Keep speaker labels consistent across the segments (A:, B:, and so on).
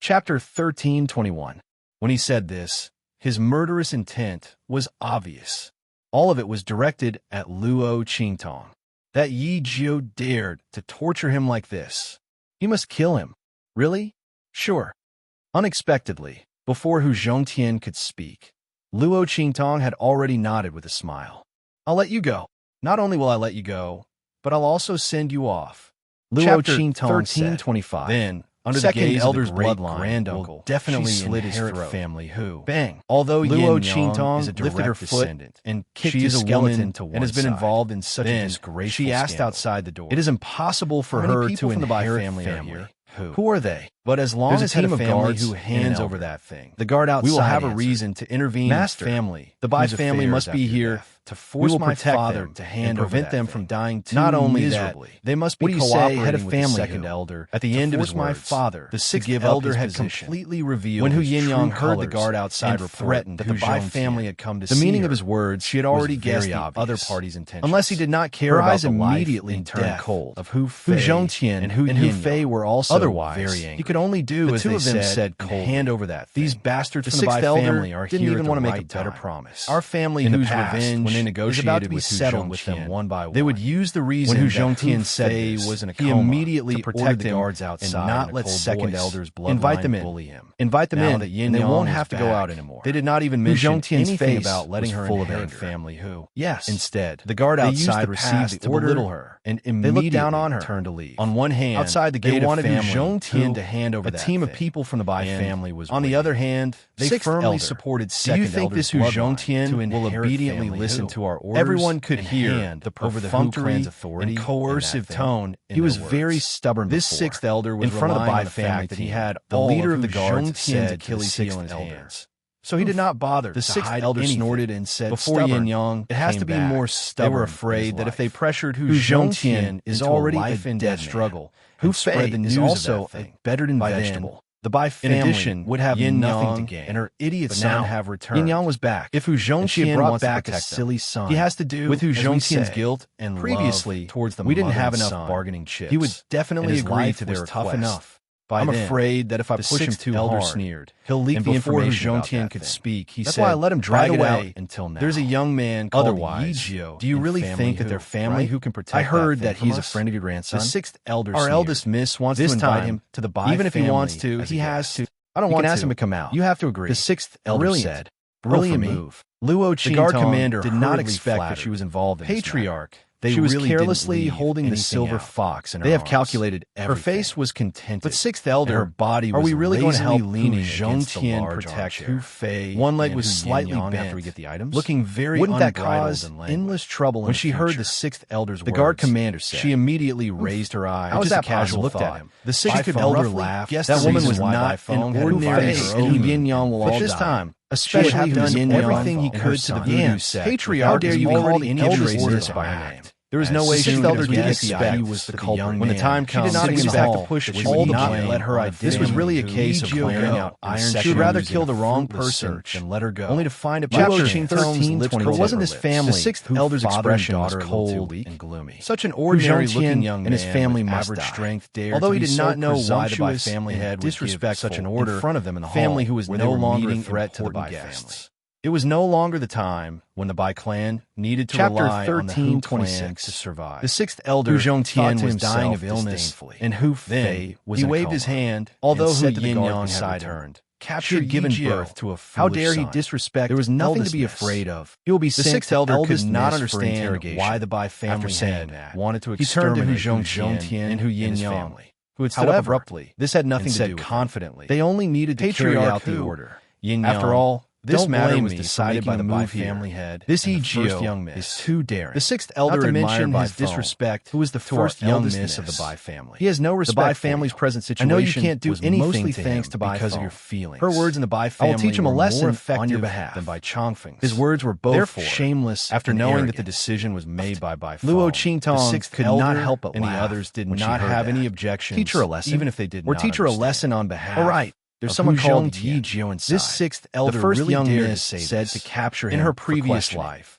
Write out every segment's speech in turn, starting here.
A: Chapter 13:21. When he said this, his murderous intent was obvious. All of it was directed at Luo Qingtong. That Yi Jiu dared to torture him like this. He must kill him. Really? Sure. Unexpectedly, before Hu Zhongtian could speak, Luo Qingtong had already nodded with a smile. I'll let you go. Not only will I let you go, but I'll also send you off. Luo Qingtong said. Then, under the gaze elder's bloodline, granduncle definitely slit his throat. Family who bang. Although Luo Qingtong is a lifted her foot and kicked his skeleton to one and has been involved in such a disgraceful scandal. She asked outside the door. It is impossible for her to inherit family. Who are they? But as long as a team of guards who hands over that thing, the guard outside, we will have a reason to intervene. Master, family, the Bai family must be here to force my father to hand and prevent them from dying too miserably. Not only that, they must be cooperating with the second elder. At the end of his my father, the sixth elder had completely revealed when Hu Yinyang heard the guard outside threatened that the Bai family had come to see her. The meaning of his words, she had already guessed the other party's intentions. Unless he did not care about the immediately turned cold of Hu Zhongtian and Hu Fei were also otherwise very angry. He could only do as the two of them said coldly. Hand over that thing. These bastards from the Bai family are didn't even want to make a better promise. Our family, whose revenge when they negotiated with settled with them one by one. They would use the reason when Hu Zhongtian said was in a coma. He immediately to protect the guards outside and not let second elders invite them in. Bully him. Invite them in, and they won't have to go out anymore. They did not even mention anything about letting her inherit family. Who? Yes. Instead, the guard outside received the order to belittle her and immediately looked down on her. Turned to leave. On one hand, outside the gate of family, Hu Zhongtian to hand over that team of people from the Bai family was. On the other hand, they firmly supported second elder's bloodline. Do you think this Hu Zhongtian will obediently listen to our orders? Everyone could hear the perfunctory and coercive tone. He was very stubborn. This sixth elder was in front of the Bai family that he had the leader of the guards said Achilles' heel in his hands. So he did not bother. The sixth elder snorted and said, before Yinyang, it has to be more stubborn. They were afraid that if they pressured Hu Zhongtian is already life and death struggle. Hu Fei is also a bettered and vegetable. The Bai family would have nothing to gain, and her idiot son have returned. Yinyang was back. If Hu Zhongtian brought back a silly son, he has to do with Hu Zhongtian's guilt and previously towards the we didn't have enough bargaining chips. He would definitely agree to their tough enough. I'm afraid that if I push him too hard, sneered, he'll leak the information Hu Zhongtian could speak. He said, that's why I let him drag it out until now. There's a young man called Yi Jiu. Do you really think that their family who can protect? I heard that he's a friend of your grandson. The sixth elder, our eldest miss, wants to invite him to the Bai family. Even if he wants to, he has to. I don't want to ask him to come out. You have to agree. The sixth elder said, brilliant move. Luo Qingtong, the guard commander, did not expect that she was involved in patriarch. She was carelessly holding the silver fox in her arms. They have calculated everything. Her face was contented. But sixth elder, her body was really going to help leaning Zhongtian protect Hu Fei. One leg was slightly bent after we get the items, looking very wouldn't that cause endless trouble when she heard the sixth elder's words? The guard commander said. She immediately raised her eyes. How was that casual looked at him. The sixth elder laughed. That woman was not an ordinary and Yinyang will all die. But this time, especially who's done everything he could to the voodoo sect. Patriarch, how dare you call any of his orders by her name? There was no way sixth elder could expect he was the culprit. When the time comes, she did not expect to push all the blame. Let her identity. This was really a case of clearing out iron. She would rather kill the wrong person than let her go. Only to find a chapter 13:22. Wasn't his family? The sixth elder's expression was cold and gloomy. Such an ordinary-looking young man and his family average strength dared. Although he did not know why the Bai family had disrespect such an order in front of them in the family who was no longer a threat to the Bai family. It was no longer the time when the Bai clan needed to rely on the Hu clan to survive. The sixth elder, Hu Zhongtian, was dying of illness, and Hu Fei was in a coma. He waved his hand, although Hu Yinyang had returned. She had given birth to a foolish son. How dare he disrespect? There was nothing to be afraid of. He will be sent. The sixth elder could not understand why the Bai family wanted to exterminate Hu Zhongtian and Hu Yinyang, who had stood up abruptly. This had nothing to do with confidently. They only needed to carry out the order. After all, this matter was decided by the Bai family head. This Yi Jiu is too daring. The sixth elder admired his disrespect, who was the first young miss of the Bai family. He has no respect. The Bai family's present situation. I know you can't do anything thanks to Bai because of your feelings. Her words in the Bai family. I will teach him a lesson on your behalf than by Chongfeng's. His words were both shameless. After knowing that the decision was made by Bai, Luo Qingtong could not help but laugh. And the others did not have any objections. Teach her a lesson, even if they did not. Or teach her a lesson on behalf. All right. There's someone called Yi Jiu inside. This sixth elder, the first really young miss, said to capture him in her previous life.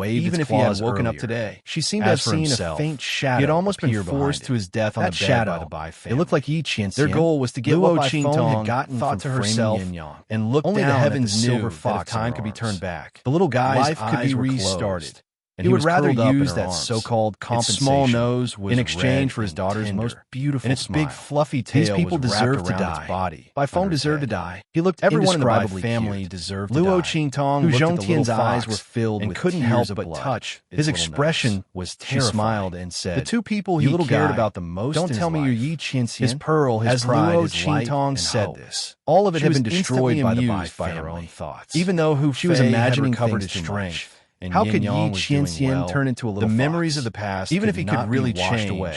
A: waved
B: even
A: its
B: if he had
A: claws
B: woken up
A: earlier.
B: today.
A: She seemed to have
B: As for
A: seen
B: himself,
A: a faint shadow.
B: he had almost been
A: appear
B: forced
A: behind
B: to his death on
A: that
B: the bed
A: shadow,
B: by the Bai family.
A: It looked like Yi Qianxian.
B: Their goal was to get
A: Luo
B: what Bai Feng
A: Qingtong
B: had gotten
A: thought
B: from
A: to
B: framing
A: herself
B: Yin Yang,
A: and looked
B: only
A: down
B: the
A: at
B: heavens
A: the
B: knew
A: silver
B: that if
A: fox
B: time
A: in
B: could be
A: her
B: turned
A: arms.
B: back.
A: The little guy's
B: Life could
A: eyes
B: be
A: were
B: restarted.
A: closed,
B: And
A: he
B: he
A: would
B: was
A: rather
B: curled up in
A: use
B: her
A: that
B: arms.
A: so-called
B: Its
A: compensation
B: small nose was
A: in exchange
B: red
A: for his
B: and
A: daughter's
B: tender,
A: most beautiful
B: and its
A: smile.
B: big fluffy tail
A: These people
B: was wrapped
A: deserve to
B: around its
A: die.
B: body.
A: Bai Feng
B: under his
A: deserved to
B: head.
A: die. He looked
B: Everyone in the Bai
A: indescribably
B: family
A: cute.
B: deserved to
A: Luo
B: die.
A: Qingtong
B: Hu
A: looked at the little
B: Zhongtian's eyes
A: fox
B: were filled
A: and
B: with
A: couldn't
B: tears
A: help
B: of
A: but
B: blood.
A: touch
B: His
A: its little
B: expression
A: nose.
B: was
A: She
B: terrifying.
A: smiled and said,
B: "The two people
A: "You
B: he
A: little
B: cared
A: guy,
B: about the most
A: don't
B: in
A: tell
B: his
A: me you're
B: life,
A: Yi Qianxian."
B: his pearl, his
A: As
B: pride,
A: Luo
B: his light,
A: Qingtong
B: and
A: said
B: hope.
A: this,
B: All of it
A: she
B: had
A: was
B: been destroyed
A: instantly
B: by the Bai
A: amused by her
B: family.
A: own thoughts.
B: Even though Hu
A: She was
B: Fei
A: imagining
B: had recovered
A: things
B: his
A: too much.
B: strength, and
A: How
B: Yin
A: could
B: Yang
A: Yi
B: was doing
A: Qianxian
B: well,
A: turn into a little
B: the
A: fox?
B: memories of the past
A: Even
B: could
A: if he
B: not
A: could really
B: be washed
A: change,
B: away.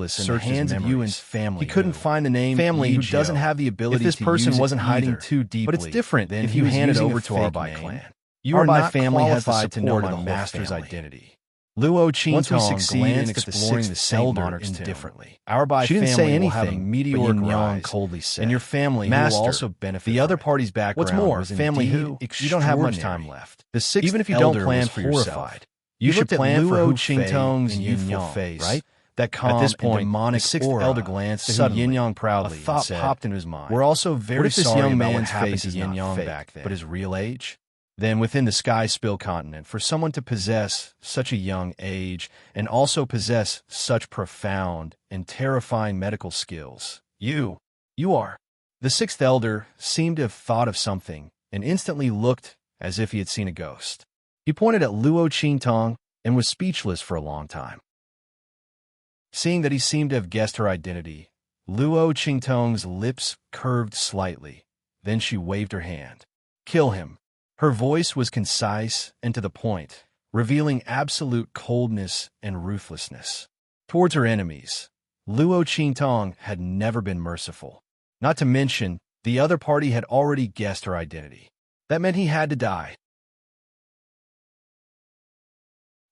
A: speechless in the
B: searched his
A: hands of Yuan's
B: memories.
A: family.
B: He couldn't find the name
A: family who
B: Yi
A: doesn't
B: Jiao.
A: have the ability
B: If this
A: to
B: person
A: use it
B: wasn't hiding
A: either.
B: too deeply,
A: But it's different than
B: if
A: if
B: he
A: you
B: was
A: handed
B: using
A: over
B: a
A: to our
B: fake
A: by
B: name.
A: clan. You are
B: Arbai
A: not
B: family has the
A: qualified to know
B: support
A: the
B: of the whole
A: master's
B: family.
A: identity. Luo Qingtong
B: Once we succeed in
A: glanced at the
B: exploring the
A: sixth
B: Saint
A: elder
B: monarch's tomb,
A: indifferently. Our by
B: she didn't
A: family
B: say
A: will have a
B: anything, but
A: meteoric
B: Yin Yang
A: rise,
B: coldly said,
A: and your family
B: Master,
A: will also benefit
B: the other
A: from it.
B: party's background
A: What's more,
B: was
A: family
B: indeed
A: who you don't have much
B: extraordinary.
A: time left. The sixth
B: Even if you don't
A: elder
B: plan
A: was
B: for yourself,
A: horrified.
B: you
A: You
B: should
A: looked at
B: plan for
A: Luo
B: Hu
A: Qingtong's
B: Fei and
A: youthful
B: Yin Yang,
A: face,
B: right?
A: that calm
B: At this
A: and
B: point,
A: demonic
B: the sixth
A: aura.
B: elder glanced at
A: Suddenly,
B: Yin Yang proudly
A: a thought
B: and said,
A: popped into his mind.
B: "We're also very
A: What if this
B: sorry
A: young
B: about what
A: man's
B: happened
A: face
B: to
A: is
B: Yin
A: not
B: Yang
A: fake,
B: back then,
A: but his real age?
B: Then within the Sky Spill continent, for someone to possess such a young age and also possess such profound and terrifying medical skills, you are." The sixth elder seemed to have thought of something and instantly looked as if he had seen a ghost. He pointed at Luo Qingtong and was speechless for a long time. Seeing that he seemed to have guessed her identity, Luo Qingtong's lips curved slightly. Then she waved her hand. Kill him. Her voice was concise and to the point, revealing absolute coldness and ruthlessness. Towards her enemies, Luo Qingtong had never been merciful. Not to mention, the other party had already guessed her identity. That meant he had to die.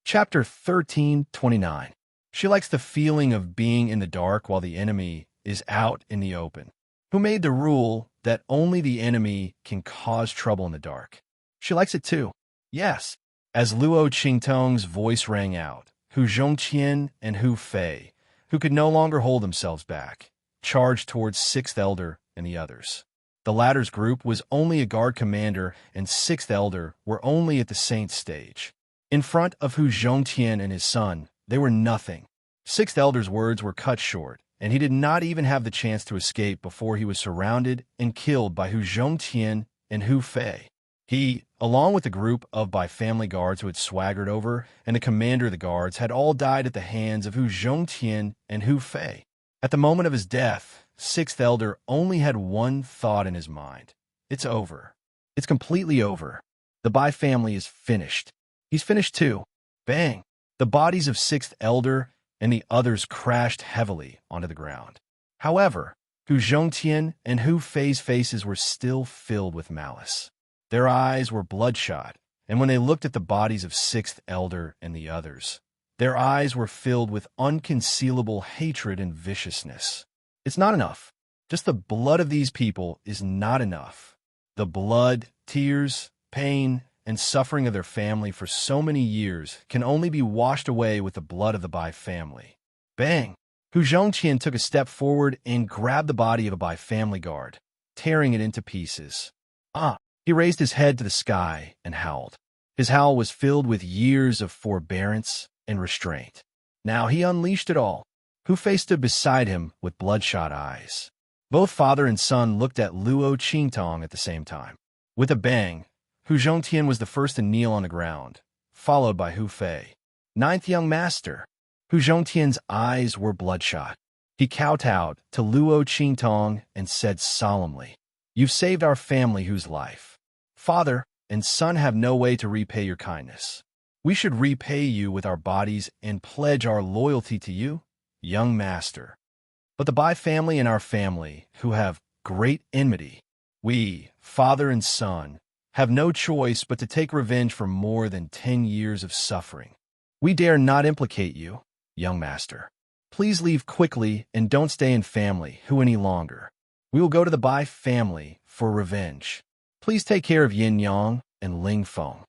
B: Chapter 13:29. She likes the feeling of being in the dark while the enemy is out in the open. Who made the rule that only the enemy can cause trouble in the dark? She likes it too. Yes. As Luo Qingtong's voice rang out, Hu Zhongqian and Hu Fei, who could no longer hold themselves back, charged towards Sixth Elder and the others. The latter's group was only a guard commander, and Sixth Elder were only at the Saint stage. In front of Hu Zhongqian and his son, they were nothing. Sixth Elder's words were cut short, and he did not even have the chance to escape before he was surrounded and killed by Hu Zhongqian and Hu Fei. He, along with the group of by-family guards who had swaggered over, and the commander of the guards, had all died at the hands of Hu Zhongqian and Hu Fei. At the moment of his death, Sixth Elder only had one thought in his mind. It's over. It's completely over. The Bai family is finished. He's finished too. Bang! The bodies of Sixth Elder and the others crashed heavily onto the ground. However, Hu Zhongqian and Hu Fei's faces were still filled with malice. Their eyes were bloodshot, and when they looked at the bodies of Sixth Elder and the others, their eyes were filled with unconcealable hatred and viciousness. It's not enough. Just the blood of these people is not enough. The blood, tears, pain, and suffering of their family for so many years can only be washed away with the blood of the Bai family. Bang! Hu Zhongqian took a step forward and grabbed the body of a Bai family guard, tearing it into pieces. He raised his head to the sky and howled. His howl was filled with years of forbearance and restraint. Now he unleashed it all. Hu Fei stood beside him with bloodshot eyes. Both father and son looked at Luo Qingtong at the same time. With a bang, Hu Zhongqian was the first to kneel on the ground, followed by Hu Fei. Ninth young master. Hu Zhongqian's eyes were bloodshot. He kowtowed to Luo Qingtong and said solemnly, "You've saved our family whose life. Father and son have no way to repay your kindness. We should repay you with our bodies and pledge our loyalty to you, young master. But the Bai family and our family, who have great enmity, we, father and son, have no choice but to take revenge for more than 10 years of suffering. We dare not implicate you, young master. Please leave quickly and don't stay in family who any longer. We will go to the Bai family for revenge. Please take care of Yin Yang and Ling Feng."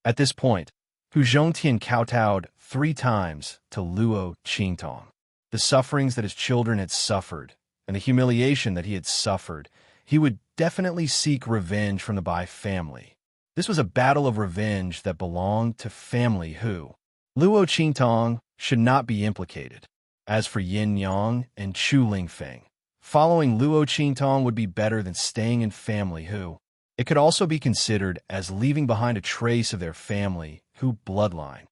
B: At this point, Hu Zhongqian kowtowed 3 times to Luo Qingtong. The sufferings that his children had suffered, and the humiliation that he had suffered, he would definitely seek revenge from the Bai family. This was a battle of revenge that belonged to family Hu. Luo Qingtong should not be implicated. As for Yin Yang and Chu Lingfeng, following Luo Qingtong would be better than staying in family Hu. It could also be considered as leaving behind a trace of their family Hu bloodline.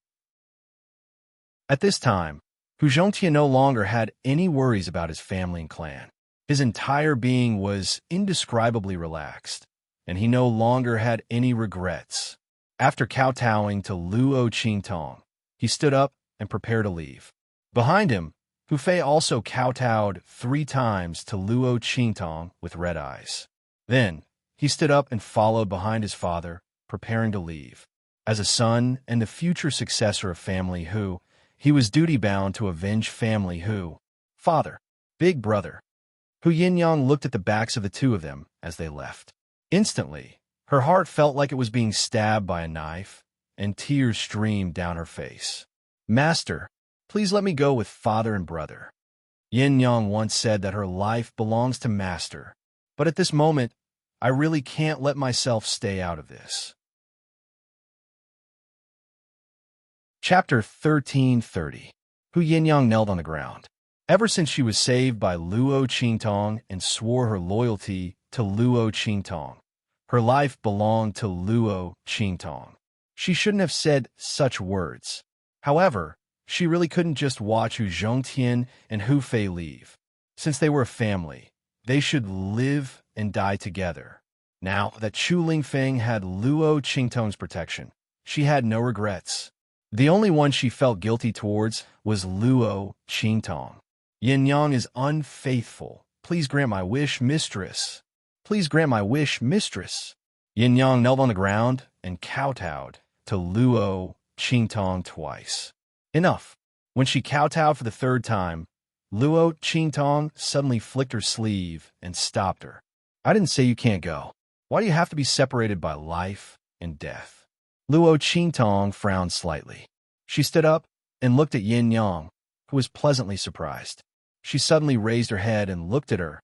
B: At this time, Hu Zhongqian no longer had any worries about his family and clan. His entire being was indescribably relaxed, and he no longer had any regrets. After kowtowing to Luo Qingtong, he stood up and prepared to leave. Behind him, Hu Fei also kowtowed 3 times to Luo Qingtong with red eyes. Then, he stood up and followed behind his father, preparing to leave. As a son and the future successor of family Hu, he was duty-bound to avenge family Hu. Father, big brother. Hu Yinyang looked at the backs of the 2 of them as they left. Instantly, her heart felt like it was being stabbed by a knife, and tears streamed down her face. "Master, please let me go with father and brother." Yin Yang once said that her life belongs to Master, but at this moment, I really can't let myself stay out of this. Chapter 13:30. Hu Yinyang knelt on the ground. Ever since she was saved by Luo Qingtong and swore her loyalty to Luo Qingtong, her life belonged to Luo Qingtong. She shouldn't have said such words. However, she really couldn't just watch Hu Zhongqian and Hu Fei leave.
A: Since they were a family, they should live and die together. Now that Chu Lingfeng had Luo Qingtong's protection, she had no regrets. The only one she felt guilty towards was Luo Qingtong. Yin Yang is unfaithful. Please grant my wish, mistress. Please grant my wish, mistress. Yin Yang knelt on the ground and kowtowed to Luo Qingtong twice. Enough. When she kowtowed for the third time, Luo Qingtong suddenly flicked her sleeve and stopped her. I didn't say you can't go. Why do you have to be separated by life and death? Luo Qingtong frowned slightly. She stood up and looked at Yin Yang, who was pleasantly surprised. She suddenly raised her head and looked at her.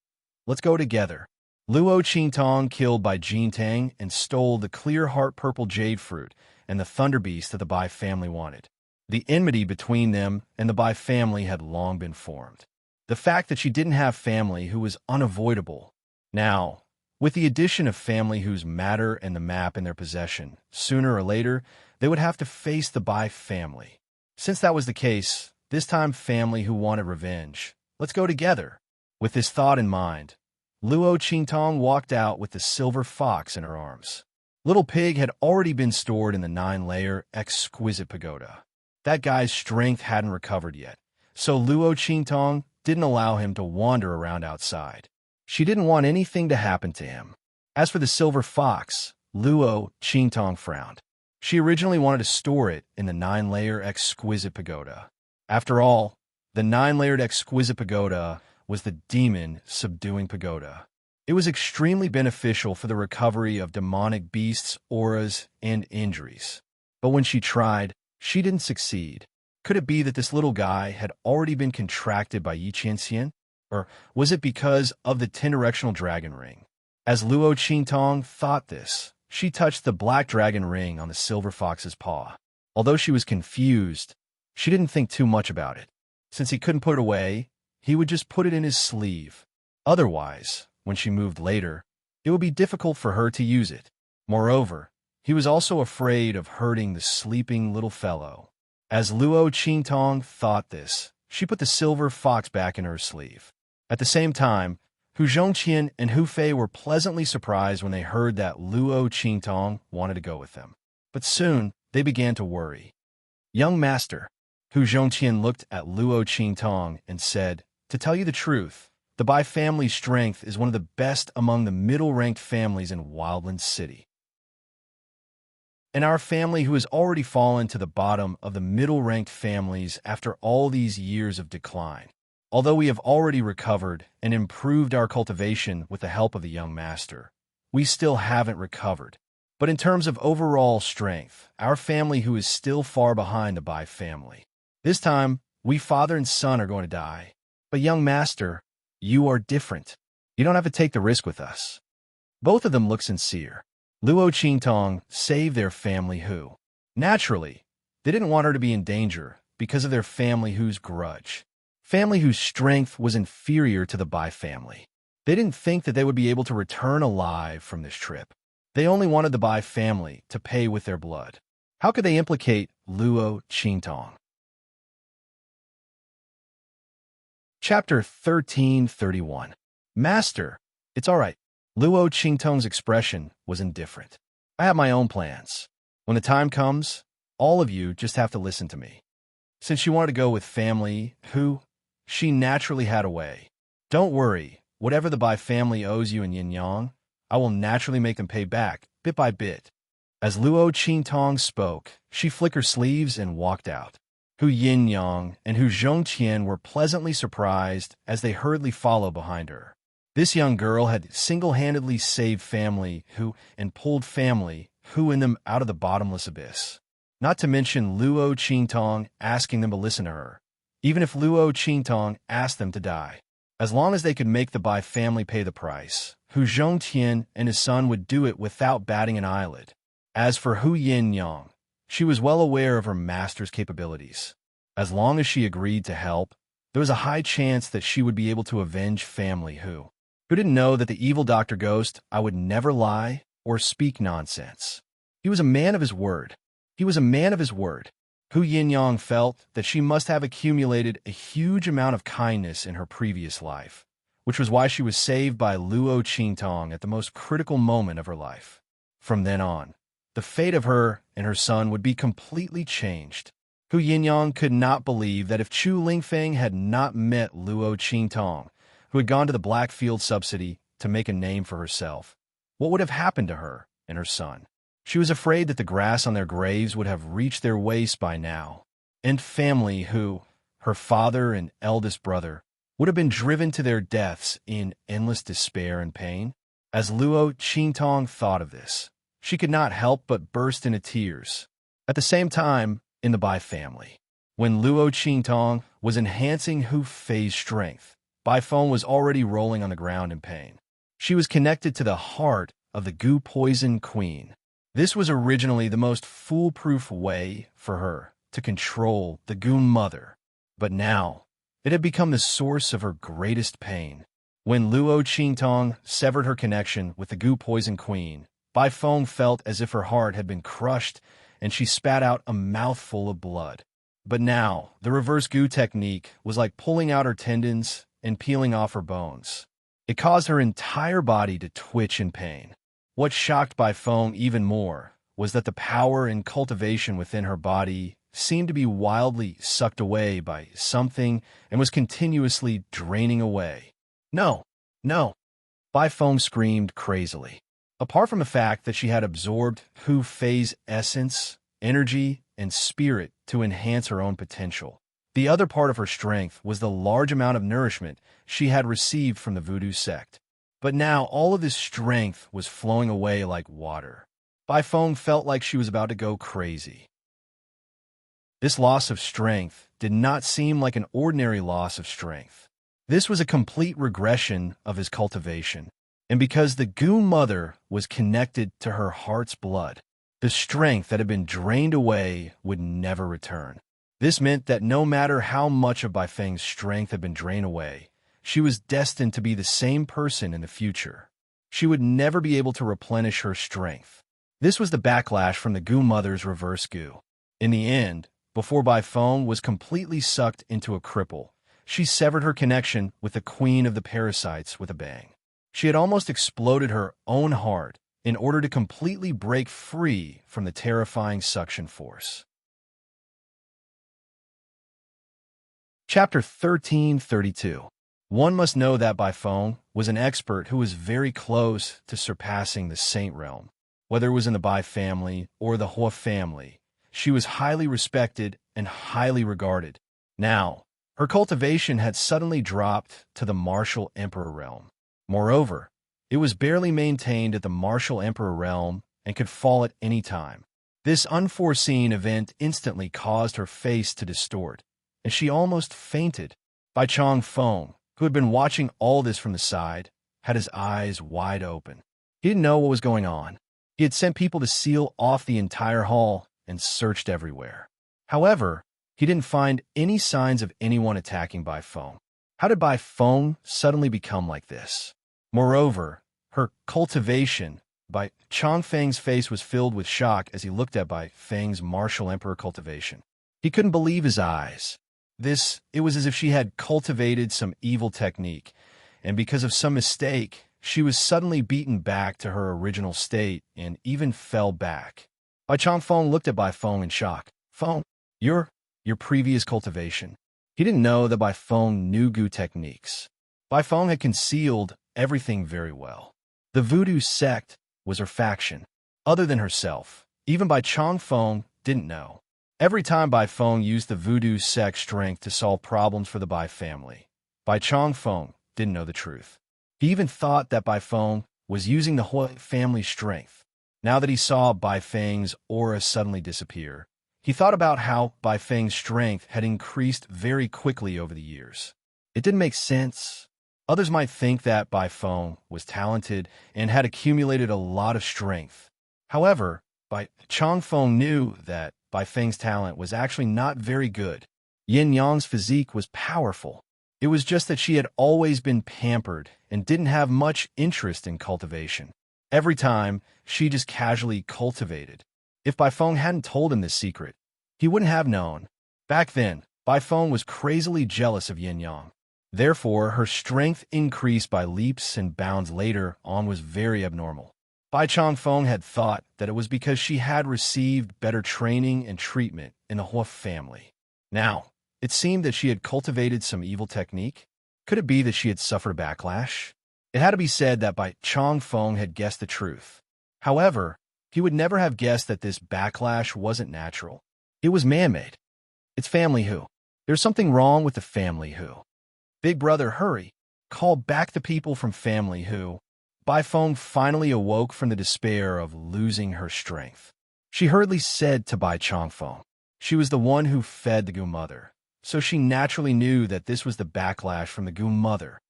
A: Let's go together. Luo Qingtong killed by Jin Tang and stole the clear heart purple jade fruit and the thunder beast that the Bai family wanted. The enmity between them and the Bai family had long been formed. The fact that she didn't have family who was unavoidable. Now, with the addition of family whose matter and the map in their possession, sooner or later, they would have to face the Bai family. Since that was the case, this time family who wanted revenge. Let's go together. With this thought in mind, Luo Qingtong walked out with the silver fox in her arms. Little Pig had already been stored in the 9-layer exquisite pagoda. That guy's strength hadn't recovered yet, so Luo Qingtong didn't allow him to wander around outside. She didn't want anything to happen to him. As for the silver fox, Luo Qingtong frowned. She originally wanted to store it in the 9-layer exquisite pagoda. After all, the 9-layered exquisite pagoda was the demon-subduing pagoda. It was extremely beneficial for the recovery of demonic beasts, auras, and injuries. But when she tried, she didn't succeed. Could it be that this little guy had already been contracted by Yi Qianxian? Or was it because of the 10-directional dragon ring? As Luo Qingtong thought this, she touched the black dragon ring on the silver fox's paw. Although she was confused, she didn't think too much about it. Since he couldn't put it away, he would just put it in his sleeve. Otherwise, when she moved later, it would be difficult for her to use it. Moreover, he was also afraid of hurting the sleeping little fellow. As Luo Qingtong thought this, she put the silver fox back in her sleeve. At the same time, Hu Zhongqian and Hu Fei were pleasantly surprised when they heard that Luo Qingtong wanted to go with them. But soon, they began to worry. Young master, Hu Zhongqian looked at Luo Qingtong and said, to tell you the truth, the Bai family's strength is one of the best among the middle-ranked families in Wildland City. And our family who has already fallen to the bottom of the middle-ranked families after all these years of decline. Although we have already recovered and improved our cultivation with the help of the young master, we still haven't recovered. But in terms of overall strength, our family who is still far behind the Bai family. This time, we father and son are going to die. But young master, you are different. You don't have to take the risk with us. Both of them look sincere. Luo Qingtong saved their family who, naturally, they didn't want her to be in danger because of their family whose grudge. Family whose strength was inferior to the Bai family. They didn't think that they would be able to return alive from this trip. They only wanted the Bai family to pay with their blood. How could they implicate Luo Qingtong? Chapter 1331. Master, it's all right. Luo Qingtong's expression was indifferent. I have my own plans. When the time comes, all of you just have to listen to me. Since she wanted to go with family, she naturally had a way. Don't worry, whatever the Bai family owes you in Yin Yang, I will naturally make them pay back, bit by bit. As Luo Qingtong spoke, she flicked her sleeves and walked out. Hu Yin Yang and Hu Zhongqian were pleasantly surprised as they hurriedly followed behind her. This young girl had single-handedly saved family and pulled family in them out of the bottomless abyss. Not to mention Luo Qingtong asking them to listen to her, even if Luo Qingtong asked them to die. As long as they could make the Bai family pay the price, Hu Zhongqian and his son would do it without batting an eyelid. As for Hu Yin Yang, she was well aware of her master's capabilities. As long as she agreed to help, there was a high chance that she would be able to avenge family who didn't know that the evil Dr. Ghost I would never lie or speak nonsense. He was a man of his word. He was a man of his word.
B: Hu Yinyang felt that she must have accumulated a huge amount of kindness in her previous life, which was why she was saved by Luo Qingtong at the most critical moment of her life. From then on, the fate of her and her son would be completely changed. Hu Yinyang could not believe that if Chu Lingfeng had not met Luo Qingtong, who had gone to the Blackfield subsidy to make a name for herself, what would have happened to her and her son? She was afraid that the grass on their graves would have reached their waists by now, and family who, her father and eldest brother, would have been driven to their deaths in endless despair and pain. As Luo Qingtong thought of this, she could not help but burst into tears. At the same time, in the Bai family, when Luo Qingtong was enhancing Hu Fei's strength, Bai Feng was already rolling on the ground in pain. She was connected to the heart of the Gu Poison Queen. This was originally the most foolproof way for her to control the Goon Mother, but now it had become the source of her greatest pain. When Luo Qingtong severed her connection with the Gu Poison Queen, Bai Feng felt as if her heart had been crushed and she spat out a mouthful of blood. But now, the reverse Gu technique was like pulling out her tendons and peeling off her bones. It caused her entire body to twitch in pain. What shocked Bai Feng even more was that the power and cultivation within her body seemed to be wildly sucked away by something and was continuously draining away. No, no, Bai Feng screamed crazily. Apart from the fact that she had absorbed Hu Fei's essence, energy, and spirit to enhance her own potential, the other part of her strength was the large amount of nourishment she had received from the voodoo sect. But now all of this strength was flowing away like water. Bai Feng felt like she was about to go crazy. This loss of strength did not seem like an ordinary loss of strength. This was a complete regression of his cultivation, and because the Goon Mother was connected to her heart's blood, the strength that had been drained away would never return. This meant that no matter how much of Bai Feng's strength had been drained away, she was destined to be the same person in the future. She would never be able to replenish her strength. This was the backlash from the Gu Mother's reverse Gu. In the end, before Bai Feng was completely sucked into a cripple, she severed her connection with the Queen of the Parasites with a bang. She had almost exploded her own heart in order to completely break free from the terrifying suction force. Chapter 1332. One must know that Bai Feng was an expert who was very close to surpassing the Saint Realm. Whether it was in the Bai family or the Hua family, she was highly respected and highly regarded. Now, her cultivation had suddenly dropped to the Martial Emperor realm. Moreover, it was barely maintained at the Martial Emperor realm and could fall at any time. This unforeseen event instantly caused her face to distort, and she almost fainted. Bai Changfeng, who had been watching all this from the side, had his eyes wide open. He didn't know what was going on. He had sent people to seal off the entire hall and searched everywhere. However, he didn't find any signs of anyone attacking Bai Feng. How did Bai Feng suddenly become like this? Moreover, her cultivation. Bai Changfeng's face was filled with shock as he looked at Bai Feng's martial emperor cultivation. He couldn't believe his eyes. It was as if she had cultivated some evil technique, and because of some mistake, she was suddenly beaten back to her original state and even fell back. Bai Changfeng looked at Bai Feng in shock. Feng, your previous cultivation. He didn't know that Bai Feng knew Gu techniques. Bai Feng had concealed everything very well. The voodoo sect was her faction. Other than herself, even Bai Changfeng didn't know. Every time Bai Feng used the voodoo sect strength to solve problems for the Bai family, Bai Changfeng didn't know the truth. He even thought that Bai Feng was using the Hua family strength. Now that he saw Bai Feng's aura suddenly disappear, he thought about how Bai Feng's strength had increased very quickly over the years. It didn't make sense. Others might think that Bai Feng was talented and had accumulated a lot of strength. However, Bai Changfeng knew that Bai Feng's talent was actually not very good. Yin Yang's physique was powerful. It was just that she had always been pampered and didn't have much interest in cultivation. Every time, she just casually cultivated. If Bai Feng hadn't told him this secret,
A: He wouldn't have known. Back then, Bai Feng was crazily jealous of Yin Yang. Therefore, her strength increased by leaps and bounds later on was very abnormal. Bai Changfeng had thought that it was because she had received better training and treatment in the Hua family. Now, it seemed that she had cultivated some evil technique. Could it be that she had suffered a backlash? It had to be said that Bai Changfeng had guessed the truth. However, he would never have guessed that this backlash wasn't natural. It was man-made. It's family Hu. There's something wrong with the family Hu. Big brother, hurry. Call back the people from family Hu. Bai Feng finally awoke from the despair of losing her strength. She hurriedly said to Bai Changfeng. She was the one who fed the Gu mother, so she naturally knew that this was the backlash from the Gu mother.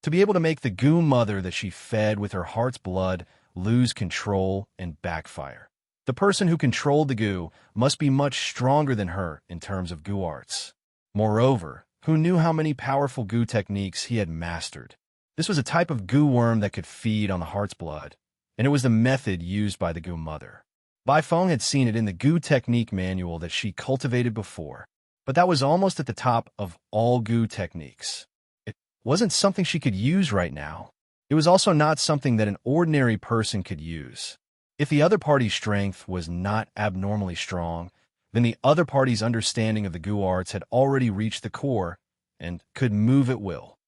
A: To be able to make the Gu mother that she fed with her heart's blood lose control and backfire. The person who controlled the Gu must be much stronger than her in terms of Gu arts. Moreover, who knew how many powerful Gu techniques he had mastered? This was a type of Gu worm that could feed on the heart's blood, and it was the method used by the Gu mother. Bai Feng had seen it in the Gu technique manual that she cultivated before, but that was almost at the top of all Gu techniques. It wasn't something she could use right now. It was also not something that an ordinary person could use. If the other party's strength was not abnormally strong, then the other party's understanding of the Gu arts had already reached the core and could move at will.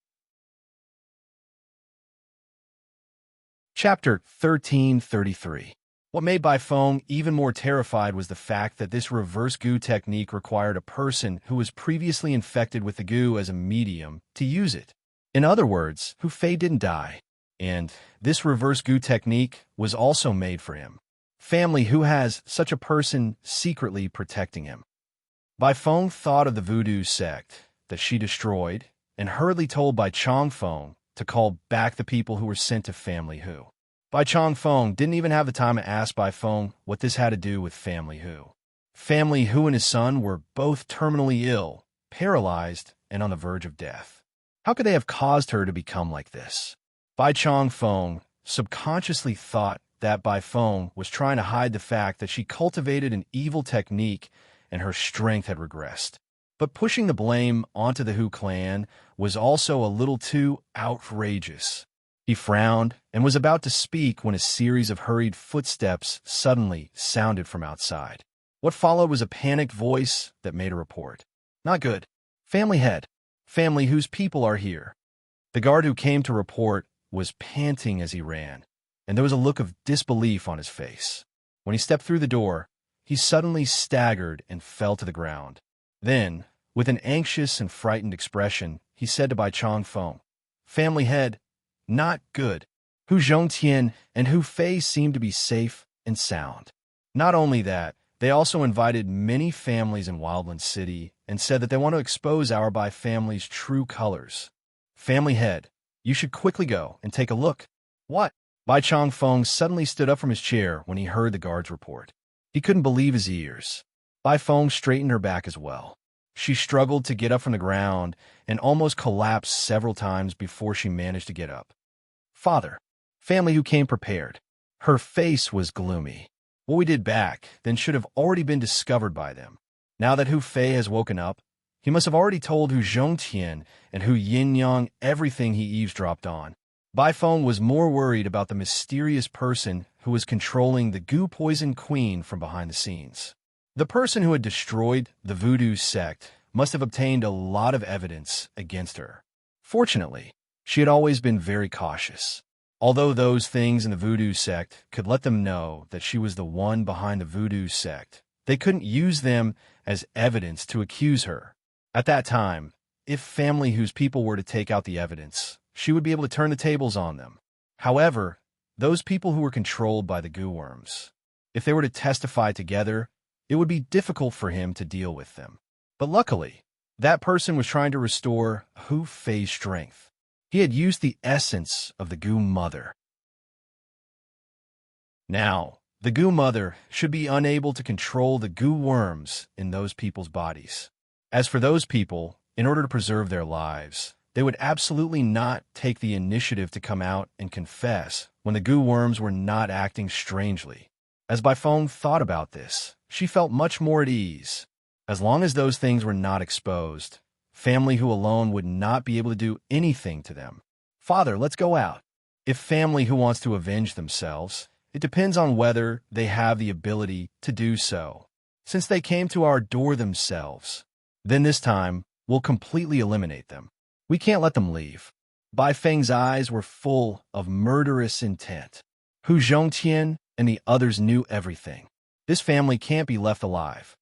A: Chapter 1333. What made Bai Feng even more terrified was the fact that this reverse Gu technique required a person who was previously infected with the Gu as a medium to use it. In other words, Hu Fei didn't die, and this reverse Gu technique was also made for him. Family who has such a person secretly protecting him. Bai Feng thought of the voodoo sect that she destroyed and hurriedly told Bai Changfeng to call back the people who were sent to family Hu. Bai Changfeng didn't even have the time to ask Bai Feng what this had to do with family Hu. Family Hu and his son were both terminally ill, paralyzed, and on the verge of death. How could they have caused her to become like this? Bai Changfeng subconsciously thought that Bai Feng was trying to hide the fact that she cultivated an evil technique and her strength had regressed. But pushing the blame onto the Hu clan was also a little too outrageous. He frowned and was about to speak when a series of hurried footsteps suddenly sounded from outside. What followed was a panicked voice that made a report. Not good. Family head. Family whose people are here. The guard who came to report was panting as he ran, and there was a look of disbelief on his face. When he stepped through the door, he suddenly staggered and fell to the ground. Then, with an anxious and frightened expression, he said to Bai Changfeng, Family head, not good. Hu Zhongtian and Hu Fei seemed to be safe and sound. Not only that, they also invited many families in Wildland City and said that they want to expose our Bai family's true colors. Family head, you should quickly go and take a look. What? Bai Changfeng suddenly stood up from his chair when he heard the guard's report. He couldn't believe his ears. Bai Feng straightened her back as well. She struggled to get up from the ground and almost collapsed several times before she managed to get up. Father, family who came prepared. Her face was gloomy. What we did back then should have already been discovered by them. Now that Hu Fei has woken up, he must have already told Hu Zhongtian and Hu Yinyang everything he eavesdropped on. Bai Feng was more worried about the mysterious person who was controlling the Gu Poison Queen from behind the scenes. The person who had destroyed the voodoo sect must have obtained a lot of evidence against her. Fortunately, she had always been very cautious. Although those things in the voodoo sect could let them know that she was the one behind the voodoo sect, they couldn't use them as evidence to accuse her. At that time, if family whose people were to take out the evidence, she would be able to turn the tables on them. However, those people who were controlled by the Gu worms, if they were to testify together, it would be difficult for him to deal with them. But luckily, that person was trying to restore Hu Fei's strength. He had used the essence of the Gu mother. Now, the Gu mother should be unable to control the Gu worms in those people's bodies. As for those people, in order to preserve their lives, they would absolutely not take the initiative to come out and confess when the Gu worms were not acting strangely. As Bai Feng thought about this, she felt much more at ease. As long as those things were not exposed, family who alone would not be able to do anything to them. Father, let's go out. If family who wants to avenge themselves, it depends on whether they have the ability to do so. Since they came to our door themselves, then this time we'll completely eliminate them. We can't let them leave. Bai Feng's eyes were full of murderous intent. Hu Zhongtian and the others knew everything. This family can't be left alive.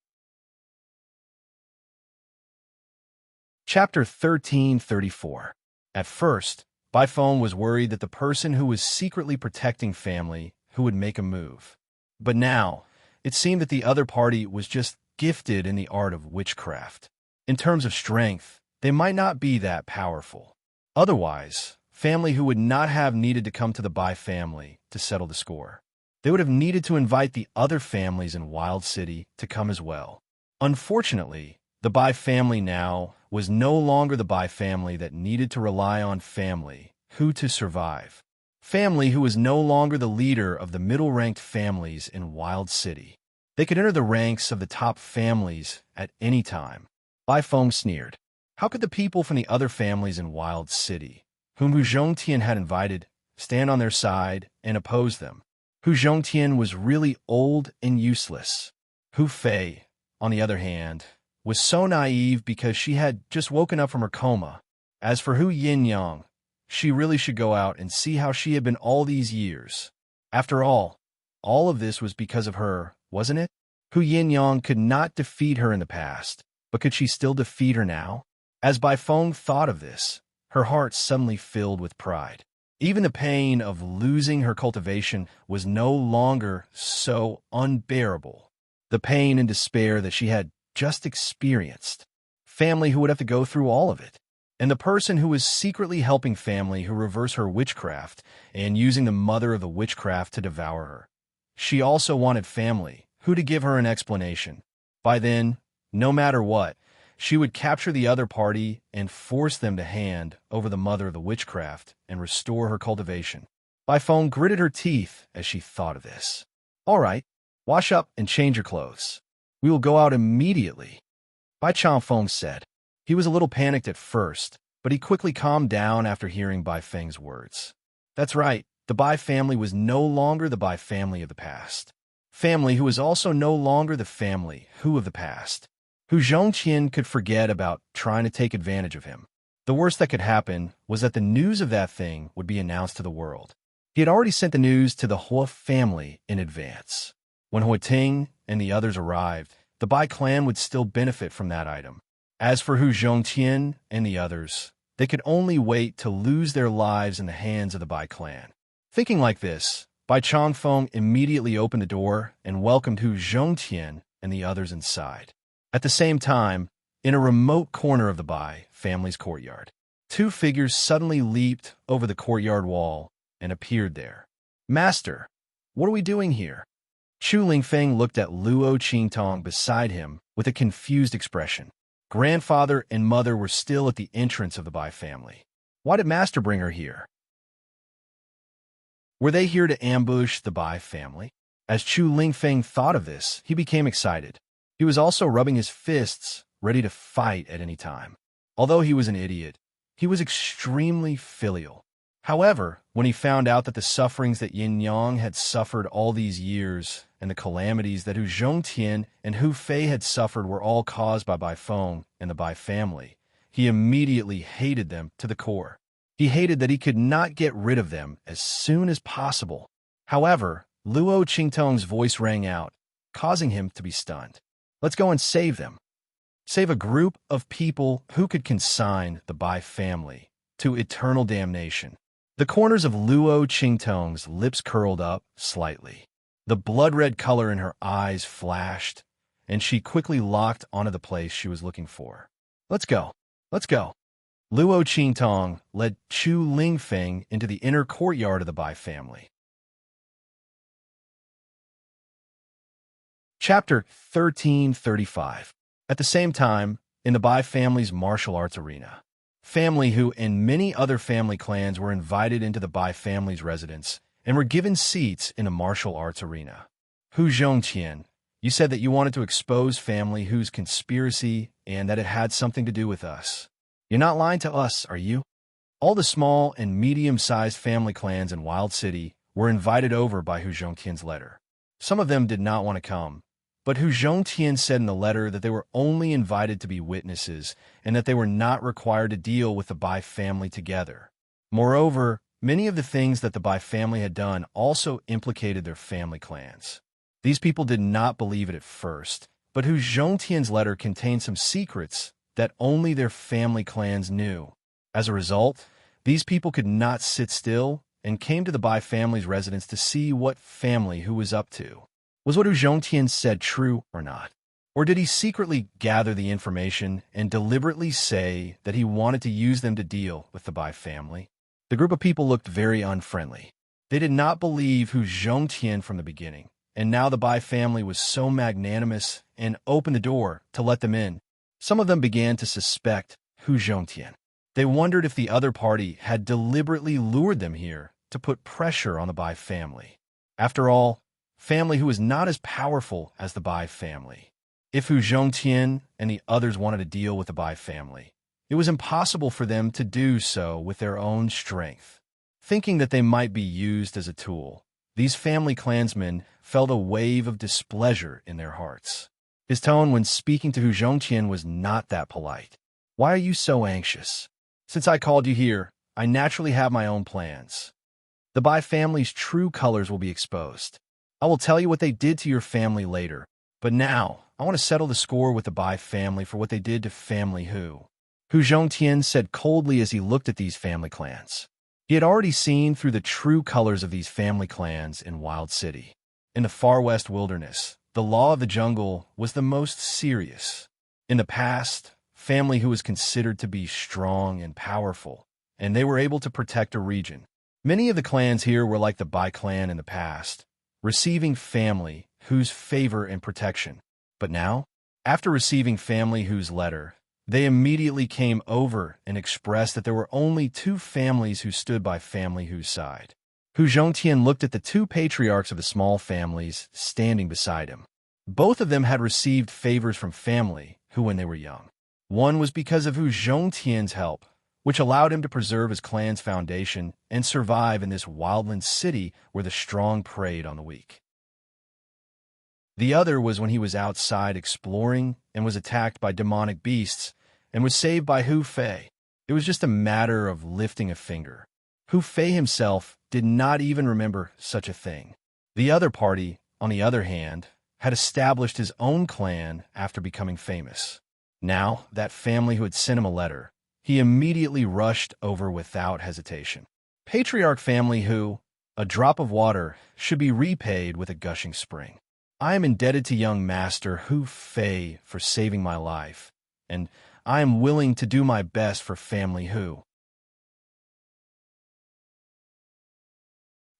A: Chapter 1334. At first, Bai Feng was worried that the person who was secretly protecting family who would make a move. But now, it seemed that the other party was just gifted in the art of witchcraft. In terms of strength, they might not be that powerful. Otherwise, family who would not have needed to come to the Bai family to settle the score. They would have needed to invite the other families in Wild City to come as well. Unfortunately, the Bai family now was no longer the Bai family that needed to rely on family who to survive. Family who was no longer the leader of the middle-ranked families in Wild City. They could enter the ranks of the top families at any time. Bai Feng sneered. How could the people from the other families in Wild City, whom Hu Zhongtian had invited, stand on their side and oppose them? Hu Zhongtian was really old and useless. Hu Fei, on the other hand, was so naive because she had just woken up from her coma. As for Hu Yinyang, she really should go out and see how she had been all these years. After all of this was because of her, wasn't it? Hu Yinyang could not defeat her in the past, but could she still defeat her now? As Bai Feng thought of this, her heart suddenly filled with pride. Even the pain of losing her cultivation was no longer so unbearable. The pain and despair that she had just experienced. Family who would have to go through all of it. And the person who was secretly helping family who reversed her witchcraft and using the mother of the witchcraft to devour her. She also wanted family who to give her an explanation. By then, no matter what, she would capture the other party and force them to hand over the mother of the witchcraft and restore her cultivation. Bai Feng gritted her teeth as she thought of this. All right, wash up and change your clothes. We will go out immediately, Bai Changfeng said. He was a little panicked at first, but he quickly calmed down after hearing Bai Feng's words. That's right, the Bai family was no longer the Bai family of the past. Family who was also no longer the family who of the past. Hu Zhongtian could forget about trying to take advantage of him. The worst that could happen was that the news of that thing would be announced to the world. He had already sent the news to the Hua family in advance. When Hua Ting and the others arrived, the Bai clan would still benefit from that item. As for Hu Zhongtian and the others, they could only wait to lose their lives in the hands of the Bai clan. Thinking like this, Bai Changfeng immediately opened the door and welcomed Hu Zhongtian and the others inside. At the same time, in a remote corner of the Bai family's courtyard, two figures suddenly leaped over the courtyard wall and appeared there. Master, what are we doing here? Chu Lingfeng looked at Luo Qingtong beside him with a confused expression. Grandfather and mother were still at the entrance of the Bai family. Why did Master bring her here? Were they here to ambush the Bai family? As Chu Lingfeng thought of this, he became excited. He was also rubbing his fists, ready to fight at any time. Although he was an idiot, he was extremely filial. However, when he found out that the sufferings that Yin Yang had suffered all these years and the calamities that Hu Zhongtian and Hu Fei had suffered were all caused by Bai Feng and the Bai family, he immediately hated them to the core. He hated that he could not get rid of them as soon as possible. However, Luo Qingtong's voice rang out, causing him to be stunned. Let's go and save them. Save a group of people who could consign the Bai family to eternal damnation. The corners of Luo Qingtong's lips curled up slightly. The blood-red color in her eyes flashed, and she quickly locked onto the place she was looking for. Let's go. Let's go. Luo Qingtong led Chu Lingfeng into the inner courtyard of the Bai family. Chapter 1335. At the same time, in the Bai family's martial arts arena, family who and many other family clans were invited into the Bai family's residence and were given seats in the martial arts arena. Hu Zhongtian, You said that you wanted to expose family whose conspiracy and that it had something to do with us. You're not lying to us, are you? All the small and medium-sized family clans in Wild City were invited over by Hu Zhongtian's letter. Some of them did not want to come, but Hu Zhongtian said in the letter that they were only invited to be witnesses and that they were not required to deal with the Bai family together. Moreover, many of the things that the Bai family had done also implicated their family clans. These people did not believe it at first, but Hu Zhongtian's letter contained some secrets that only their family clans knew. As a result, these people could not sit still and came to the Bai family's residence to see what family Hu was up to. Was what Hu Zhongtian said true or not? Or did he secretly gather the information and deliberately say that he wanted to use them to deal with the Bai family? The group of people looked very unfriendly. They did not believe Hu Zhongtian from the beginning, and now the Bai family was so magnanimous and opened the door to let them in. Some of them began to suspect Hu Zhongtian. They wondered if the other party had deliberately lured them here to put pressure on the Bai family. After all, family who was not as powerful as the Bai family. If Hu Zhongtian and the others wanted to deal with the Bai family, it was impossible for them to do so with their own strength. Thinking that they might be used as a tool, these family clansmen felt a wave of displeasure in their hearts. His tone when speaking to Hu Zhongtian was not that polite. Why are you so anxious? Since I called you here, I naturally have my own plans. The Bai family's true colors will be exposed. I will tell you what they did to your family later, but now I want to settle the score with the Bai family for what they did to family Hu. Hu Zhongtian said coldly as he looked at these family clans. He had already seen through the true colors of these family clans in Wild City. In the far west wilderness, the law of the jungle was the most serious. In the past, family Hu was considered to be strong and powerful, and they were able to protect a region. Many of the clans here were like the Bai clan in the past, receiving family Hu's favor and protection. But now, after receiving family Hu's letter, they immediately came over and expressed that there were only two families who stood by family Hu's side. Hu Zhongtian looked at the two patriarchs of the small families standing beside him. Both of them had received favors from family Hu when they were young. One was because of Hu Zhongtian's help, which allowed him to preserve his clan's foundation and survive in this wildland city where the strong preyed on the weak. The other was when he was outside exploring and was attacked by demonic beasts and was saved by Hu Fei. It was just a matter of lifting a finger. Hu Fei himself did not even remember such a thing. The other party, on the other hand, had established his own clan after becoming famous. Now, that family who had sent him a letter, he immediately rushed over without hesitation. Patriarch family Hu, a drop of water should be repaid with a gushing spring. I am indebted to young master Hu Fei for saving my life, and I am willing to do my best for family Hu.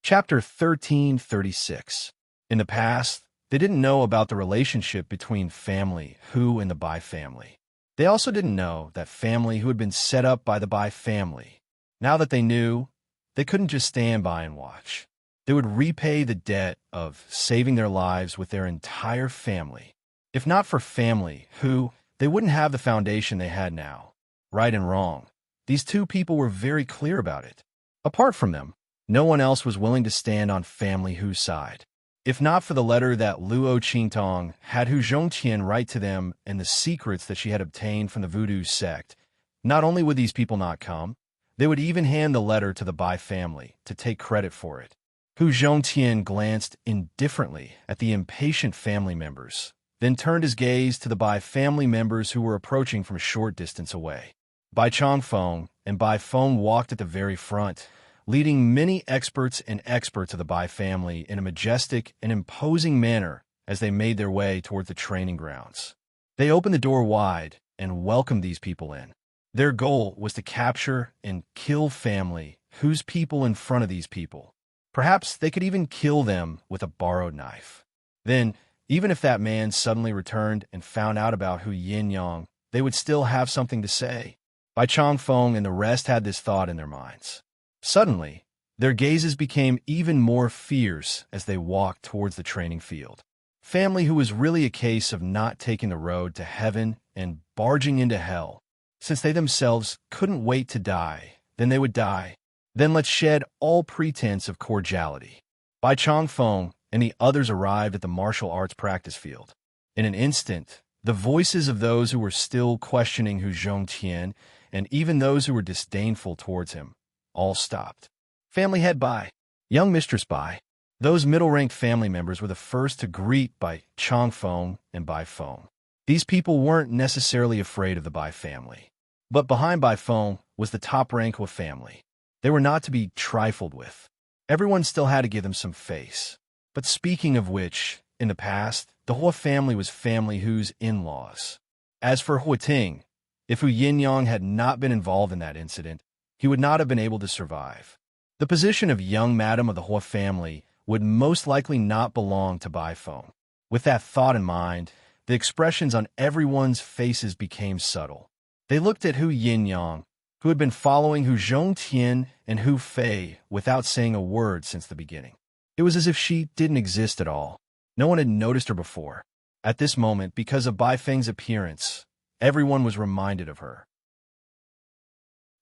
A: Chapter 1336. In the past, they didn't know about the relationship between family Hu and the Bai family. They also didn't know that family Hu had been set up by the Bai family. Now that they knew, they couldn't just stand by and watch. They would repay the debt of saving their lives with their entire family. If not for family Hu, they wouldn't have the foundation they had now. Right and wrong, these two people were very clear about it. Apart from them, no one else was willing to stand on family Hu's side. If not for the letter that Luo Qingtong had Hu Zhongtian write to them and the secrets that she had obtained from the voodoo sect, not only would these people not come, they would even hand the letter to the Bai family to take credit for it. Hu Zhongtian glanced indifferently at the impatient family members, then turned his gaze to the Bai family members who were approaching from a short distance away. Bai Chongfeng and Bai Feng walked at the very front, leading many experts of the Bai family in a majestic and imposing manner as they made their way toward the training grounds. They opened the door wide and welcomed these people in. Their goal was to capture and kill family Hu's people in front of these people. Perhaps they could even kill them with a borrowed knife. Then, even if that man suddenly returned and found out about Hu Yinyang, they would still have something to say. Bai Chongfeng and the rest had this thought in their minds. Suddenly, their gazes became even more fierce as they walked towards the training field.
B: Family who was really a case of not taking the road to heaven and barging into hell. Since they themselves couldn't wait to die, then they would die. Then let's shed all pretense of cordiality. Bai Changfeng and the others arrived at the martial arts practice field. In an instant, the voices of those who were still questioning Hu Zhongtian, and even those who were disdainful towards him, all stopped. Family head Bai, young mistress Bai. Those middle-ranked family members were the first to greet Bai Changfeng and Bai Feng. These people weren't necessarily afraid of the Bai family. But behind Bai Feng was the top-rank Hua family. They were not to be trifled with. Everyone still had to give them some face. But speaking of which, in the past, the Hua family was family Hu's in-laws. As for Hua Ting, if Hu Yinyang had not been involved in that incident, he would not have been able to survive. The position of young madam of the Hua family would most likely not belong to Bai Feng. With that thought in mind, the expressions on everyone's faces became subtle. They looked at Hu Yinyang, who had been following Hu Zhongtian and Hu Fei without saying a word since the beginning. It was as if she didn't exist at all. No one had noticed her before. At this moment, because of Bai Feng's appearance, everyone was reminded of her.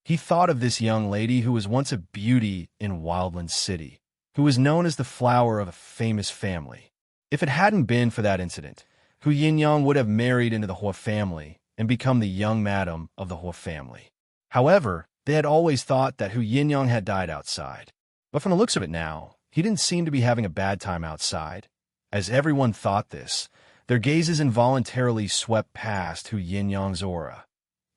B: He thought of this young lady who was once a beauty in Wildland City, who was known as the flower of a famous family. If it hadn't been for that incident, Hu Yinyang would have married into the Hua family and become the young madam of the Hua family. However, they had always thought that Hu Yinyang had died outside. But from the looks of it now, he didn't seem to be having a bad time outside. As everyone thought this, their gazes involuntarily swept past Hu Yinyang's aura,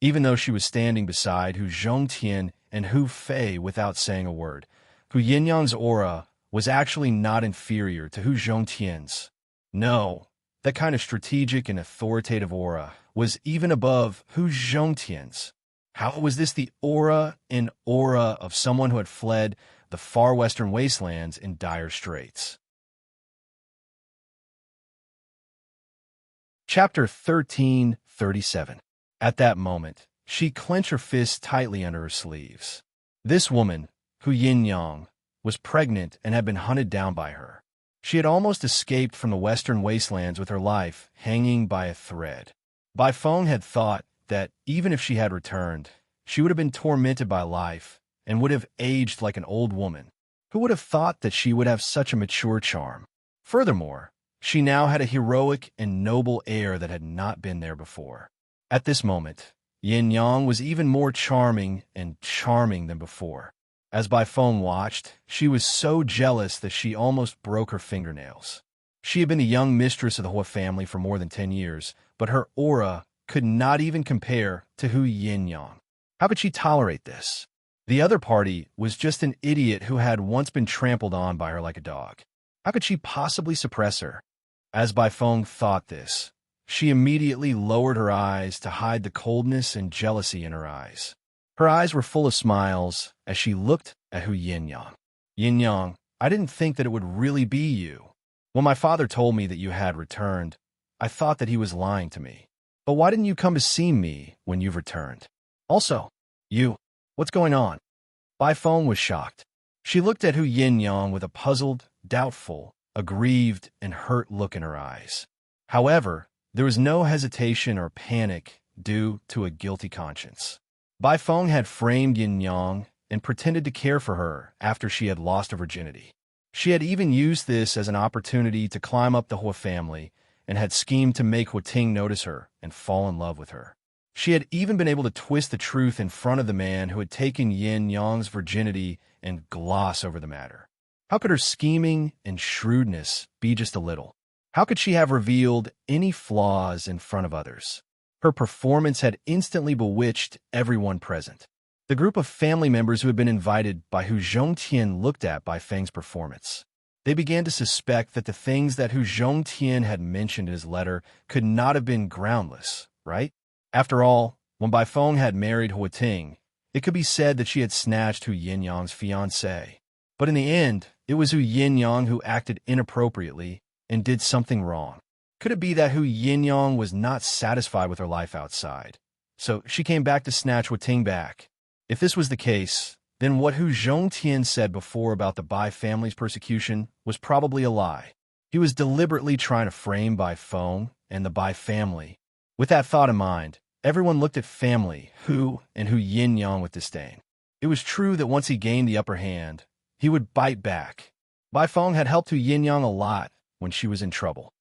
B: even though she was standing beside Hu Zhongtian and Hu Fei without saying a word. Hu Yinyang's aura was actually not inferior to Hu Zhongtian's. No, that kind of strategic and authoritative aura was even above Hu Zhongtian's. How was this the aura of someone who had fled the far western wastelands in dire straits? Chapter 1337. At that moment, she clenched her fists tightly under her sleeves. This woman, Hu Yinyang, was pregnant and had been hunted down by her. She had almost escaped from the western wastelands with her life hanging by a thread. Bai Feng had thought that even if she had returned, she would have been tormented by life and would have aged like an old woman. Who would have thought that she would have such a mature charm? Furthermore, she now had a heroic and noble air that had not been there before. At this moment, Yin Yang was even more charming than before. As Bai Feng watched, she was so jealous that she almost broke her fingernails. She had been the young mistress of the Hua family for more than 10 years, but her aura could not even compare to Hu Yinyang. How could she tolerate this? The other party was just an idiot who had once been trampled on by her like a dog. How could she possibly suppress her? As Bai Feng thought this, she immediately lowered her eyes to hide the coldness and jealousy in her eyes. Her eyes were full of smiles as she looked at Hu Yinyang. Yinyang, I didn't think that it would really be you. When my father told me that you had returned, I thought that he was lying to me. But why didn't you come to see me when you've returned? Also, what's going on? Bai Feng was shocked. She looked at Hu Yinyang with a puzzled, doubtful, aggrieved, and hurt look in her eyes. However, there was no hesitation or panic due to a guilty conscience. Bai Feng had framed Yinyang and pretended to care for her after she had lost her virginity. She had even used this as an opportunity to climb up the Hua family and had schemed to make Hua Ting notice her and fall in love with her. She had even been able to twist the truth in front of the man who had taken Yin Yang's virginity and gloss over the matter. How could her scheming and shrewdness be just a little? How could she have revealed any flaws in front of others? Her performance had instantly bewitched everyone present. The group of family members who had been invited by Hu Zhongtian looked at Bai Feng's performance. They began to suspect that the things that Hu Zhongtian had mentioned in his letter could not have been groundless, right? After all, when Bai Feng had married Hua Ting, it could be said that she had snatched Hu Yinyang's fiancé. But in the end, it was Hu Yinyang who acted inappropriately and did something wrong. Could it be that Hu Yinyang was not satisfied with her life outside, so she came back to snatch Hua Ting back? If this was the case, then what Hu Zhongtian said before about the Bai family's persecution was probably a lie.
A: He was deliberately trying to frame Bai Feng and the Bai family. With that thought in mind, everyone looked at family, Hu, and Hu Yin-yang with disdain. It was true that once he gained the upper hand, he would bite back. Bai Feng had helped Hu Yin-yang a lot when she was in trouble.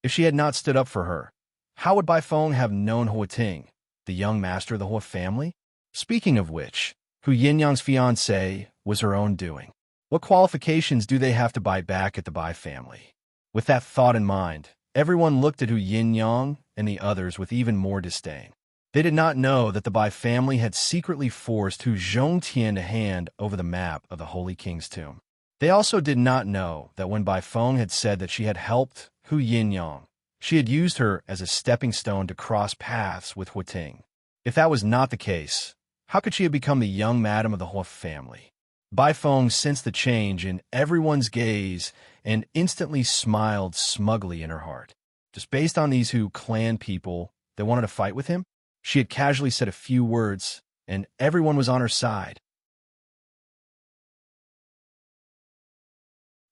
A: If she had not stood up for her, how would Bai Feng have known Hua Ting, the young master of the Hua family? Speaking of which, Hu Yin-yang's fiancée was her own doing. What qualifications do they have to bite back at the Bai family? With that thought in mind, everyone looked at Hu Yin-yang and the others with even more disdain. They did not know that the Bai family had secretly forced Hu Zhongtian to hand over the map of the Holy King's tomb. They also did not know that when Bai Feng had said that she had helped Hu Yin-yang, she had used her as a stepping stone to cross paths with Hua Ting. If that was not the case, how could she have become the young madam of the Hua family? Bai Feng sensed the change in everyone's gaze and instantly smiled smugly in her heart. Just based on these Hu clan people that wanted to fight with him, she had casually said a few words, and everyone was on her side.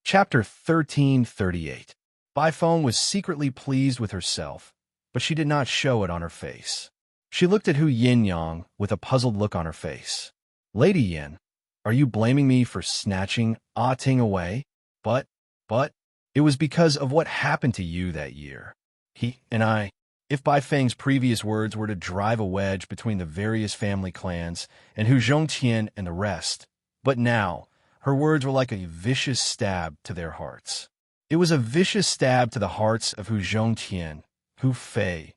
A: Chapter 1338. Bai Feng was secretly pleased with herself, but she did not show it on her face. She looked at Hu Yin-yang with a puzzled look on her face. Lady Yin, are you blaming me for snatching Ah Ting away? But, it was because of what happened to you that year. He and I. If Bai Feng's previous words were to drive a wedge between the various family clans and Hu Zhongtian and the rest, but now, her words were like a vicious stab to their hearts. It was a vicious stab to the hearts of Hu Zhongtian, Hu Fei,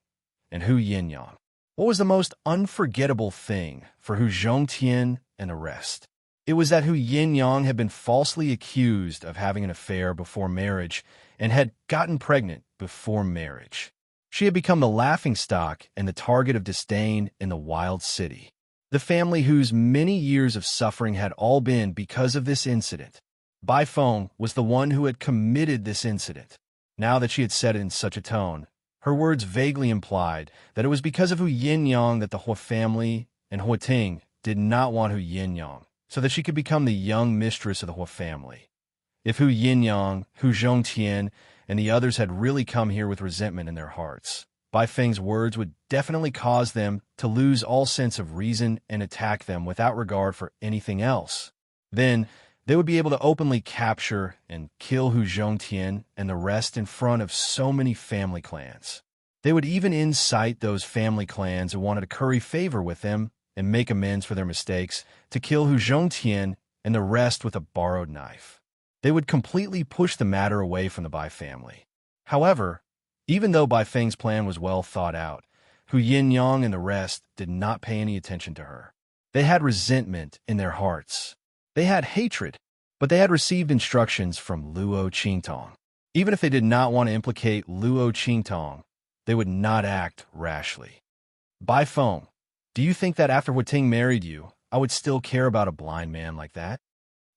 A: and Hu Yin-yang. What was the most unforgettable thing for Hu Zhongtian and the rest? It was that Hu Yin-yang had been falsely accused of having an affair before marriage and had gotten pregnant before marriage. She had become the laughingstock and the target of disdain in the wild city. The family whose many years of suffering had all been because of this incident. Bai Feng was the one who had committed this incident. Now that she had said it in such a tone, her words vaguely implied that it was because of Hu Yin-yang that the Hua family and Hua Ting did not want Hu Yin-yang, so that she could become the young mistress of the Hua family. If Hu Yin-yang, Hu Zhongtian, and the others had really come here with resentment in their hearts, Bai Feng's words would definitely cause them to lose all sense of reason and attack them without regard for anything else. Then, they would be able to openly capture and kill Hu Zhongtian and the rest in front of so many family clans. They would even incite those family clans who wanted to curry favor with them and make amends for their mistakes to kill Hu Zhongtian and the rest with a borrowed knife. They would completely push the matter away from the Bai family. However, even though Bai Feng's plan was well thought out, Hu Yin-yang and the rest did not pay any attention to her. They had resentment in their hearts. They had hatred, but they had received instructions from Luo Qingtong. Even if they did not want to implicate Luo Qingtong, they would not act rashly. Bai Feng, do you think that after Hua Ting married you, I would still care about a blind man like that?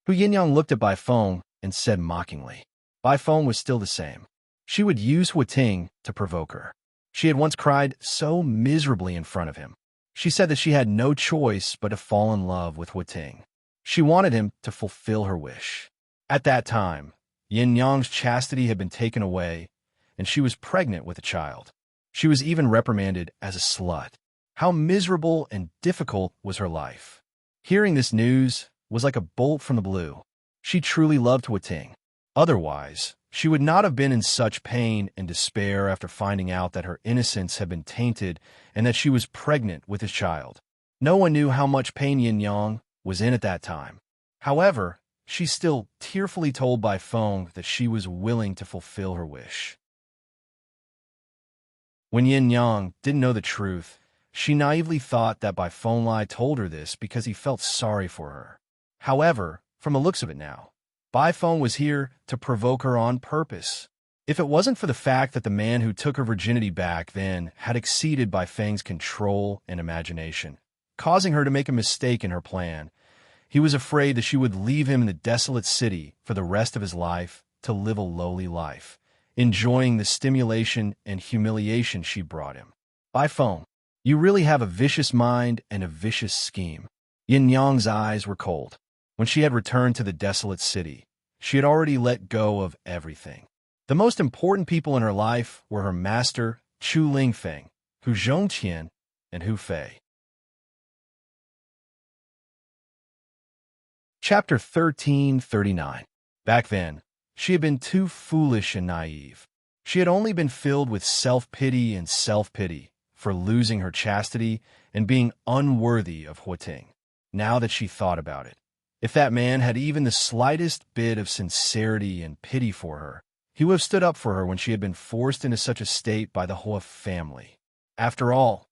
A: Hu Yin-yang looked at Bai Feng and said mockingly. Bai Feng was still the same. She would use Hua Ting to provoke her. She had once cried so miserably in front of him. She said that she had no choice but to fall in love with Hua Ting. She wanted him to fulfill her wish. At that time, Yin-yang's chastity had been taken away, and she was pregnant with a child. She was even reprimanded as a slut. How miserable and difficult was her life. Hearing this news was like a bolt from the blue. She truly loved Hua Ting. Otherwise, she would not have been in such pain and despair after finding out that her innocence had been tainted and that she was pregnant with his child. No one knew how much pain Yin-yang was in at that time. However, she still tearfully told Bai Feng that she was willing to fulfill her wish. When Yin-yang didn't know the truth, she naively thought that Bai Feng told her this because he felt sorry for her. However, from the looks of it now, Bai Feng was here to provoke her on purpose. If it wasn't for the fact that the man who took her virginity back then had exceeded Bai Feng's control and imagination, causing her to make a mistake in her plan, he was afraid that she would leave him in the desolate city for the rest of his life to live a lowly life, enjoying the stimulation and humiliation she brought him. Bai Feng, you really have a vicious mind and a vicious scheme. Yin-yang's eyes were cold. When she had returned to the desolate city, she had already let go of everything. The most important people in her life were her master, Chu Lingfeng, Hu Zhongqian, and Hu Fei. Chapter 1339. Back then, she had been too foolish and naive. She had only been filled with self-pity and self-pity for losing her chastity and being unworthy of Huating. Now that she thought about it, if that man had even the slightest bit of sincerity and pity for her, he would have stood up for her when she had been forced into such a state by the Hua family. After all,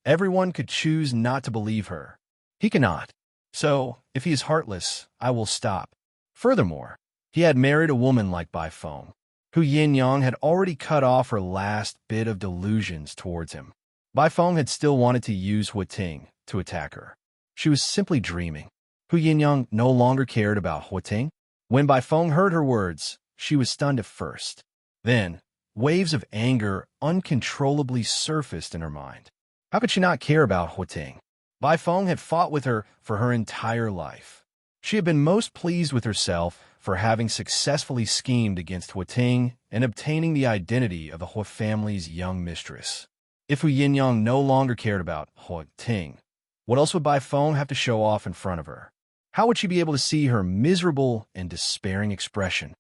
A: everyone could choose not to believe her. He cannot. So, if he is heartless, I will stop. Furthermore, he had married a woman like Bai Feng, who Yin Yang had already cut off her last bit of delusions towards him. Bai Feng had still wanted to use Huating to attack her. She was simply dreaming. Hu Yinyang no longer cared about Huating. When Bai Feng heard her words, she was stunned at first. Then, waves of anger uncontrollably surfaced in her mind. How could she not care about Huating? Bai Feng had fought with her for her entire life. She had been most pleased with herself for having successfully schemed against Huating and obtaining the identity of the Hua family's young mistress. If Hu Yinyang no longer cared about Huating, what else would Bai Feng have to show off in front of her? How would she be able to see her miserable and despairing expression?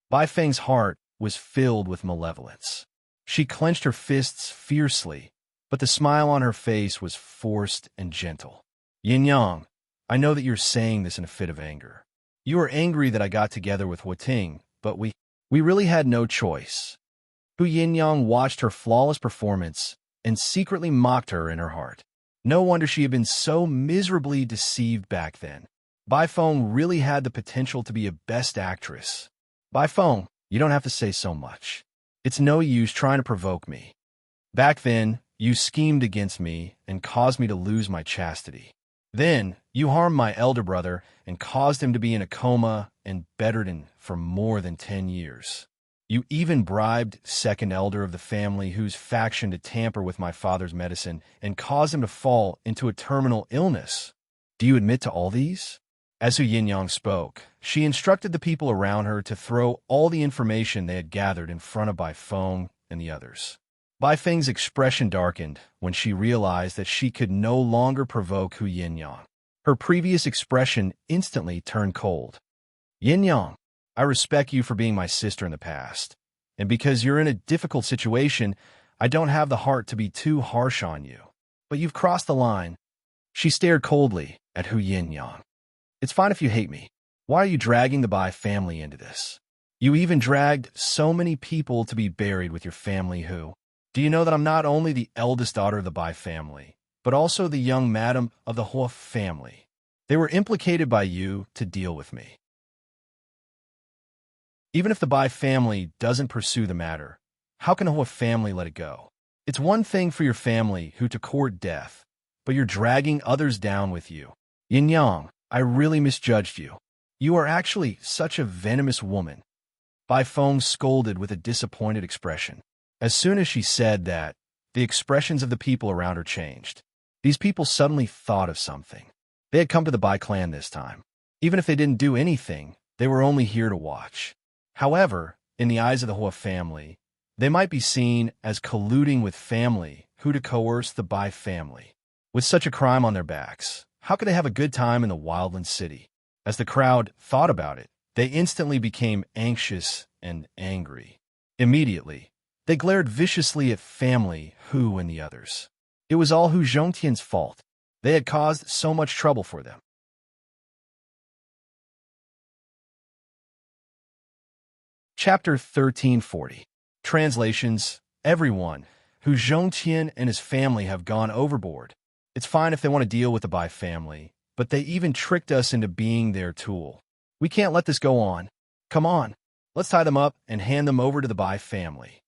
A: Bai Feng's heart was filled with malevolence. She clenched her fists fiercely, but the smile on her face was forced and gentle. Yin Yang, I know that you're saying this in a fit of anger. You are angry that I got together with Huating, but we really had no choice. Hu Yinyang watched her flawless performance and secretly mocked her in her heart. No wonder she had been so miserably deceived back then. Bai Feng really had the potential to be a best actress. Bai Feng, you don't have to say so much. It's no use trying to provoke me. Back then, you schemed against me and caused me to lose my chastity. Then, you harmed my elder brother and caused him to be in a coma and bedridden for more than 10 years. You even bribed second elder of the family whose faction to tamper with my father's medicine and cause him to fall into a terminal illness. Do you admit to all these? As Hu Yinyang spoke, she instructed the people around her to throw all the information they had gathered in front of Bai Feng and the others. Bai Feng's expression darkened when she realized that she could no longer provoke Hu Yinyang. Her previous expression instantly turned cold. Yinyang, I respect you for being my sister in the past, and because you're in a difficult situation, I don't have the heart to be too harsh on you. But you've crossed the line. She stared coldly at Hu Yinyang. It's fine if you hate me. Why are you dragging the Bai family into this? You even dragged so many people to be buried with your family who... Do you know that I'm not only the eldest daughter of the Bai family, but also the young madam of the Hua family? They were implicated by you to deal with me. Even if the Bai family doesn't pursue the matter, how can the Hua family let it go? It's one thing for your family who to court death, but you're dragging others down with you. Yin Yang, I really misjudged you. You are actually such a venomous woman. Bai Feng scolded with a disappointed expression. As soon as she said that, the expressions of the people around her changed. These people suddenly thought of something. They had come to the Bai clan this time. Even if they didn't do anything, they were only here to watch. However, in the eyes of the Hua family, they might be seen as colluding with family who to coerce the Bai family. With such a crime on their backs, how could they have a good time in the wildland city? As the crowd thought about it, they instantly became anxious and angry. Immediately, they glared viciously at family, Hu and the others. It was all Hu Zhongtian's fault. They had caused so much trouble for them. Chapter 1340. Translations. Everyone. Hu Zhongtian and his family have gone overboard. It's fine if they want to deal with the Bai family, but they even tricked us into being their tool. We can't let this go on. Come on, let's tie them up and hand them over to the Bai family.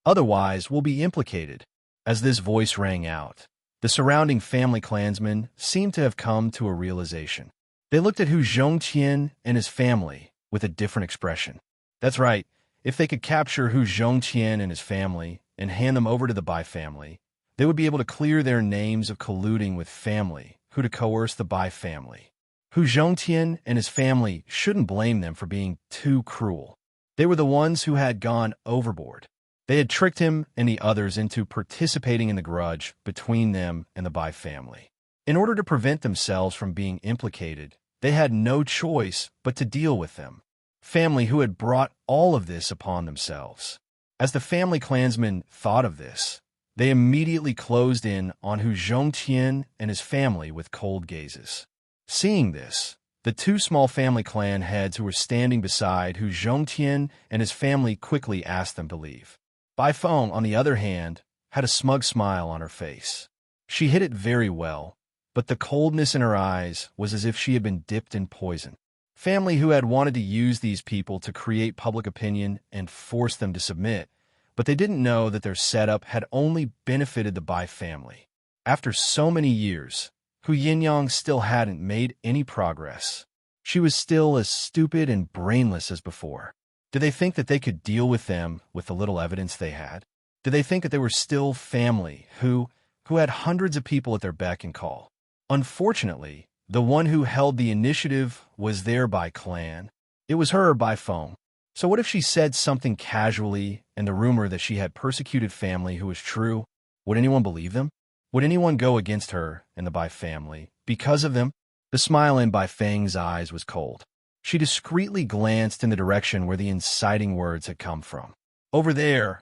A: Otherwise, we'll be implicated. As this voice rang out, the surrounding family clansmen seemed to have come to a realization. They looked at Hu Zhongtian and his family with a different expression. That's right, if they could capture Hu Zhongtian and his family and hand them over to the Bai family, they would be able to clear their names of colluding with family who to coerce the Bai family.
B: Hu Zhongtian and his family shouldn't blame them for being too cruel. They were the ones who had gone overboard. They had tricked him and the others into participating in the grudge between them and the Bai family. In order to prevent themselves from being implicated, they had no choice but to deal with them. Family who had brought all of this upon themselves. As the family clansmen thought of this, they immediately closed in on Hu Zhongtian and his family with cold gazes. Seeing this, the two small family clan heads who were standing beside Hu Zhongtian and his family quickly asked them to leave. Bai Feng, on the other hand, had a smug smile on her face. She hid it very well, but the coldness in her eyes was as if she had been dipped in poison. Family who had wanted to use these people to create public opinion and force them to submit, but they didn't know that their setup had only benefited the Bai family. After so many years, Hu Yinyang still hadn't made any progress. She was still as stupid and brainless as before. Did they think that they could deal with them with the little evidence they had? Did they think that they were still family who had hundreds of people at their beck and call? Unfortunately, the one who held the initiative was their Bai clan. It was her, Bai Feng. So what if she said something casually and the rumor that she had persecuted family who was true? Would anyone believe them? Would anyone go against her and the Bai family because of them? The smile in Bai Feng's eyes was cold. She discreetly glanced in the direction where the inciting words had come from. Over there,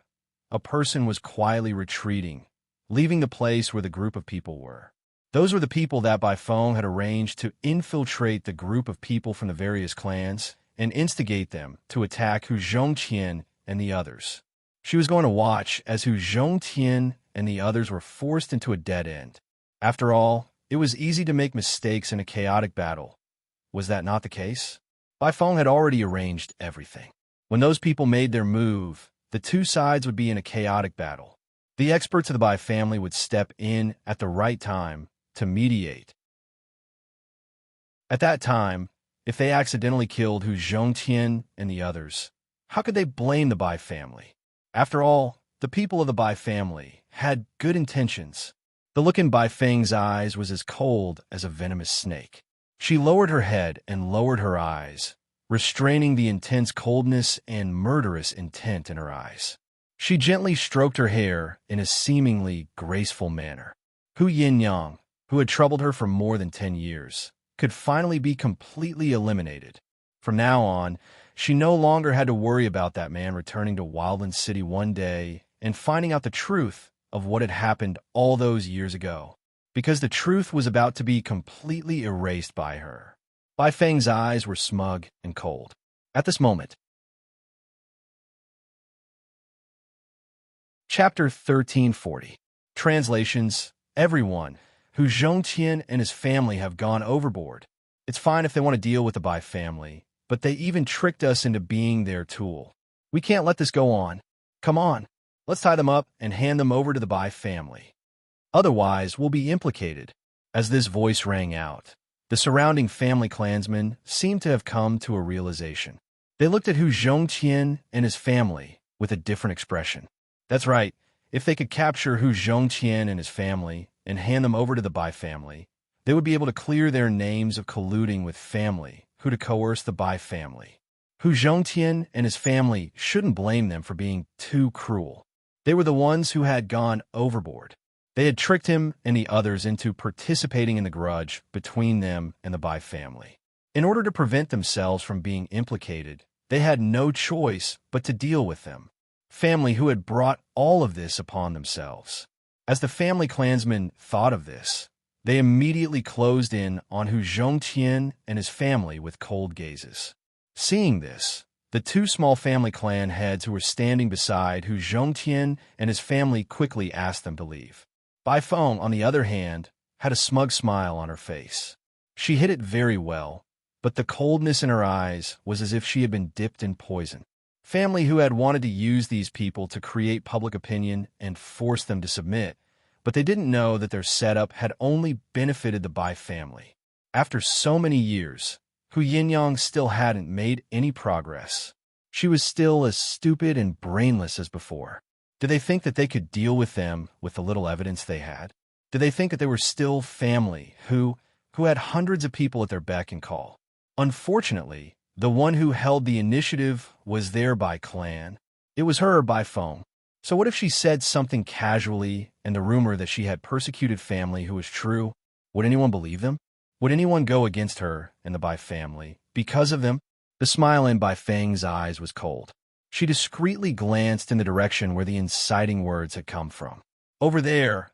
B: a person was quietly retreating, leaving the place where the group of people were. Those were the people that Bai Feng had arranged to infiltrate the group of people from the various clans and instigate them to attack Hu Zhongtian and the others. She was going to watch as Hu Zhongtian and the others were forced into a dead end. After all, it was easy to make mistakes in a chaotic battle. Was that not the case? Bai Feng had already arranged everything. When those people made their move, the two sides would be in a chaotic battle. The experts of the Bai family would step in at the right time to mediate. At that time, if they accidentally killed Hu Zhongtian and the others, how could they blame the Bai family? After all, the people of the Bai family had good intentions. The look in Bai Feng's eyes was as cold as a venomous snake. She lowered her head and lowered her eyes, restraining the intense coldness and murderous intent in her eyes. She gently stroked her hair in a seemingly graceful manner. Hu Yinyang, who had troubled her for more than 10 years, could finally be completely eliminated. From now on, she no longer had to worry about that man returning to Wildland City one day and finding out the truth of what had happened all those years ago, because the truth was about to be completely erased by her. Bai Feng's eyes were smug and cold. At this moment, Chapter 1340. Translations. Everyone. Hu Zhongtian and his family have gone overboard. It's fine if they want to deal with the Bai family, but they even tricked us into being their tool. We can't let this go on. Come on, let's tie them up and hand them over to the Bai family. Otherwise, we'll be implicated. As this voice rang out, the surrounding family clansmen seemed to have come to a realization. They looked at Hu Zhongtian and his family with a different expression. That's right. If they could capture Hu Zhongtian and his family and hand them over to the Bai family, they would be able to clear their names of colluding with family who to coerce the Bai family. Hu Zhongtian and his family shouldn't blame them for being too cruel. They were the ones who had gone overboard. They had tricked him and the others into participating in the grudge between them and the Bai family. In order to prevent themselves from being implicated, they had no choice but to deal with them. Family who had brought all of this upon themselves. As the family clansmen thought of this, they immediately closed in on Hu Zhongtian and his family with cold gazes. Seeing this, the two small family clan heads who were standing beside Hu Zhongtian and his family quickly asked them to leave. Bai Feng, on the other hand, had a smug smile on her face. She hid it very well, but the coldness in her eyes was as if she had been dipped in poison. Family who had wanted to use these people to create public opinion and force them to submit, but they didn't know that their setup had only benefited the Bai family. After so many years, Hu Yinyang still hadn't made any progress. She was still as stupid and brainless as before. Did they think that they could deal with them with the little evidence they had? Did they think that they were still family who
A: who had hundreds of people at their beck and call. Unfortunately, the one who held the initiative was there by clan. It was her by phone. So what if she said something casually and the rumor that she had persecuted family who was true? Would anyone believe them? Would anyone go against her and the Bai family because of them? The smile in Bai Feng's eyes was cold. She discreetly glanced in the direction where the inciting words had come from. Over there,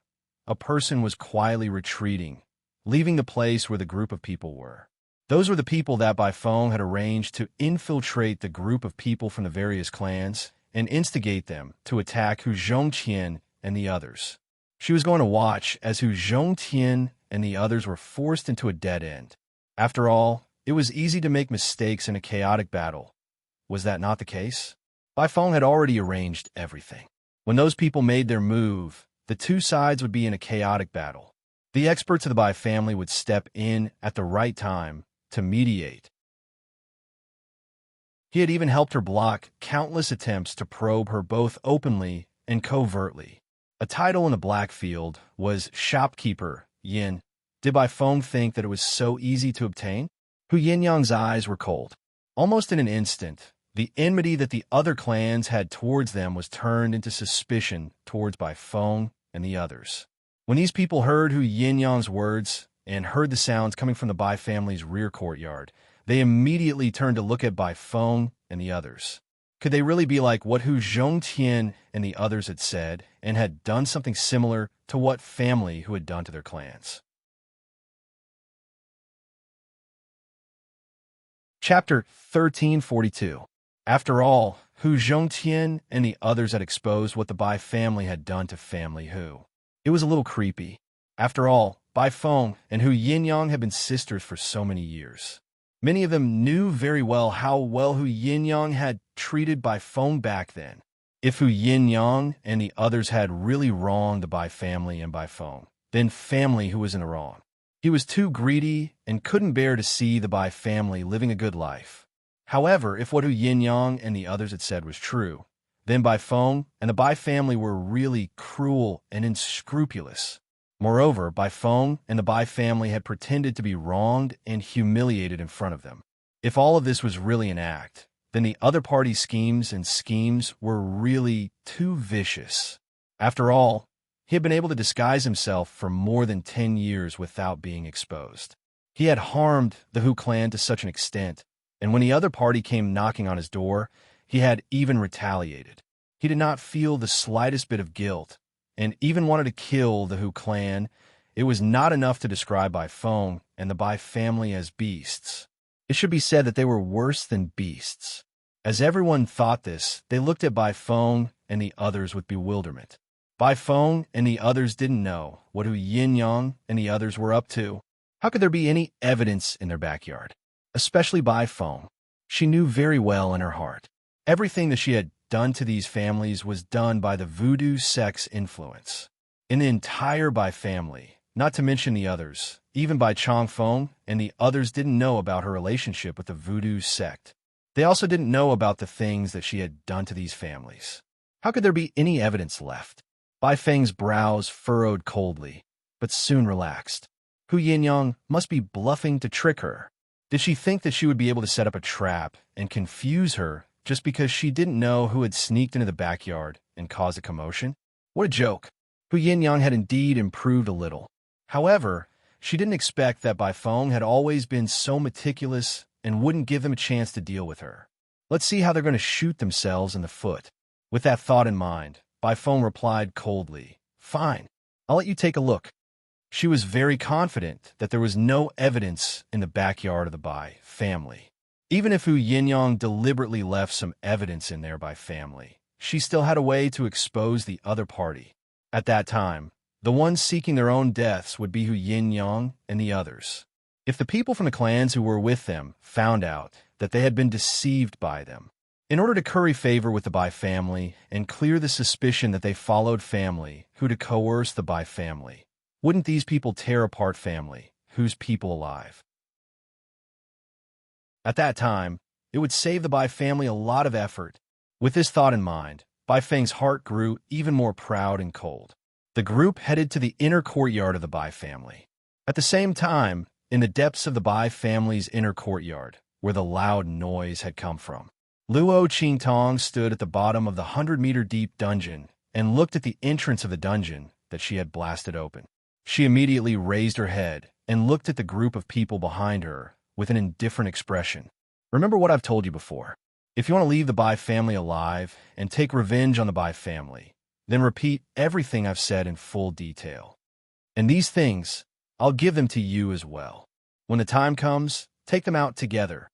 A: a person was quietly retreating, leaving the place where the group of people were. Those were the people that Bai Feng had arranged to infiltrate the group of people from the various clans and instigate them to attack Hu Zhongqian and the others. She was going to watch as Hu Zhongqian and the others were forced into a dead end. After all, it was easy to make mistakes in a chaotic battle. Was that not the case? Bai Feng had already arranged everything. When those people made their move, the two sides would be in a chaotic battle. The experts of the Bai family would step in at the right time to mediate. He had even helped her block countless attempts to probe her both openly and covertly. A title in the black field was Shopkeeper Yin. Did Bai Feng think that it was so easy to obtain? Hu Yinyang's eyes were cold. Almost in an instant, the enmity that the other clans had towards them was turned into suspicion towards Bai Feng and the others. When these people heard Hu Yinyang's words and heard the sounds coming from the Bai family's rear courtyard, they immediately turned to look at Bai Feng and the others. Could they really be like what Hu Zhongtian and the others had said and had done something similar to what family who had done to their clans? Chapter 1342. After all, Hu Zhongtian and the others had exposed what the Bai family had done to family Hu. It was a little creepy. After all, Bai Feng and Hu Yinyang had been sisters for so many years. Many of them knew very well how well Hu Yinyang had treated Bai Feng back then. If Hu Yinyang and the others had really wronged the Bai family and Bai Feng, then family Hu was in the wrong. He was too greedy and couldn't bear to see the Bai family living a good life. However, if what Hu Yinyang and the others had said was true, then Bai Feng and the Bai family were really cruel and unscrupulous. Moreover, Bai Feng and the Bai family had pretended to be wronged and humiliated in front of them. If all of this was really an act, then the other party's schemes were really too vicious. After all, he had been able to disguise himself for more than 10 years without being exposed. He had harmed the Hu clan to such an extent, and when the other party came knocking on his door, he had even retaliated. He did not feel the slightest bit of guilt, and even wanted to kill the Hu clan. It was not enough to describe Bai Feng and the Bai family as beasts. It should be said that they were worse than beasts. As everyone thought this, they looked at Bai Feng and the others with bewilderment. Bai Feng and the others didn't know what Hu Yinyang and the others were up to. How could there be any evidence in their backyard? Especially Bai Feng. She knew very well in her heart. Everything that she had done to these families was done by the voodoo sect's influence. In the entire Bai family, not to mention the others, even Bai Changfeng and the others didn't know about her relationship with the voodoo sect. They also didn't know about the things that she had done to these families. How could there be any evidence left? Bai Feng's brows furrowed coldly, but soon relaxed. Hu Yinyang must be bluffing to trick her. Did she think that she would be able to set up a trap and confuse her just because she didn't know who had sneaked into the backyard and caused a commotion? What a joke. Hu Yinyang had indeed improved a little. However, she didn't expect that Bai Feng had always been so meticulous and wouldn't give them a chance to deal with her. Let's see how they're going to shoot themselves in the foot. With that thought in mind, Bai Feng replied coldly, "Fine, I'll let you take a look." She was very confident that there was no evidence in the backyard of the Bai family. Even if Hu Yinyang deliberately left some evidence in there by family, she still had a way to expose the other party. At that time, the ones seeking their own deaths would be Hu Yinyang and the others. If the people from the clans who were with them found out that they had been deceived by them, in order to curry favor with the Bai family and clear the suspicion that they followed family who to coerce the Bai family, wouldn't these people tear apart family whose people alive? At that time, it would save the Bai family a lot of effort. With this thought in mind, Bai Feng's heart grew even more proud and cold. The group headed to the inner courtyard of the Bai family. At the same time, in the depths of the Bai family's inner courtyard, where the loud noise had come from. Luo Qingtong stood at the bottom of the 100-meter-deep dungeon and looked at the entrance of the dungeon that she had blasted open. She immediately raised her head and looked at the group of people behind her with an indifferent expression. Remember what I've told you before. If you want to leave the Bai family alive and take revenge on the Bai family, then repeat everything I've said in full detail. And these things, I'll give them to you as well. When the time comes, take them out together.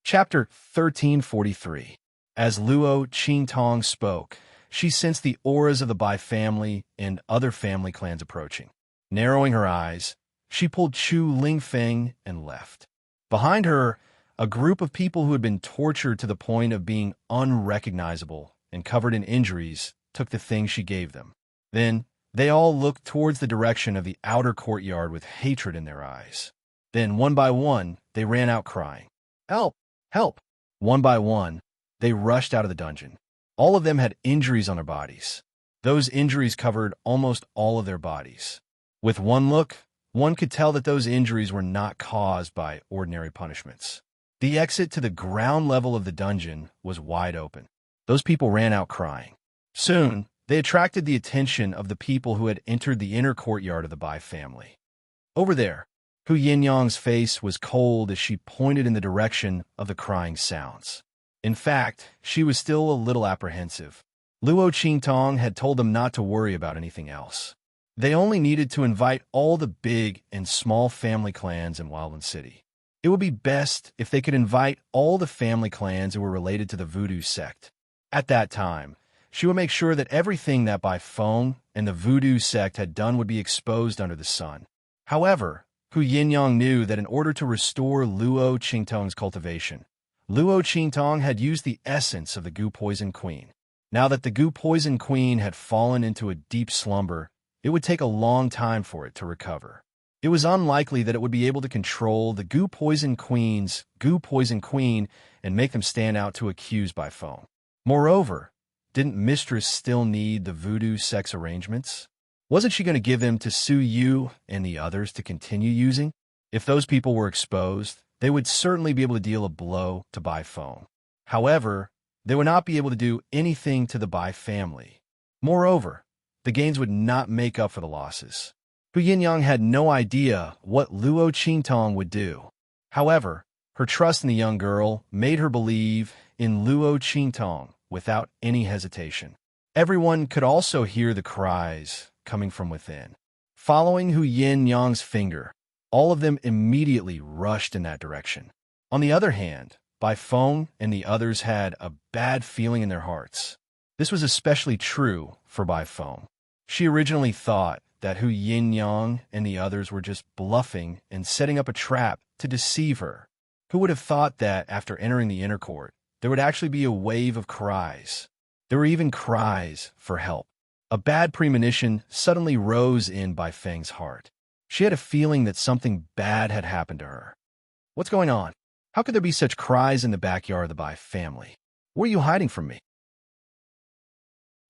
A: Chapter 1343. As Luo Qingtong spoke, she sensed the auras of the Bai family and other family clans approaching. Narrowing her eyes, she pulled Chu Lingfeng and left. Behind her, a group of people who had been tortured to the point of being unrecognizable and covered in injuries took the things she gave them. Then, they all looked towards the direction of the outer courtyard with hatred in their eyes. Then, one by one, they ran out crying, "Help! Help!" One by one, they rushed out of the dungeon. All of them had injuries on their bodies. Those injuries covered almost all of their bodies. With one look, one could tell that those injuries were not caused by ordinary punishments. The exit to the ground level of the dungeon was wide open. Those people ran out crying. Soon, they attracted the attention of the people who had entered the inner courtyard of the Bai family. Over there, Hu Yinyang's face was cold as she pointed in the direction of the crying sounds. In fact, she was still a little apprehensive. Luo Qingtong had told them not to worry about anything else. They only needed to invite all the big and small family clans in Wildland City. It would be best if they could invite all the family clans who were related to the voodoo sect. At that time, she would make sure that everything that Bai Feng and the voodoo sect had done would be exposed under the sun. However, Hu Yinyang knew that in order to restore Luo Qingtong's cultivation, Luo Qingtong had used the essence of the Gu Poison Queen. Now that the Gu Poison Queen had fallen into a deep slumber, it would take a long time for it to recover. It was unlikely that it would be able to control the Gu Poison Queen's Gu Poison Queen and make them stand out to accuse Bai Feng. Moreover, didn't Mistress still need the voodoo sex arrangements? Wasn't she going to give them to Su Yu and the others to continue using? If those people were exposed, they would certainly be able to deal a blow to Bai Feng. However, they would not be able to do anything to the Bai family. Moreover, the gains would not make up for the losses. Hu Yinyang had no idea what Luo Qingtong would do. However, her trust in the young girl made her believe in Luo Qingtong without any hesitation. Everyone could also hear the cries coming from within. Following Hu Yinyang's finger, all of them immediately rushed in that direction. On the other hand, Bai Feng and the others had a bad feeling in their hearts. This was especially true for Bai Feng. She originally thought that Hu Yinyang and the others were just bluffing and setting up a trap to deceive her. Who would have thought that after entering the inner court, there would actually be a wave of cries? There were even cries for help. A bad premonition suddenly rose in Bai Feng's heart. She had a feeling that something bad had happened to her. What's going on? How could there be such cries in the backyard of the Bai family? Where are you hiding from me?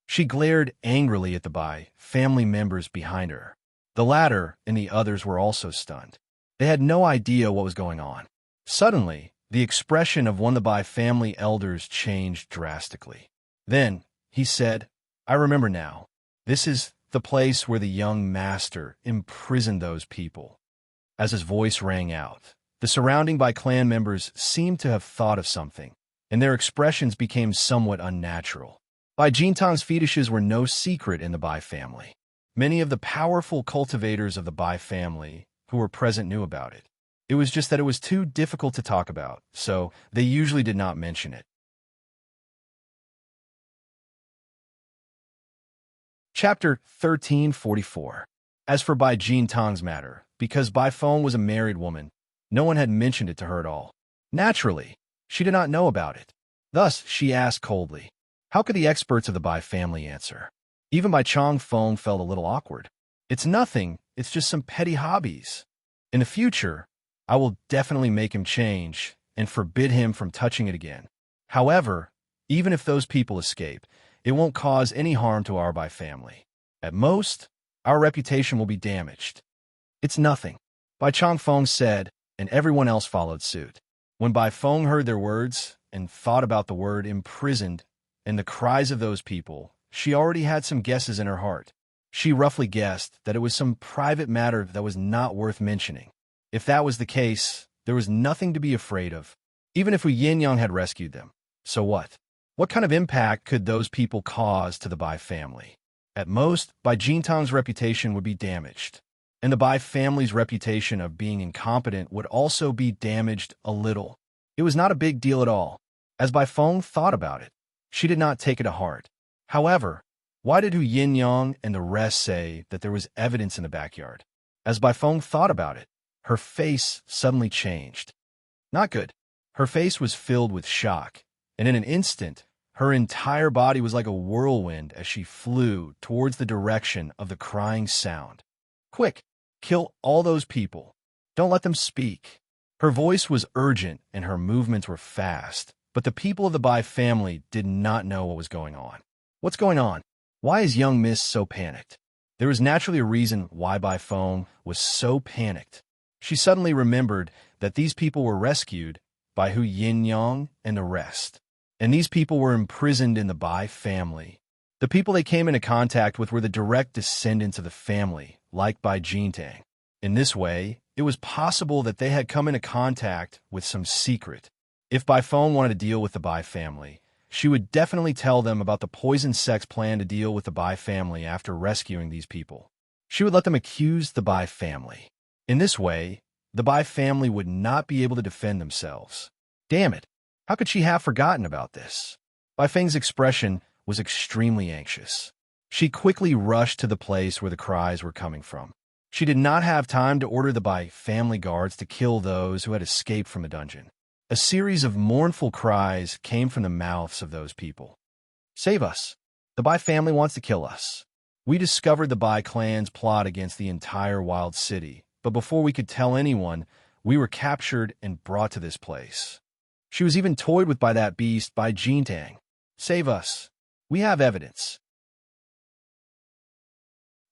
A: She glared angrily at the Bai family members behind her. The latter and the others were also stunned. They had no idea what was going on. Suddenly, the expression of one of the Bai family elders changed drastically. Then, he said, "I remember now. This is the place where the young master imprisoned those people." As his voice rang out, the surrounding Bai clan members seemed to have thought of something, and their expressions became somewhat unnatural. Bai Jintang's fetishes were no secret in the Bai family. Many of the powerful cultivators of the Bai family who were present knew about it. It was just that it was too difficult to talk about, so they usually did not mention it. Chapter 1344. As for Bai Jintang's matter, because Bai Feng was a married woman, no one had mentioned it to her at all. Naturally, she did not know about it. Thus, she asked coldly, how could the experts of the Bai family answer? Even Bai Chong Feng felt a little awkward. It's nothing, it's just some petty hobbies. In the future, I will definitely make him change and forbid him from touching it again. However, even if those people escape, it won't cause any harm to our Bai family. At most,
B: Our reputation will be damaged. It's nothing, Bai Changfeng said, and everyone else followed suit. When Bai Feng heard their words and thought about the word imprisoned and the cries of those people, she already had some guesses in her heart. She roughly guessed that it was some private matter that was not worth mentioning. If that was the case, there was nothing to be afraid of, even if Wu Yinyang had rescued them. So what? What kind of impact could those people cause to the Bai family? At most, Bai Jintang's reputation would be damaged, and the Bai family's reputation of being incompetent would also be damaged a little. It was not a big deal at all. As Bai Feng thought about it, she did not take it to heart. However, why did Hu Yinyang and the rest say that there was evidence in the backyard? As Bai Feng thought about it, her face suddenly changed. Not good. Her face was filled with shock, and in an instant, her entire body was like a whirlwind as she flew towards the direction of the crying sound. Quick, kill all those people. Don't let them speak. Her voice was urgent and her movements were fast, but the people of the Bai family did not know what was going on. What's going on? Why is young Miss so panicked? There was naturally a reason why Bai Feng was so panicked. She suddenly remembered that these people were rescued by Hu Yinyang and the rest, and these people were imprisoned in the Bai family. The people they came into contact with were the direct descendants of the family, like Bai Jintang. In this way, it was possible that they had come into contact with some secret. If Bai Feng wanted to deal with the Bai family, she would definitely tell them about the poison sex plan to deal with the Bai family after rescuing these people. She would let them accuse the Bai family. In this way, the Bai family would not be able to defend themselves. Damn it! How could she have forgotten about this? Bai Feng's expression was extremely anxious. She quickly rushed to the place where the cries were coming from. She did not have time to order the Bai family guards to kill those who had escaped from the dungeon. A series of mournful cries came from the mouths of those people. Save us! The Bai family wants to kill us. We discovered the Bai clan's plot against the entire wild city, but before we could tell anyone, we were captured and brought to this place. She was even toyed with by that beast, Bai Jintang. Save us! We have evidence.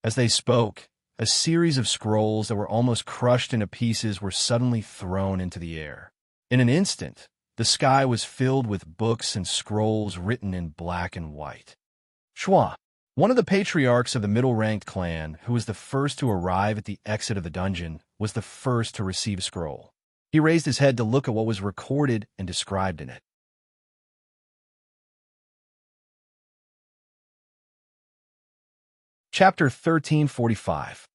B: As they spoke, a series of scrolls that were almost crushed into pieces were suddenly thrown into the air. In an instant, the sky was filled with books and scrolls written in black and white. Shua, one of the patriarchs of the middle-ranked clan, who was the first to arrive at the exit of the dungeon, was the first to receive a scroll. He raised his head to look at what was recorded and described in it. Chapter 1345.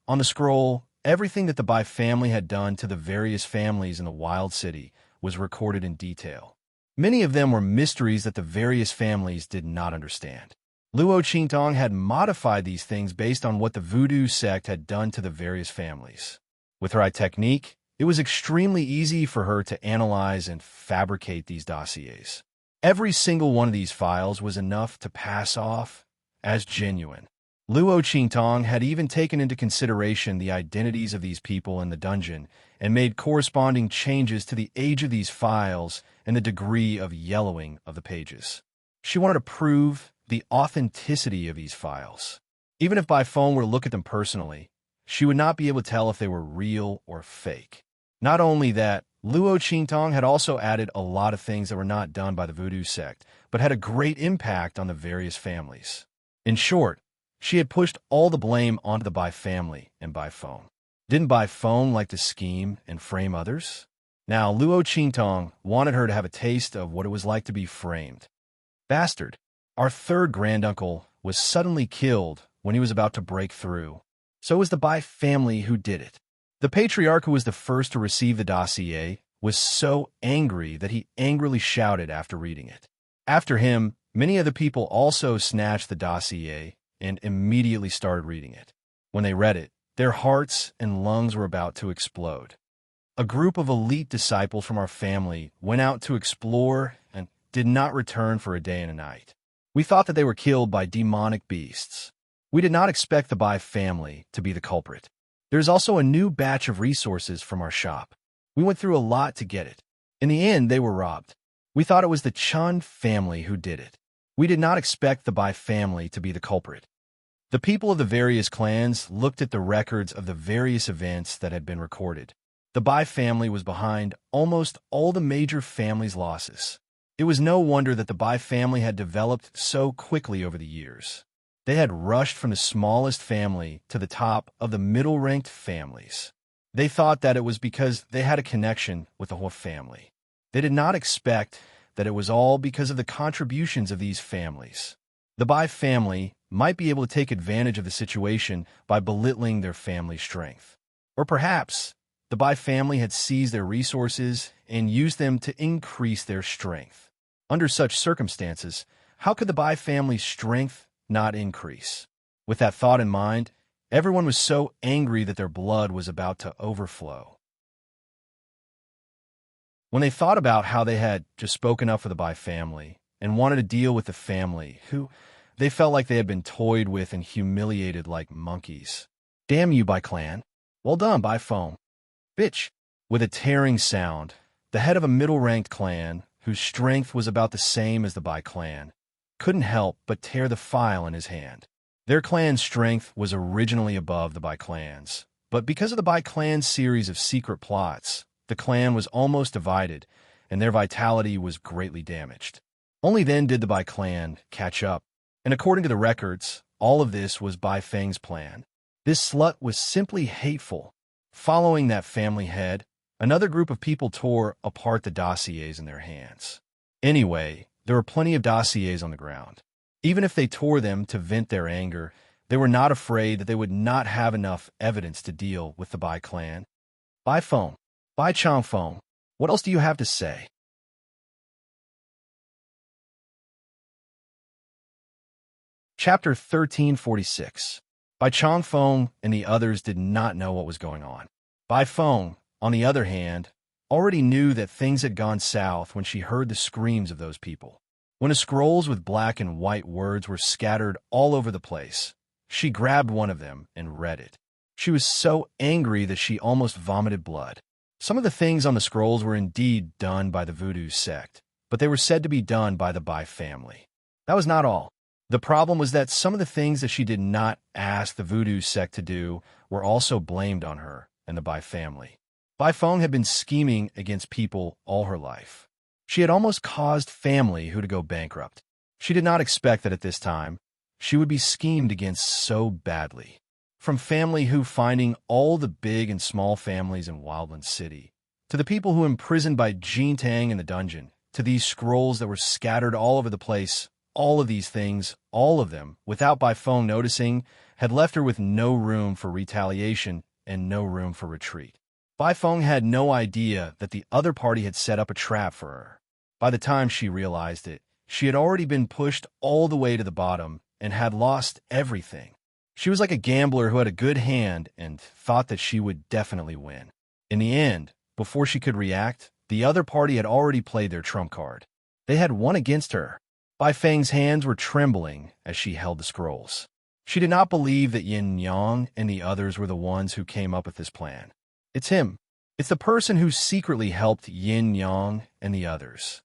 B: On the scroll, everything that the Bai family had done to the various families in the wild city was recorded in detail. Many of them were mysteries that the various families did not understand. Luo Qingtong had modified these things based on what the voodoo sect had done to the various families. With her technique, it was extremely easy for her to analyze and fabricate these dossiers. Every single one of these files was enough to pass off as genuine. Luo Qingtong had even taken into consideration the identities of these people in the dungeon and made corresponding changes to the age of these files and the degree of yellowing of the pages. She wanted to prove the authenticity of these files. Even if Bai Feng were to look at them personally, she would not be able to tell if they were real or fake. Not only that, Luo Qingtong had also added a lot of things that were not done by the voodoo sect, but had a great impact on the various families. In short, she had pushed all the blame onto the Bai family and Bai Feng. Didn't Bai Feng like to scheme and frame others? Now, Luo Qingtong wanted her to have a taste of what it was like to be framed. Bastard! Our third granduncle was suddenly killed when he was about to break through. So it was the Bai family who did it. The patriarch who was the first to receive the dossier was so angry that he angrily shouted after reading it. After him, many of the people also snatched the dossier and immediately started reading it. When they read it, their hearts and lungs were about to explode. A group of elite disciples from our family went out to explore and did not return for a day and a night. We thought that they were killed by demonic beasts. We did not expect the Bai family to be the culprit. There's also a new batch of resources from our shop. We went through a lot to get it. In the end, they were robbed. We thought it was the Chun family who did it. We did not expect the Bai family to be the culprit. The people of the various clans looked at the records of the various events that had been recorded. The Bai family was behind almost all the major families' losses. It was no wonder that the Bai family had developed so quickly over the years. They had rushed from the smallest family to the top of the middle-ranked families. They thought that it was because they had a connection with the whole family. They did not expect that it was all because of the contributions of these families. The Bai family might be able to take advantage of the situation by belittling their family's strength. Or perhaps the Bai family had seized their resources and used them to increase their strength. Under such circumstances, how could the Bai family's strength not increase? With that thought in mind, everyone was so angry that their blood was about to overflow. When they thought about how they had just spoken up for the Bai family and wanted to deal with the family, who they felt like they had been toyed with and humiliated like monkeys. Damn you, Bai clan. Well done, Bai foam. Bitch. With a tearing sound, the head of a middle-ranked clan, whose strength was about the same as the Bai clan, couldn't help but tear the file in his hand. Their clan's strength was originally above the Bai clan's, but because of the Bai clan's series of secret plots, the clan was almost divided, and their vitality was greatly damaged. Only then did the Bai clan catch up, and according to the records, all of this was Bai Feng's plan. This slut was simply hateful. Following that family head, another group of people tore apart the dossiers in their hands. Anyway, there were plenty of dossiers on the ground. Even if they tore them to vent their anger, they were not afraid that they would not have enough evidence to deal with the Bai clan. Bai Feng, Bai Chang Feng, what else do you have to say? Chapter 1346. Bai Chang Feng and the others did not know what was going on. Bai Feng, on the other hand, already knew that things had gone south when she heard the screams of those people. When the scrolls with black and white words were scattered all over the place, she grabbed one of them and read it. She was so angry that she almost vomited blood. Some of the things on the scrolls were indeed done by the voodoo sect, but they were said to be done by the Bai family. That was not all. The problem was that some of the things that she did not ask the voodoo sect to do were also blamed on her and the Bai family. Bai Feng had been scheming against people all her life. She had almost caused family who to go bankrupt. She did not expect that at this time, she would be schemed against so badly. From family who finding all the big and small families in Wildland City, to the people who imprisoned by Jin Tang in the dungeon, to these scrolls that were scattered all over the place, all of these things, all of them, without Bai Feng noticing, had left her with no room for retaliation and no room for retreat. Bai Feng had no idea that the other party had set up a trap for her. By the time she realized it, she had already been pushed all the way to the bottom and had lost everything. She was like a gambler who had a good hand and thought that she would definitely win. In the end, before she could react, the other party had already played their trump card. They had won against her. Bai Feng's hands were trembling as she held the scrolls. She did not believe that Yin Yang and the others were the ones who came up with this plan. It's him. It's the person who secretly helped Yin Yang and the others.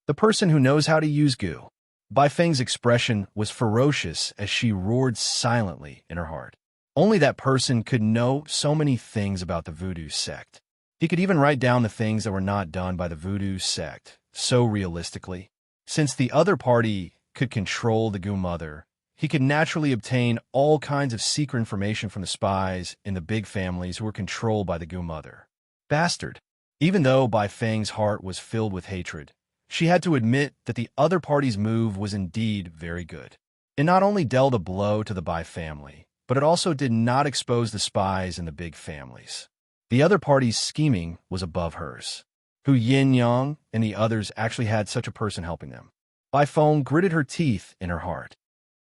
B: The person who knows how to use goo. Bai Feng's expression was ferocious as she roared silently in her heart. Only that person could know so many things about the voodoo sect. He could even write down the things that were not done by the voodoo sect so realistically. Since the other party could control the Goo Mother, he could naturally obtain all kinds of secret information from the spies in the big families who were controlled by the Goo Mother. Bastard. Even though Bai Feng's heart was filled with hatred, she had to admit that the other party's move was indeed very good. It not only dealt a blow to the Bai family, but it also did not expose the spies in the big families. The other party's scheming was above hers. Who Yin Yang and the others actually had such a person helping them. Bai Feng gritted her teeth in her heart.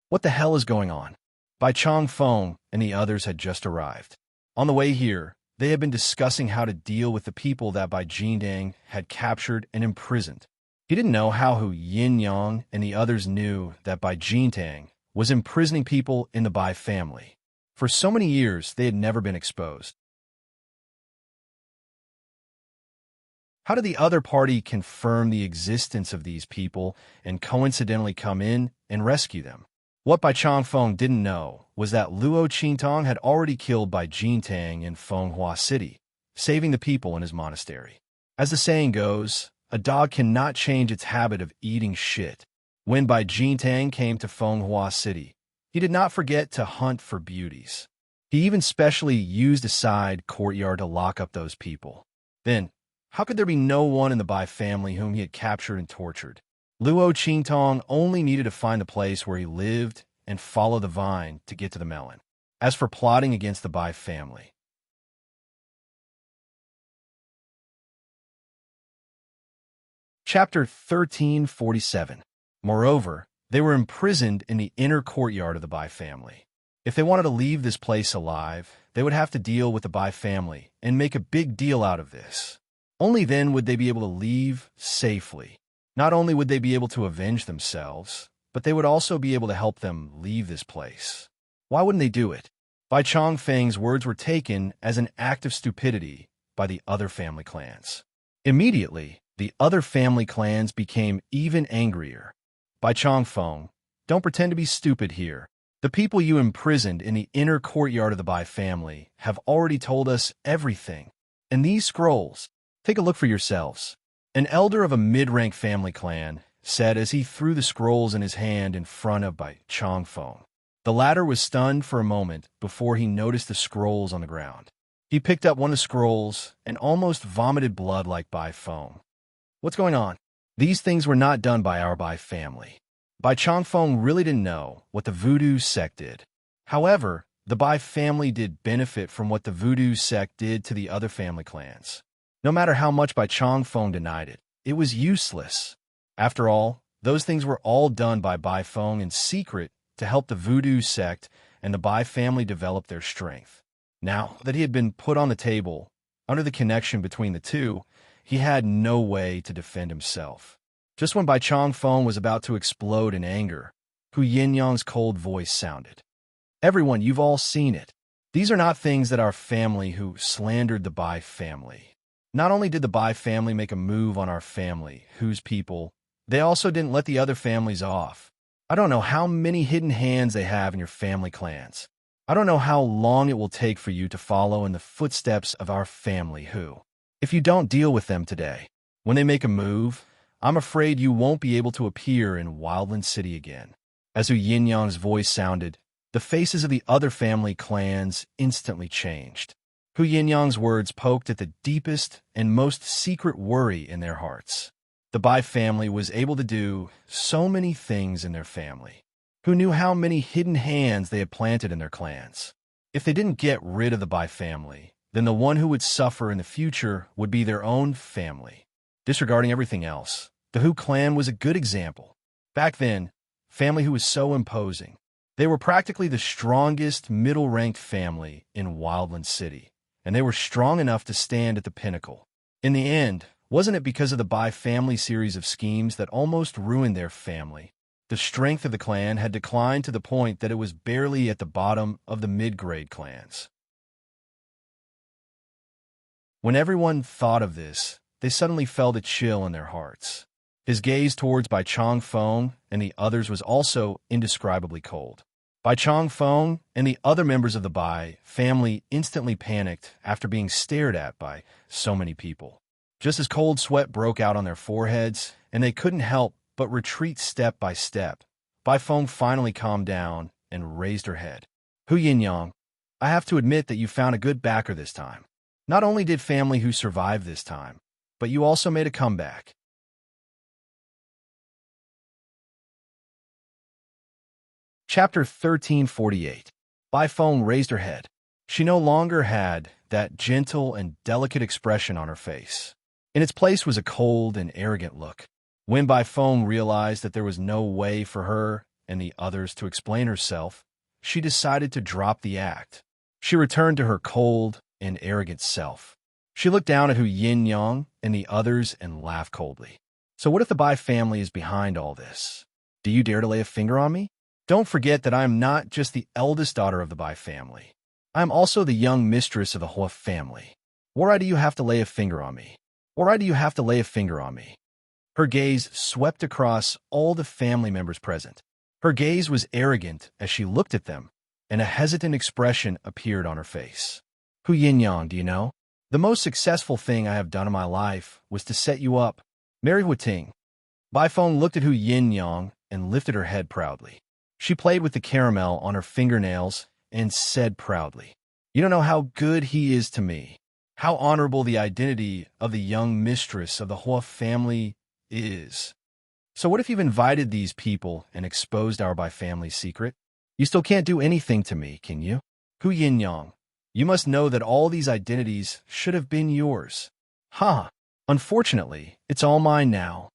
B: What the hell is going on? Bai Chang Feng and the others had just arrived. On the way here, they had been discussing how to deal with the people that Bai Jindang had captured and imprisoned. He didn't know how Hu Yin Yang and the others knew that Bai Jintang was imprisoning people in the Bai family. For so many years, they had never been exposed. How did the other party confirm the existence of these people and coincidentally come in and rescue them?
A: What Bai Changfeng didn't know was that Luo Qingtong had already killed Bai Jintang in Fenghua City, saving the people in his monastery. As the saying goes, a dog cannot change its habit of eating shit. When Bai Jintang came to Fenghua City, he did not forget to hunt for beauties. He even specially used a side courtyard to lock up those people. Then, how could there be no one in the Bai family whom he had captured and tortured? Luo Qingtong only needed to find the place where he lived and follow the vine to get to the melon. As for plotting against the Bai family, Chapter 1347. Moreover, they were imprisoned in the inner courtyard of the Bai family. If they wanted to leave this place alive, they would have to deal with the Bai family and make a big deal out of this. Only then would they be able to leave safely. Not only would they be able to avenge themselves, but they would also be able to help them leave this place. Why wouldn't they do it? Bai Changfeng's words were taken as an act of stupidity by the other family clans. Immediately, the other family clans became even angrier. Bai Changfeng, don't pretend to be stupid here. The people you imprisoned in the inner courtyard of the Bai family have already told us everything. And these scrolls, take a look for yourselves. An elder of a mid-rank family clan said as he threw the scrolls in his hand in front of Bai Changfeng. The latter was stunned for a moment before he noticed the scrolls on the ground. He picked up one of the scrolls and almost vomited blood like Bai Feng. What's going on? These things were not done by our Bai family. Bai Changfeng really didn't know what the voodoo sect did. However, the Bai family did benefit from what the voodoo sect did to the other family clans. No matter how much Bai Changfeng denied it, it was useless. After all, those things were all done by Bai Feng in secret to help the voodoo sect and the Bai family develop their strength. Now that he had been put on the table, under the connection between the two, he had no way to defend himself. Just when Bai Changfeng was about to explode in anger, Hu Yinyang's cold voice sounded. Everyone, you've all seen it. These are not things that our family who slandered the Bai family. Not only did the Bai family make a move on our family, whose people, they also didn't let the other families off. I don't know how many hidden hands they have in your family clans. I don't know how long it will take for you to follow in the footsteps of our family who, if you don't deal with them today, when they make a move, I'm afraid you won't be able to appear in Wildland City again. As Hu Yinyang's voice sounded, the faces of the other family clans instantly changed. Hu Yinyang's words poked at the deepest and most secret worry in their hearts. The Bai family was able to do so many things in their family. Who knew how many hidden hands they had planted in their clans? If they didn't get rid of the Bai family, then the one who would suffer in the future would be their own family. Disregarding everything else, the Hu clan was a good example. Back then, family who was so imposing. They were practically the strongest middle-ranked family in Wildland City, and they were strong enough to stand at the pinnacle. In the end, wasn't it because of the Bai family series of schemes that almost ruined their family? The strength of the clan had declined to the point that it was barely at the bottom of the mid-grade clans. When everyone thought of this, they suddenly felt a chill in their hearts. His gaze towards Bai Changfeng and the others was also indescribably cold. Bai Changfeng and the other members of the Bai family instantly panicked after being stared at by so many people. Just as cold sweat broke out on their foreheads, and they couldn't help but retreat step by step, Bai Feng finally calmed down and raised her head. Hu Yinyang, I have to admit that you found a good backer this time. Not only did family who survived this time, but you also made a comeback. Chapter 1348. Bai Feng raised her head. She no longer had that gentle and delicate expression on her face. In its place was a cold and arrogant look. When Bai Feng realized that there was no way for her and the others to explain herself, she decided to drop the act. She returned to her cold and arrogant self. She looked down at Hu Yinyang and the others and laughed coldly. So what if the Bai family is behind all this? Do you dare to lay a finger on me? Don't forget that I am not just the eldest daughter of the Bai family. I am also the young mistress of the Hua family. Why do you have to lay a finger on me? Why do you have to lay a finger on me? Her gaze swept across all the family members present. Her gaze was arrogant as she looked at them, and a hesitant expression appeared on her face. Hu Yin-yang, do you know? The most successful thing I have done in my life was to set you up. Mary Wu-ting. Bai Feng looked at Hu Yin-yang and lifted her head proudly. She played with the caramel on her fingernails and said proudly, "You don't know how good he is to me. How honorable the identity of the young mistress of the Hua family is. So what if you've invited these people and exposed our Bai family's secret? You still can't do anything to me, can you? Hu Yin-yang, you must know that all these identities should have been yours. Ha! Unfortunately, it's all mine now.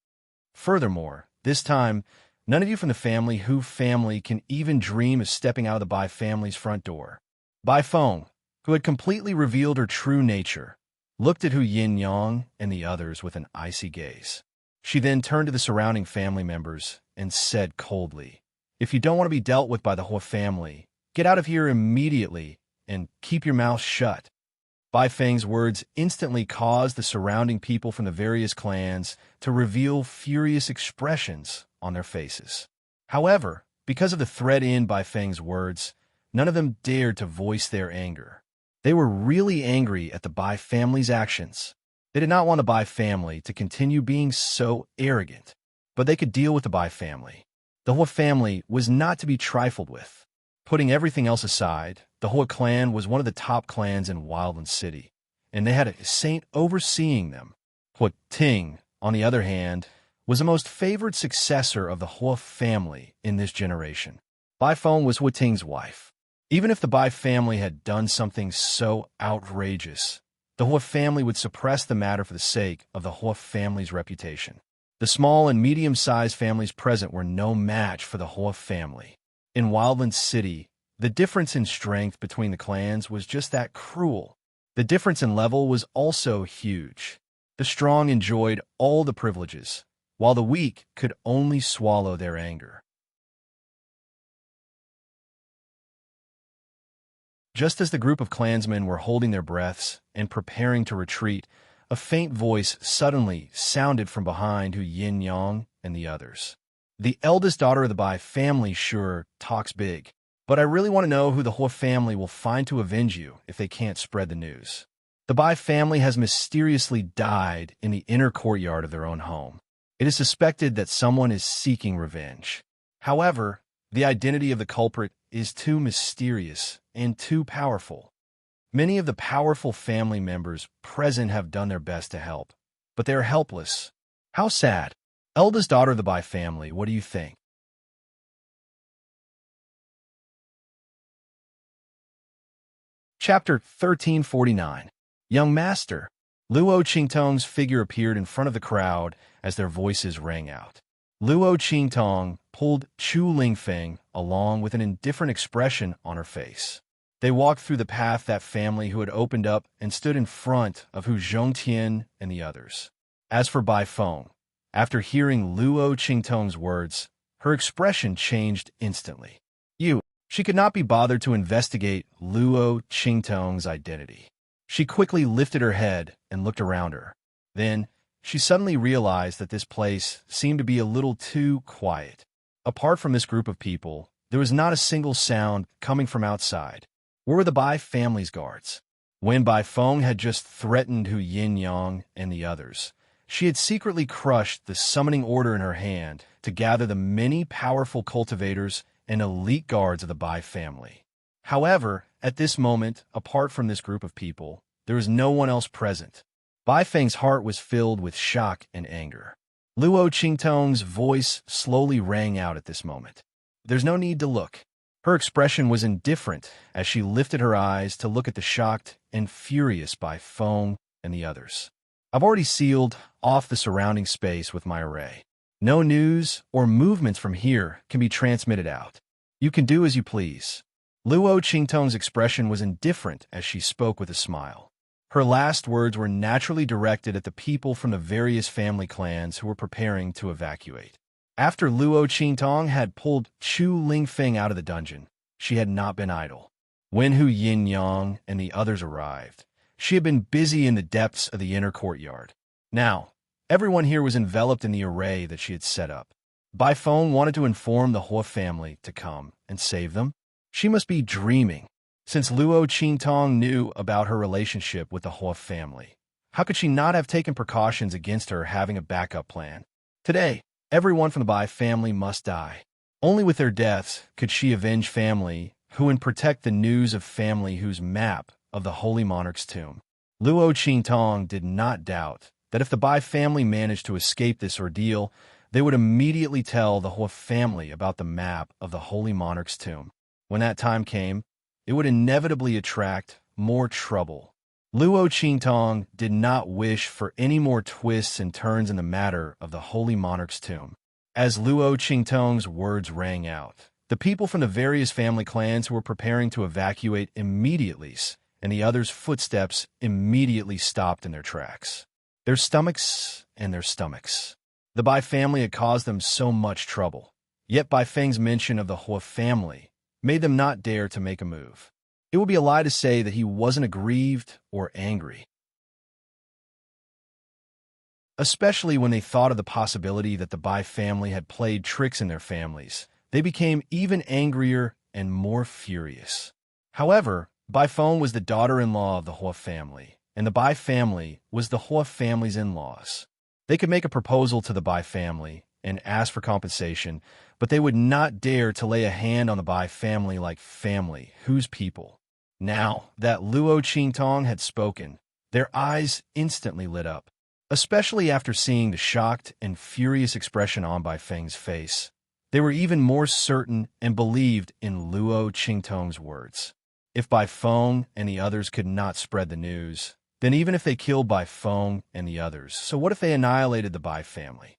A: Furthermore, this time, none of you from the Hu family can even dream of stepping out of the Bai family's front door." Bai Feng, who had completely revealed her true nature, looked at Hu Yin-yang and the others with an icy gaze. She then turned to the surrounding family members and said coldly, "If you don't want to be dealt with by the Hua family, get out of here immediately and keep your mouth shut." Bai Feng's words instantly caused the surrounding people from the various clans to reveal furious expressions on their faces. However, because of the threat in Bai Feng's words, none of them dared to voice their anger. They were really angry at the Bai family's actions. They did not want the Bai family to continue being so arrogant, but they could deal with the Bai family. The Hua family was not to be trifled with. Putting everything else aside, the Hua clan was one of the top clans in Wildland City, and they had a saint overseeing them. Hua Ting, on the other hand, was the most favored successor of the Hua family in this generation. Bai Feng was Hua Ting's wife. Even if the Bai family had done something so outrageous, the Hua family would suppress the matter for the sake of the Hua family's reputation. The small and medium-sized families present were no match for the Hua family. In Wildland City, the difference in strength between the clans was just that cruel. The difference in level was also huge. The strong enjoyed all the privileges, while the weak could only swallow their anger. Just as the group of clansmen were holding their breaths and preparing to retreat, a faint voice suddenly sounded from behind Hu Yin-yang and the others. "The eldest daughter of the Bai family sure talks big, but I really want to know who the Hua family will find to avenge you if they can't spread the news. The Bai family has mysteriously died in the inner courtyard of their own home. It is suspected that someone is seeking revenge. However, the identity of the culprit is too mysterious and too powerful. Many of the powerful family members present have done their best to help, but they are helpless. How sad. Eldest daughter of the Bai family, what do you think?" Chapter 1349. Young Master. Luo Qingtong's figure appeared in front of the crowd as their voices rang out. Luo Qingtong pulled Chu Lingfeng along with an indifferent expression on her face. They walked through the path that family who had opened up and stood in front of Hu Zhongtian and the others. As for Bai Feng, after hearing Luo Qingtong's words, her expression changed instantly. She could not be bothered to investigate Luo Qingtong's identity. She quickly lifted her head and looked around her. Then, she suddenly realized that this place seemed to be a little too quiet. Apart from this group of people, there was not a single sound coming from outside. Where were the Bai family's guards? When Bai Feng had just threatened Hu Yin-yang and the others, she had secretly crushed the summoning order in her hand to gather the many powerful cultivators and elite guards of the Bai family. However, at this moment, apart from this group of people, there was no one else present. Bai Feng's heart was filled with shock and anger. Luo Qingtong's voice slowly rang out at this moment. "There's no need to look." Her expression was indifferent as she lifted her eyes to look at the shocked and furious Bai Feng and the others. "I've already sealed off the surrounding space with my array. No news or movements from here can be transmitted out. You can do as you please." Luo Qingtong's expression was indifferent as she spoke with a smile. Her last words were naturally directed at the people from the various family clans who were preparing to evacuate. After Luo Qingtong had pulled Chu Lingfeng out of the dungeon, she had not been idle. When Hu Yin-yang and the others arrived, she had been busy in the depths of the inner courtyard. Now, everyone here was enveloped in the array that she had set up. By phone wanted to inform the Hua family to come and save them. She must be dreaming, since Luo Qingtong knew about her relationship with the Hua family. How could she not have taken precautions against her having a backup plan? Today, everyone from the Bai family must die. Only with their deaths could she avenge family who and protect the news of family whose map of the Holy Monarch's tomb. Luo Qingtong did not doubt that if the Bai family managed to escape this ordeal, they would immediately tell the Hua family about the map of the Holy Monarch's tomb. When that time came, it would inevitably attract more trouble. Luo Qingtong did not wish for any more twists and turns in the matter of the Holy Monarch's tomb. As Luo Qingtong's words rang out, the people from the various family clans who were preparing to evacuate immediately, and the others' footsteps immediately stopped in their tracks. Their stomachs. The Bai family had caused them so much trouble, yet Bai Feng's mention of the Hua family made them not dare to make a move. It would be a lie to say that he wasn't aggrieved or angry, especially when they thought of the possibility that the Bai family had played tricks in their families. They became even angrier and more furious. However, Bai Feng was the daughter-in-law of the Hua family, and the Bai family was the Hua family's in-laws. They could make a proposal to the Bai family and ask for compensation, but they would not dare to lay a hand on the Bai family like family, whose people. Now that Luo Qingtong had spoken, their eyes instantly lit up, especially after seeing the shocked and furious expression on Bai Feng's face. They were even more certain and believed in Luo Qingtong's words. If Bai Feng and the others could not spread the news, then even if they killed Bai Feng and the others, so what if they annihilated the Bai family?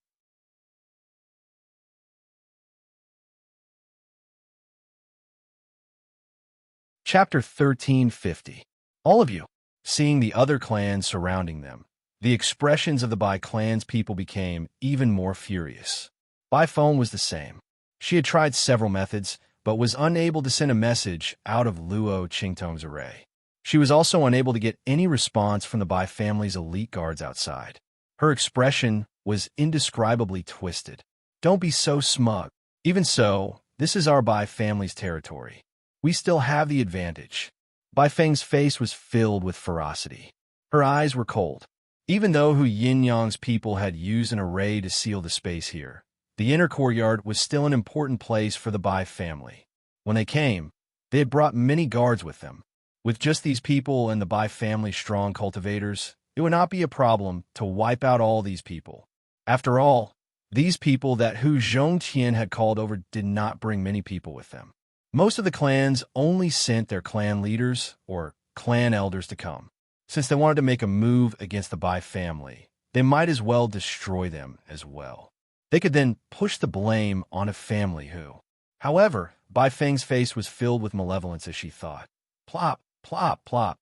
A: Chapter 1350. All of you, seeing the other clans surrounding them, the expressions of the Bai clan's people became even more furious. Bai Feng was the same. She had tried several methods, but was unable to send a message out of Luo Qingtong's array. She was also unable to get any response from the Bai family's elite guards outside. Her expression was indescribably twisted. Don't be so smug. Even so, this is our Bai family's territory. We still have the advantage. Bai Feng's face was filled with ferocity. Her eyes were cold. Even though Hu Yinyang's people had used an array to seal the space here, the inner courtyard was still an important place for the Bai family. When they came, they had brought many guards with them. With just these people and the Bai family's strong cultivators, it would not be a problem to wipe out all these people. After all, these people that Hu Zhongtian had called over did not bring many people with them. Most of the clans only sent their clan leaders or clan elders to come. Since they wanted to make a move against the Bai family, they might as well destroy them as well. They could then push the blame on a family who. However, Bai Feng's face was filled with malevolence as she thought. Plop, plop, plop.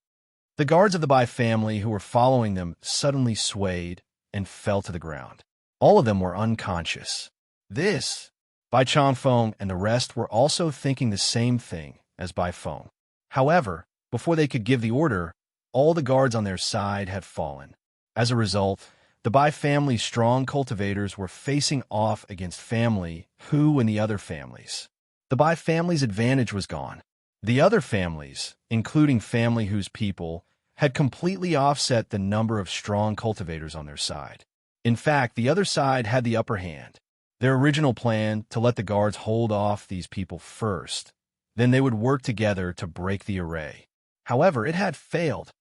A: The guards of the Bai family who were following them suddenly swayed and fell to the ground. All of them were unconscious. This, Bai Changfeng and the rest were also thinking the same thing as Bai Feng. However, before they could give the order, all the guards on their side had fallen. As a result, the Bai family's strong cultivators were facing off against family Hu and the other families. The Bai family's advantage was gone. The other families, including family Hu's people, had completely offset the number of strong cultivators on their side. In fact, the other side had the upper hand. Their original plan to let the guards hold off these people first, then they would work together to break the array. However, it had failed.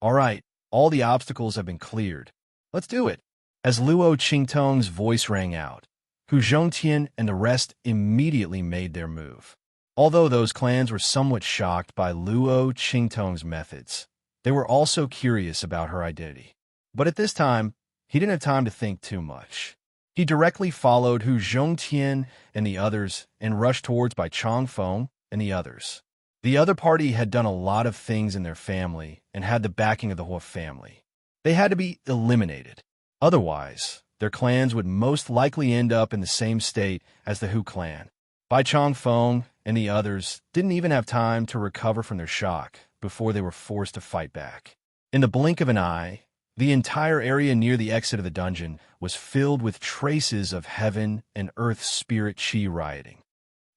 A: All right, all the obstacles have been cleared. Let's do it. As Luo Qingtong's voice rang out, Hu Zhongtian and the rest immediately made their move. Although those clans were somewhat shocked by Luo Qingtong's methods, they were also curious about her identity. But at this time, he didn't have time to think too much. He directly followed Hu Zhongtian and the others and rushed towards Bai Changfeng and the others. The other party had done a lot of things in their family and had the backing of the Hua family. They had to be eliminated. Otherwise, their clans would most likely end up in the same state as the Hu clan. Bai Changfeng and the others didn't even have time to recover from their shock before they were forced to fight back. In the blink of an eye, The entire area near the exit of the dungeon was filled with traces of heaven and earth spirit chi rioting.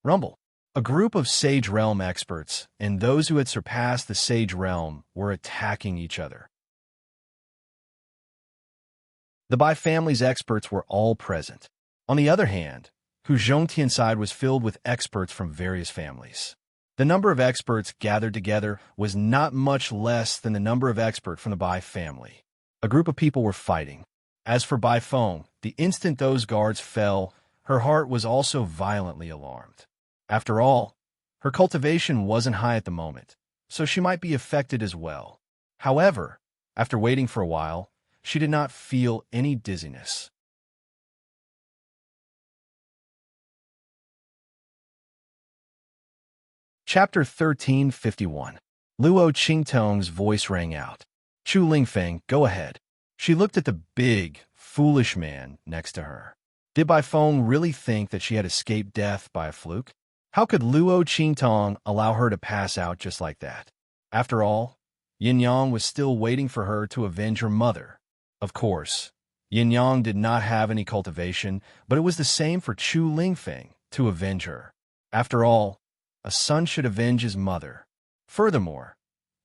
A: Rumble. A group of Sage Realm experts and those who had surpassed the Sage Realm were attacking each other. The Bai family's experts were all present. On the other hand, Hu Zhongtian's side was filled with experts from various families. The number of experts gathered together was not much less than the number of experts from the Bai family. A group of people were fighting. As for Bai Feng, the instant those guards fell, her heart was also violently alarmed. After all, her cultivation wasn't high at the moment, so she might be affected as well. However, after waiting for a while, she did not feel any dizziness. Chapter 1351. Luo Qingtong's voice rang out. Chu Lingfeng, go ahead. She looked at the big, foolish man next to her. Did Bai Feng really think that she had escaped death by a fluke? How could Luo Qingtong allow her to pass out just like that? After all, Yin Yang was still waiting for her to avenge her mother. Of course, Yin Yang did not have any cultivation, but it was the same for Chu Lingfeng to avenge her. After all, a son should avenge his mother. Furthermore,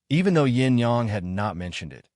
A: even though Yin Yang had not mentioned it,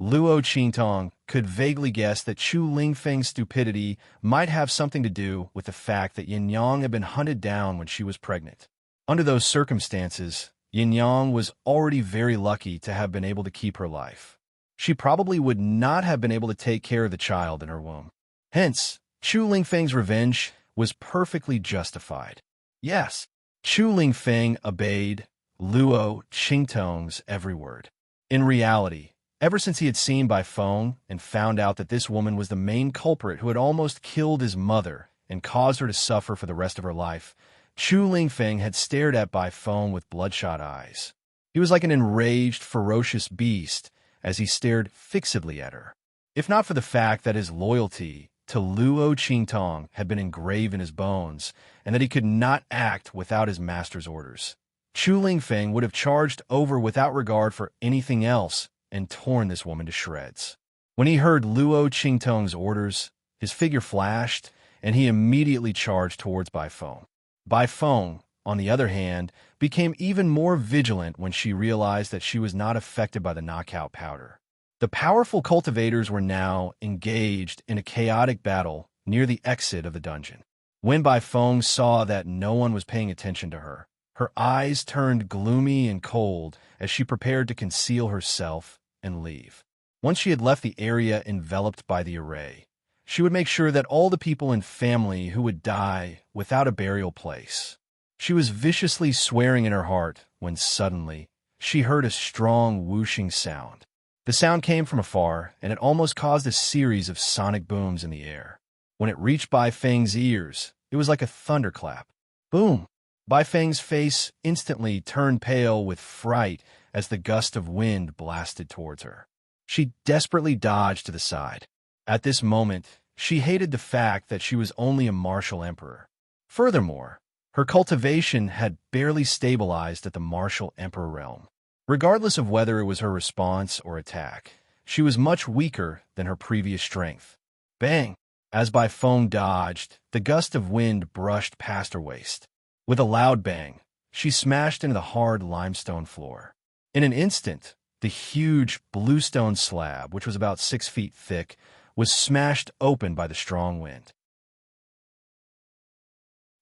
A: Luo Qingtong could vaguely guess that Chu Lingfeng's stupidity might have something to do with the fact that Yin Yang had been hunted down when she was pregnant. Under those circumstances, Yin Yang was already very lucky to have been able to keep her life. She probably would not have been able to take care of the child in her womb. Hence, Chu Lingfeng's revenge was perfectly justified. Yes, Chu Lingfeng obeyed Luo Qingtong's every word. In reality, ever since he had seen Bai Feng and found out that this woman was the main culprit who had almost killed his mother and caused her to suffer for the rest of her life, Chu Lingfeng had stared at Bai Feng with bloodshot eyes. He was like an enraged, ferocious beast as he stared fixedly at her. If not for the fact that his loyalty to Luo Qingtong had been engraved in his bones and that he could not act without his master's orders, Chu Lingfeng would have charged over without regard for anything else and torn this woman to shreds. When he heard Luo Qingtong's orders, his figure flashed, and he immediately charged towards Bai Feng. Bai Feng, on the other hand, became even more vigilant when she realized that she was not affected by the knockout powder. The powerful cultivators were now engaged in a chaotic battle near the exit of the dungeon. When Bai Feng saw that no one was paying attention to her, her eyes turned gloomy and cold as she prepared to conceal herself and leave. Once she had left the area enveloped by the array, she would make sure that all the people and family who would die without a burial place. She was viciously swearing in her heart when suddenly she heard a strong whooshing sound. The sound came from afar, and it almost caused a series of sonic booms in the air. When it reached Bai Feng's ears, it was like a thunderclap. Boom! Bai Feng's face instantly turned pale with fright as the gust of wind blasted towards her. She desperately dodged to the side. At this moment, she hated the fact that she was only a martial emperor. Furthermore, her cultivation had barely stabilized at the martial emperor realm. Regardless of whether it was her response or attack, she was much weaker than her previous strength. Bang! As Bai Feng dodged, the gust of wind brushed past her waist. With a loud bang, she smashed into the hard limestone floor. In an instant, the huge bluestone slab, which was about 6 feet thick, was smashed open by the strong wind.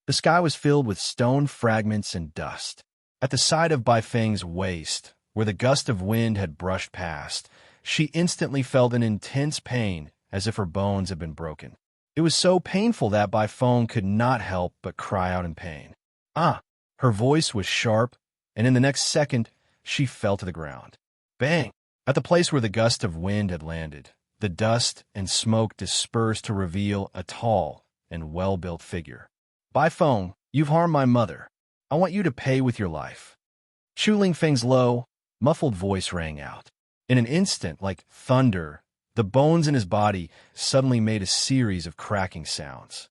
A: The sky was filled with stone fragments and dust. At the side of Bai Feng's waist, where the gust of wind had brushed past, she instantly felt an intense pain as if her bones had been broken. It was so painful that Bai Feng could not help but cry out in pain. Ah! Her voice was sharp, and in the next second, she fell to the ground. Bang! At the place where the gust of wind had landed, the dust and smoke dispersed to reveal a tall and well-built figure. Bai Feng, you've harmed my mother. I want you to pay with your life. Chu Lingfeng's low, muffled voice rang out. In an instant, like thunder, the bones in his body suddenly made a series of cracking sounds.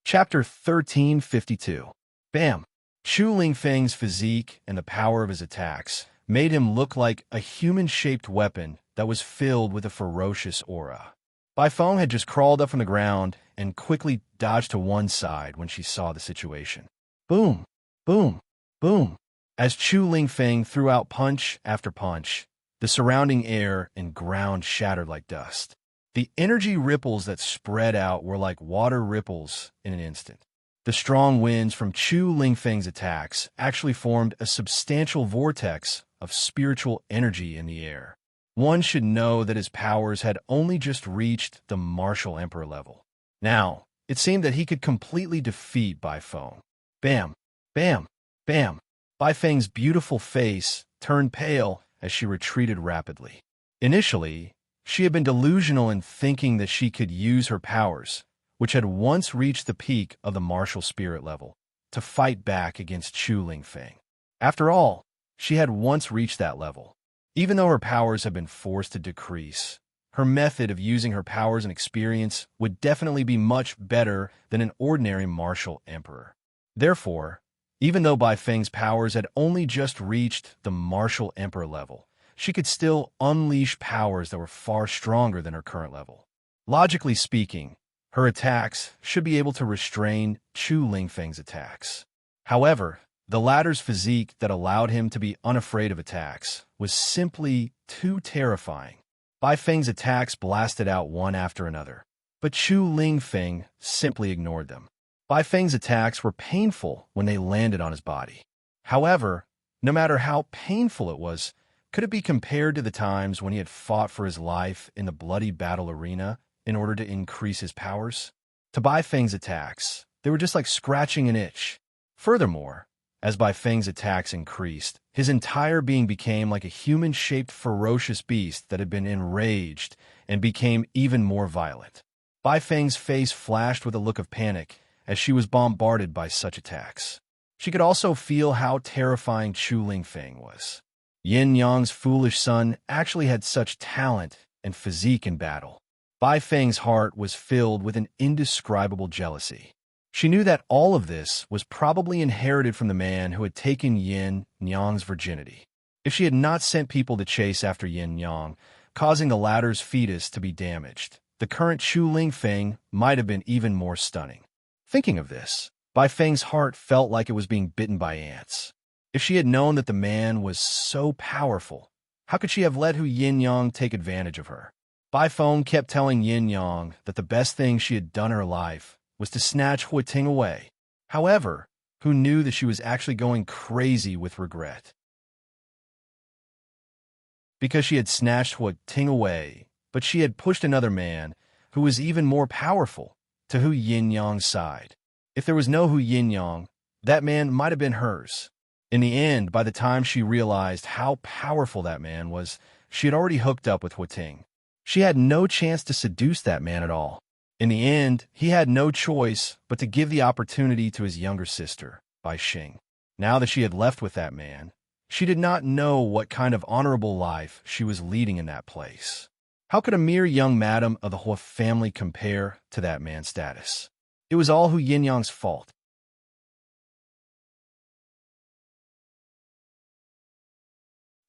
A: Chapter 1352.
B: Bam! Chu Lingfeng's physique and the power of his attacks made him look like a human-shaped weapon that was filled with a ferocious aura. Bai Feng had just crawled up from the ground and quickly dodged to one side when she saw the situation. Boom! Boom! Boom! As Chu Lingfeng threw out punch after punch, the surrounding air and ground shattered like dust. The energy ripples that spread out were like water ripples in an instant. The strong winds from Chu Lingfeng's attacks actually formed a substantial vortex of spiritual energy in the air. One should know that his powers had only just reached the martial emperor level. Now, it seemed that he could completely defeat Bai Feng. Bam! Bam! Bam! Bai Feng's beautiful face turned pale as she retreated rapidly. Initially, she had been delusional in thinking that she could use her powers, which had once reached the peak of the martial spirit level, to fight back against Chu Lingfeng. After all, she had once reached that level. Even though her powers had been forced to decrease, her method of using her powers and experience would definitely be much better than an ordinary martial emperor. Therefore, even though Bai Feng's powers had only just reached the martial emperor level, she could still unleash powers that were far stronger than her current level. Logically speaking, her attacks should be able to restrain Chu Lingfeng's attacks. However, the latter's physique that allowed him to be unafraid of attacks was simply too terrifying. Bai Feng's attacks blasted out one after another, but Chu Lingfeng simply ignored them. Bai Feng's attacks were painful when they landed on his body. However, no matter how painful it was, could it be compared to the times when he had fought for his life in the bloody battle arena in order to increase his powers? To Bai Feng's attacks, they were just like scratching an itch. Furthermore, as Bai Feng's attacks increased, his entire being became like a human-shaped ferocious beast that had been enraged and became even more violent. Bai Feng's face flashed with a look of panic as she was bombarded by such attacks. She could also feel how terrifying Chu Lingfeng was. Yin Yang's foolish son actually had such talent and physique in battle. Bai Feng's heart was filled with an indescribable jealousy. She knew that all of this was probably inherited from the man who had taken Yin Yang's virginity. If she had not sent people to chase after Yin Yang, causing the latter's fetus to be damaged, the current Chu Lingfeng might have been even more stunning. Thinking of this, Bai Feng's heart felt like it was being bitten by ants. If she had known that the man was so powerful, how could she have let Yin Yang take advantage of her? Bai Feng kept telling Yin Yang that the best thing she had done in her life was to snatch Ting away. However, who knew that she was actually going crazy with regret? Because she had snatched Ting away, but she had pushed another man, who was even more powerful, to Yin Yang's side. If there was no Yin Yang, that man might have been hers. In the end, by the time she realized how powerful that man was, she had already hooked up with Ting. She had no chance to seduce that man at all. In the end, he had no choice but to give the opportunity to his younger sister, Bai Xing. Now that she had left with that man, she did not know what kind of honorable life she was leading in that place. How could a mere young madam of the whole family compare to that man's status? It was all Yin Yang's fault.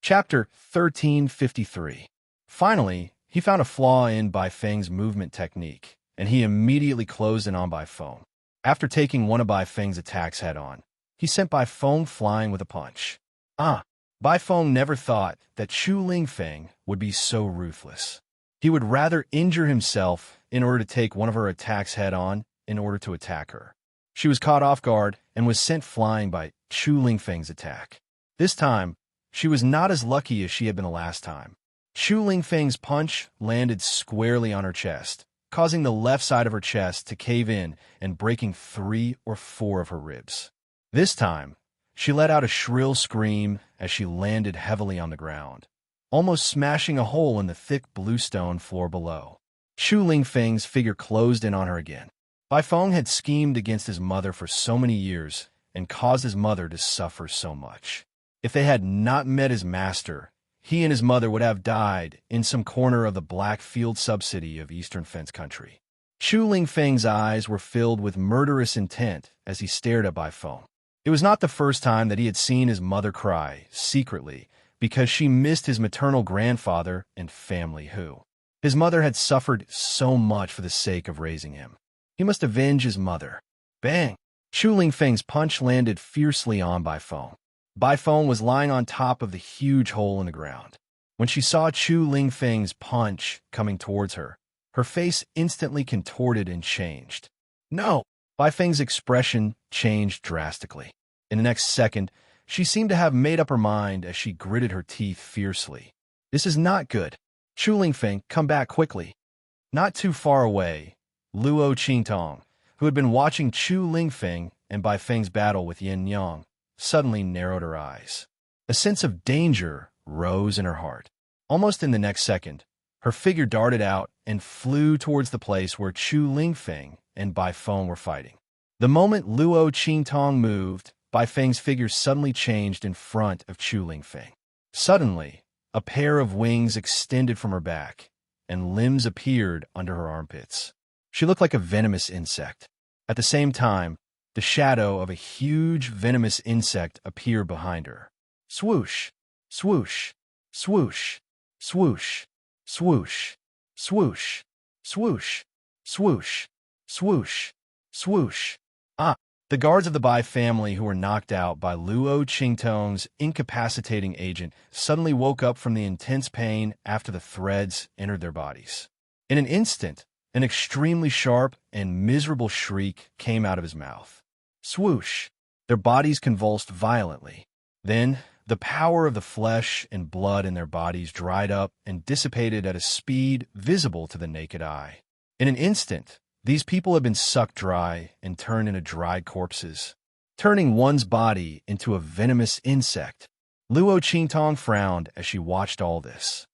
B: Chapter 1353. Finally, he found a flaw in Bai Feng's movement technique, and he immediately closed in on Bai Feng. After taking one of Bai Feng's attacks head-on, he sent Bai Feng flying with a punch. Bai Feng never thought that Chu Lingfeng would be so ruthless. He would rather injure himself in order to take one of her attacks head-on in order to attack her. She was caught off guard and was sent flying by Chu Lingfeng's attack. This time, she was not as lucky as she had been the last time. Chu Lingfeng's punch landed squarely on her chest, causing the left side of her chest to cave in and breaking 3 or 4 of her ribs. This time, she let out a shrill scream as she landed heavily on the ground, almost smashing a hole in the thick bluestone floor below. Chu Lingfeng's figure closed in on her again. Bai Feng had schemed against his mother for so many years and caused his mother to suffer so much. If they had not met his master, he and his mother would have died in some corner of the Blackfield subcity of Eastern Fence Country. Chu Lingfeng's eyes were filled with murderous intent as he stared at Bai Feng. It was not the first time that he had seen his mother cry, secretly, because she missed his maternal grandfather and family who. His mother had suffered so much for the sake of raising him. He must avenge his mother. Bang! Chu Lingfeng's punch landed fiercely on Bai Feng. Bai Feng was lying on top of the huge hole in the ground. When she saw Chu Lingfeng's punch coming towards her, her face instantly contorted and changed. No! Bai Feng's expression changed drastically. In the next second, she seemed to have made up her mind as she gritted her teeth fiercely. This is not good. Chu Lingfeng, come back quickly. Not too far away, Luo Qingtong, who had been watching Chu Lingfeng and Bai Feng's battle with Yin Yang, suddenly narrowed her eyes. A sense of danger rose in her heart. Almost in the next second, her figure darted out and flew towards the place where Chu Lingfeng and Bai Feng were fighting. The moment Luo Qingtong moved, Bai Feng's figure suddenly changed in front of Chu Lingfeng. Suddenly, a pair of wings extended from her back, and limbs appeared under her armpits. She looked like a venomous insect. At the same time, the shadow of a huge venomous insect appeared behind her. Swoosh! Swoosh! Swoosh! Swoosh! Swoosh! Swoosh! Swoosh! Swoosh! Swoosh! Swoosh! Ah! The guards of the Bai family who were knocked out by Luo Qingtong's incapacitating agent suddenly woke up from the intense pain after the threads entered their bodies. In an instant, an extremely sharp and miserable shriek came out of his mouth. Swoosh! Their bodies convulsed violently. Then, the power of the flesh and blood in their bodies dried up and dissipated at a speed visible to the naked eye. In an instant, these people had been sucked dry and turned into dried corpses, turning one's body into a venomous insect. Luo Qingtong frowned as she watched all this.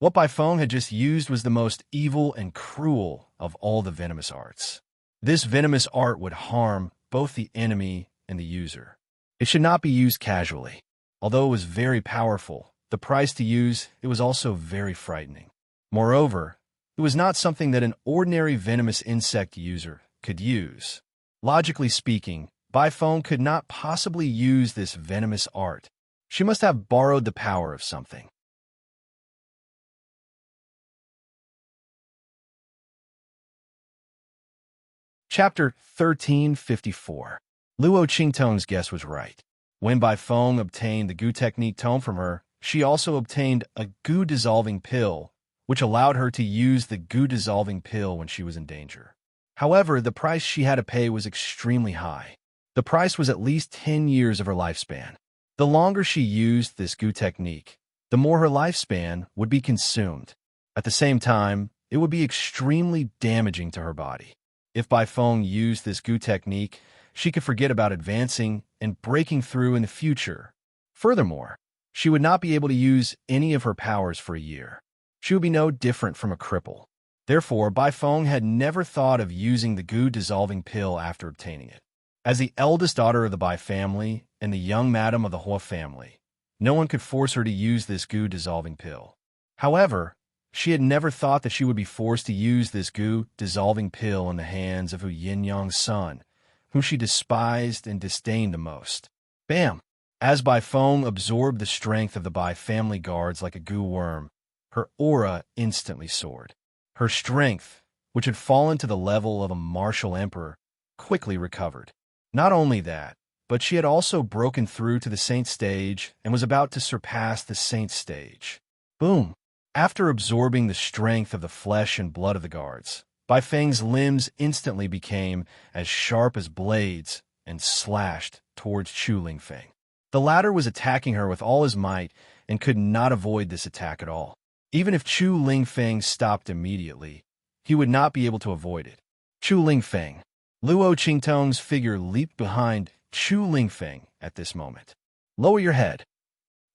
B: What Bai Feng had just used was the most evil and cruel of all the venomous arts. This venomous art would harm both the enemy and the user. It should not be used casually. Although it was very powerful, the price to use, it was also very frightening. Moreover, it was not something that an ordinary venomous insect user could use. Logically speaking, Bai Feng could not possibly use this venomous art. She must have borrowed the power of something. Chapter 1354. Luo Qingtong's guess was right. When Bai Feng obtained the goo technique tome from her, she also obtained a goo-dissolving pill, which allowed her to use the goo-dissolving pill when she was in danger. However, the price she had to pay was extremely high. The price was at least 10 years of her lifespan. The longer she used this goo technique, the more her lifespan would be consumed. At the same time, it would be extremely damaging to her body. If Bai Feng used this goo technique, she could forget about advancing and breaking through in the future. Furthermore, she would not be able to use any of her powers for a year. She would be no different from a cripple. Therefore, Bai Feng had never thought of using the goo-dissolving pill after obtaining it. As the eldest daughter of the Bai family and the young madam of the Hua family, no one could force her to use this goo-dissolving pill. However, she had never thought that she would be forced to use this goo-dissolving pill in the hands of Hu Yin-Yang's son, whom she despised and disdained the most. Bam! As Bai Feng absorbed the strength of the Bai family guards like a goo worm, her aura instantly soared. Her strength, which had fallen to the level of a martial emperor, quickly recovered. Not only that, but she had also broken through to the saint stage and was about to surpass the saint stage. Boom! After absorbing the strength of the flesh and blood of the guards, Bai Feng's limbs instantly became as sharp as blades and slashed towards Chu Lingfeng. The latter was attacking her with all his might and could not avoid this attack at all. Even if Chu Lingfeng stopped immediately, he would not be able to avoid it. Chu Lingfeng. Luo Qingtong's figure leaped behind Chu Lingfeng at this moment. Lower your head.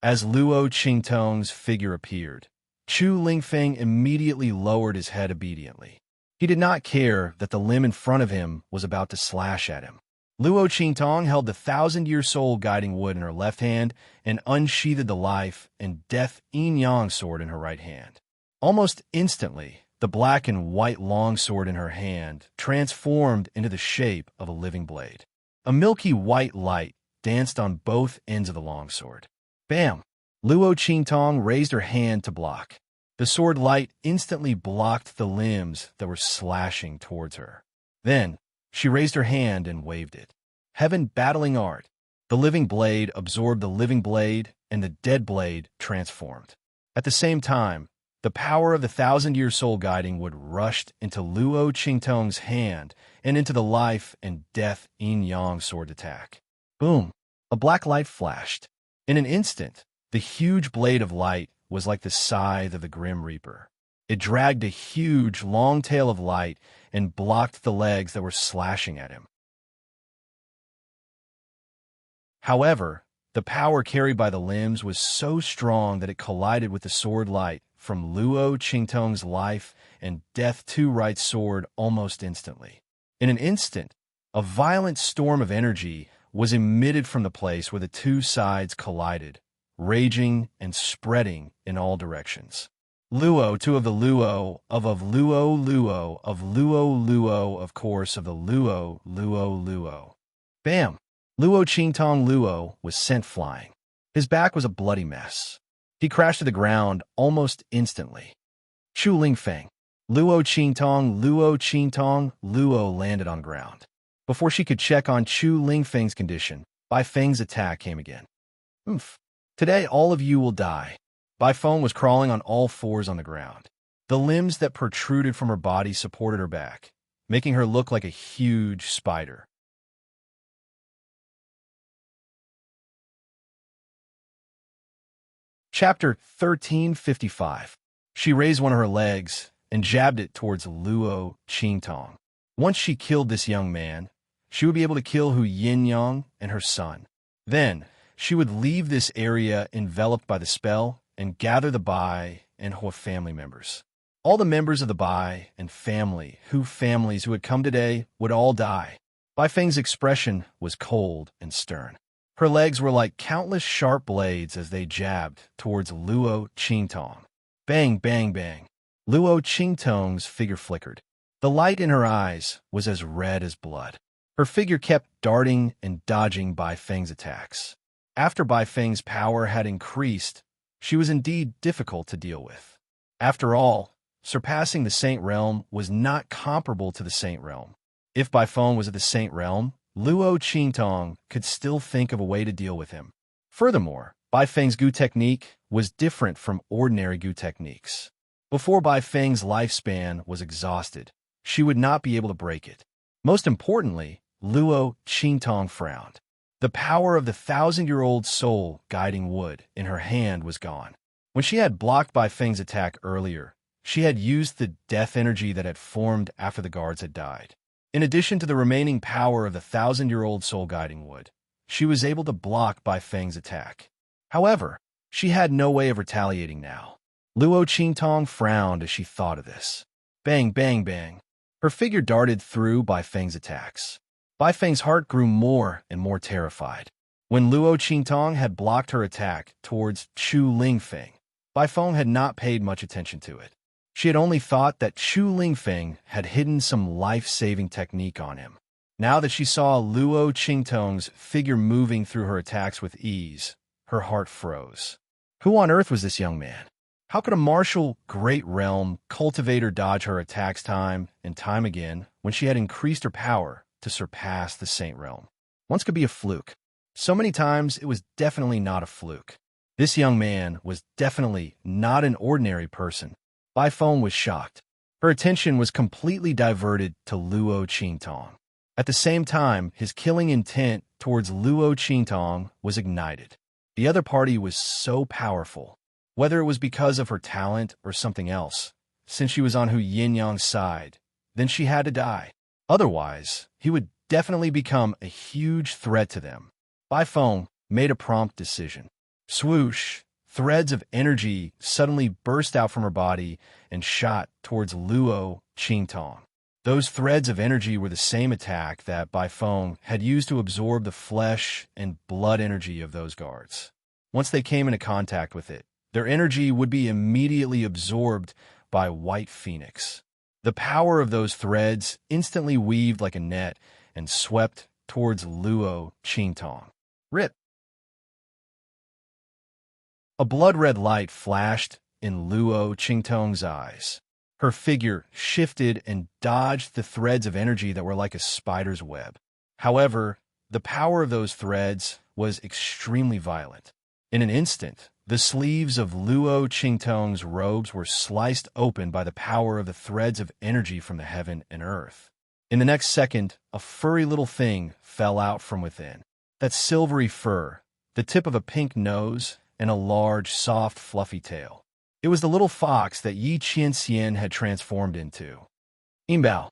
B: As Luo Qingtong's figure appeared, Chu Lingfeng immediately lowered his head obediently. He did not care that the limb in front of him was about to slash at him. Luo Qingtong held the 1,000-year-soul guiding wood in her left hand and unsheathed the life and death yin-yang sword in her right hand. Almost instantly, The black and white longsword in her hand transformed into the shape of a living blade. A milky white light danced on both ends of the longsword. Bam! Luo Qingtong raised her hand to block. The sword light instantly blocked the limbs that were slashing towards her. Then, she raised her hand and waved it. Heaven battling art. The living blade absorbed the living blade, and the dead blade transformed. At the same time, the power of the 1,000-year soul guiding wood rushed into Luo Qingtong's hand and into the life and death yin-yang sword attack. Boom! A black light flashed. In an instant, the huge blade of light was like the scythe of the Grim Reaper. It dragged a huge, long tail of light and blocked the legs that were slashing at him. However, the power carried by the limbs was so strong that it collided with the sword light from Luo Qingtong's life and death two right sword almost instantly. In an instant, a violent storm of energy was emitted from the place where the two sides collided, raging and spreading in all directions. Luo, two of the Luo, of Luo, Luo, of Luo, Luo, of course, of the Luo, Luo, Luo. Bam! Luo Qingtong Luo was sent flying. His back was a bloody mess. He crashed to the ground almost instantly. Chu Lingfeng. Luo Qingtong, Luo landed on ground. Before she could check on Chu Lingfeng's condition, Bai Feng's attack came again. Oomph. Today all of you will die. Bai Feng was crawling on all fours on the ground. The limbs that protruded from her body supported her back, making her look like a huge spider. Chapter 1355. She raised one of her legs and jabbed it towards Luo Qingtong. Once she killed this young man, she would be able to kill Hu Yinyang and her son. Then, she would leave this area enveloped by the spell and gather the Bai and Hua family members. All the members of the Bai and Hu families who had come today would all die. Bai Feng's expression was cold and stern. Her legs were like countless sharp blades as they jabbed towards Luo Qingtong. Bang, bang, bang. Luo Qingtong's figure flickered. The light in her eyes was as red as blood. Her figure kept darting and dodging Bai Feng's attacks. After Bai Feng's power had increased, she was indeed difficult to deal with. After all, surpassing the Saint Realm was not comparable to the Saint Realm. If Bai Feng was at the Saint Realm, Luo Qingtong could still think of a way to deal with him. Furthermore, Bai Feng's Gu technique was different from ordinary Gu techniques. Before Bai Feng's lifespan was exhausted, she would not be able to break it. Most importantly, Luo Qingtong frowned. The power of the 1,000-year-old soul guiding wood in her hand was gone. When she had blocked Bai Feng's attack earlier, she had used the death energy that had formed after the guards had died. In addition to the remaining power of the 1,000-year-old soul guiding wood, she was able to block Bai Feng's attack. However, she had no way of retaliating now. Luo Qingtong frowned as she thought of this. Bang, bang, bang. Her figure darted through Bai Feng's attacks. Bai Feng's heart grew more and more terrified. When Luo Qingtong had blocked her attack towards Chu Lingfeng, Bai Feng had not paid much attention to it. She had only thought that Chu Lingfeng had hidden some life-saving technique on him. Now that she saw Luo Qingtong's figure moving through her attacks with ease, her heart froze. Who on earth was this young man? How could a martial great realm cultivator dodge her attacks time and time again when she had increased her power to surpass the Saint Realm? Once could be a fluke. So many times it was definitely not a fluke. This young man was definitely not an ordinary person. Bai Feng was shocked. Her attention was completely diverted to Luo Qingtong. At the same time, his killing intent towards Luo Qingtong was ignited. The other party was so powerful. Whether it was because of her talent or something else, since she was on Hu Yinyang's side, then she had to die. Otherwise, he would definitely become a huge threat to them. Bai Feng made a prompt decision. Swoosh! Threads of energy suddenly burst out from her body and shot towards Luo Qingtong. Those threads of energy were the same attack that Bai Feng had used to absorb the flesh and blood energy of those guards. Once they came into contact with it, their energy would be immediately absorbed
A: by white phoenix. The power of those threads instantly weaved like a net and swept towards Luo Qingtong. Rip! A blood-red light flashed in Luo Qingtong's eyes. Her figure shifted and dodged the threads of energy that were like a spider's web. However, the power of those threads was extremely violent. In an instant, the sleeves of Luo Qingtong's robes were sliced open by the power of the threads of energy from the heaven and earth. In the next second, a furry little thing fell out from within. That silvery fur, the tip of a pink nose, and a large, soft, fluffy tail. It was the little fox that Yi Qianxian had transformed into. Imbao.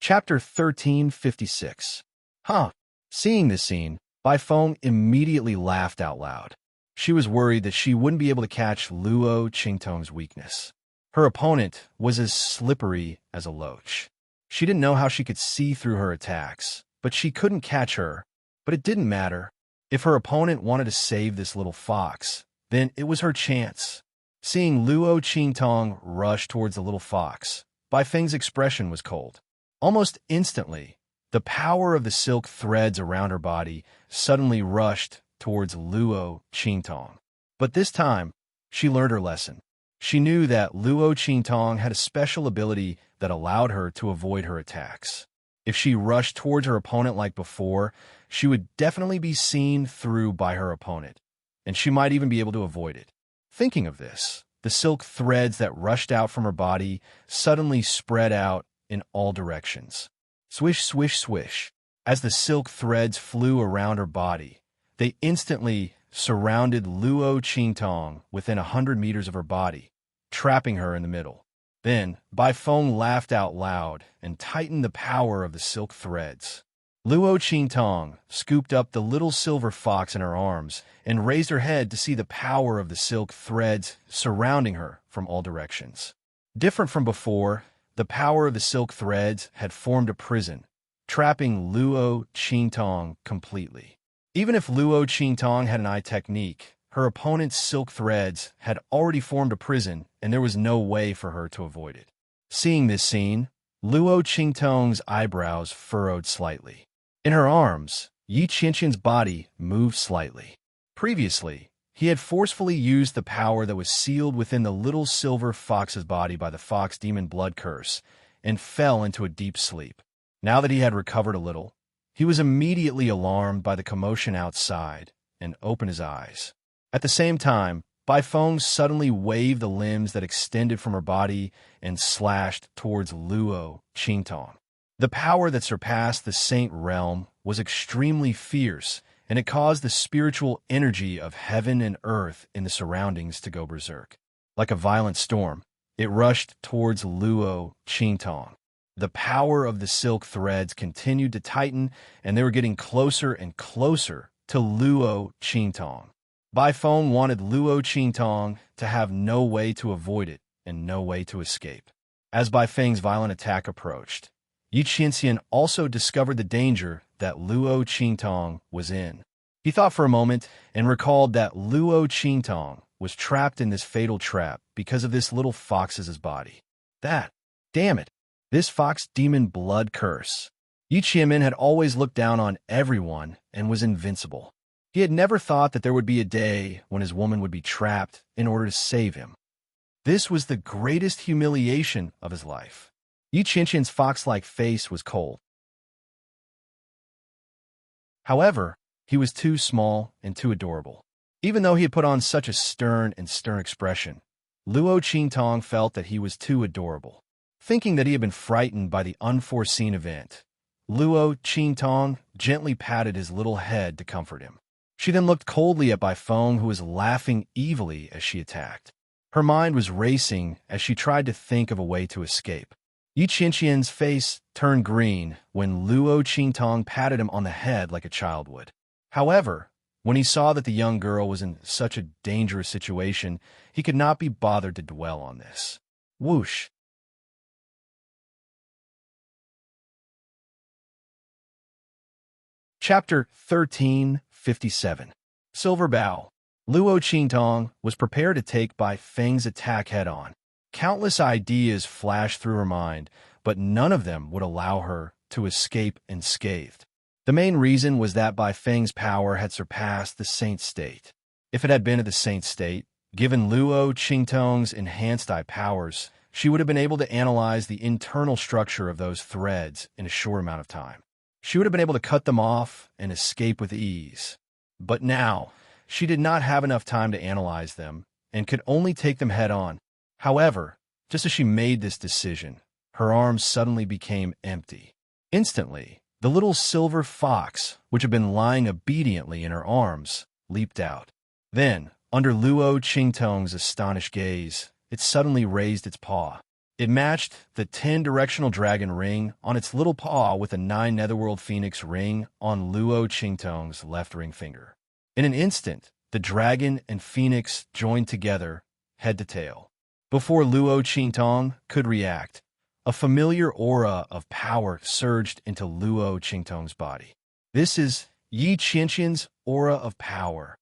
A: Chapter 1356. Huh. Seeing this scene, Bai Feng immediately laughed out loud. She was worried that she wouldn't be able to catch Luo Qingtong's weakness. Her opponent was as slippery as a loach. She didn't know how she could see through her attacks, but she couldn't catch her. But it didn't matter. If her opponent wanted to save this little fox, then it was her chance. Seeing Luo Qingtong rush towards the little fox, Bai Feng's expression was cold. Almost instantly, the power of the silk threads around her body suddenly rushed towards Luo Qingtong. But this time, she learned her lesson. She knew that Luo Qingtong had a special ability that allowed her to avoid her attacks. If she rushed towards her opponent like before, she would definitely be seen through by her opponent, and she might even be able to avoid it. Thinking of this, the silk threads that rushed out from her body suddenly spread out in all directions. Swish, swish, swish. As the silk threads flew around her body, they instantly surrounded Luo Qingtong within 100 meters of her body, trapping her in the middle. Then, Bai Feng laughed out loud and tightened the power of the silk threads. Luo Qingtong scooped up the little silver fox in her arms and raised her head to see the power of the silk threads surrounding her from all directions. Different from before, the power of the silk threads had formed a prison, trapping Luo Qingtong completely. Even if Luo Qingtong had an eye technique, her opponent's silk threads had already formed a prison, and there was no way for her to avoid it. Seeing this scene, Luo Qingtong's eyebrows furrowed slightly. In her arms, Yi Qianqian's body moved slightly. Previously, he had forcefully used the power that was sealed within the little silver fox's body by the fox demon blood curse, and fell into a deep sleep. Now that he had recovered a little, he was immediately alarmed by the commotion outside and opened his eyes. At the same time, Bai Feng suddenly waved the limbs that extended from her body and slashed towards Luo Qingtong. The power that surpassed the saint realm was extremely fierce, and it caused the spiritual energy of heaven and earth in the surroundings to go berserk. Like a violent storm, it rushed towards Luo Qingtong. The power of the silk threads continued to tighten, and they were getting closer and closer to Luo Qingtong. Bai Feng wanted Luo Qingtong to have no way to avoid it and no way to escape. As Bai Feng's violent attack approached, Yi Qianxian also discovered the danger that Luo Qingtong was in. He thought for a moment and recalled that Luo Qingtong was trapped in this fatal trap because of this little fox's body. Damn it, this fox demon blood curse. Yi Qianmin had always looked down on everyone and was invincible. He had never thought that there would be a day when his woman would be trapped in order to save him. This was the greatest humiliation of his life. Yi Qianqian's fox-like face was cold. However, he was too small and too adorable. Even though he had put on such a stern expression, Luo Qingtong felt that he was too adorable. Thinking that he had been frightened by the unforeseen event, Luo Qingtong gently patted his little head to comfort him. She then looked coldly at Bai Feng, who was laughing evilly as she attacked. Her mind was racing as she tried to think of a way to escape. Yi Qianqian's face turned green when Luo Qingtong patted him on the head like a child would. However, when he saw that the young girl was in such a dangerous situation, he could not be bothered to dwell on this. Whoosh! Chapter 1357.
B: 57. Silver Bow. Luo Qingtong was prepared to take Bai Feng's attack head-on. Countless ideas flashed through her mind, but none of them would allow her to escape unscathed. The main reason was that Bai Feng's power had surpassed the Saint State. If it had been at the Saint State, given Luo Qingtong's enhanced eye powers, she would have been able to analyze the internal structure of those threads in a short amount of time. She would have been able to cut them off and escape with ease. But now, she did not have enough time to analyze them and could only take them head-on. However, just as she made this decision, her arms suddenly became empty. Instantly, the little silver fox, which had been lying obediently in her arms, leaped out. Then, under Luo Qingtong's astonished gaze, it suddenly raised its paw. It matched the 10-directional dragon ring on its little paw with a 9 Netherworld Phoenix ring on Luo Qingtong's left ring finger. In an instant, the dragon and phoenix joined together, head to tail. Before Luo Qingtong could react, a familiar aura of power surged into Luo Qingtong's body. This is Yi Qianqian's aura of power.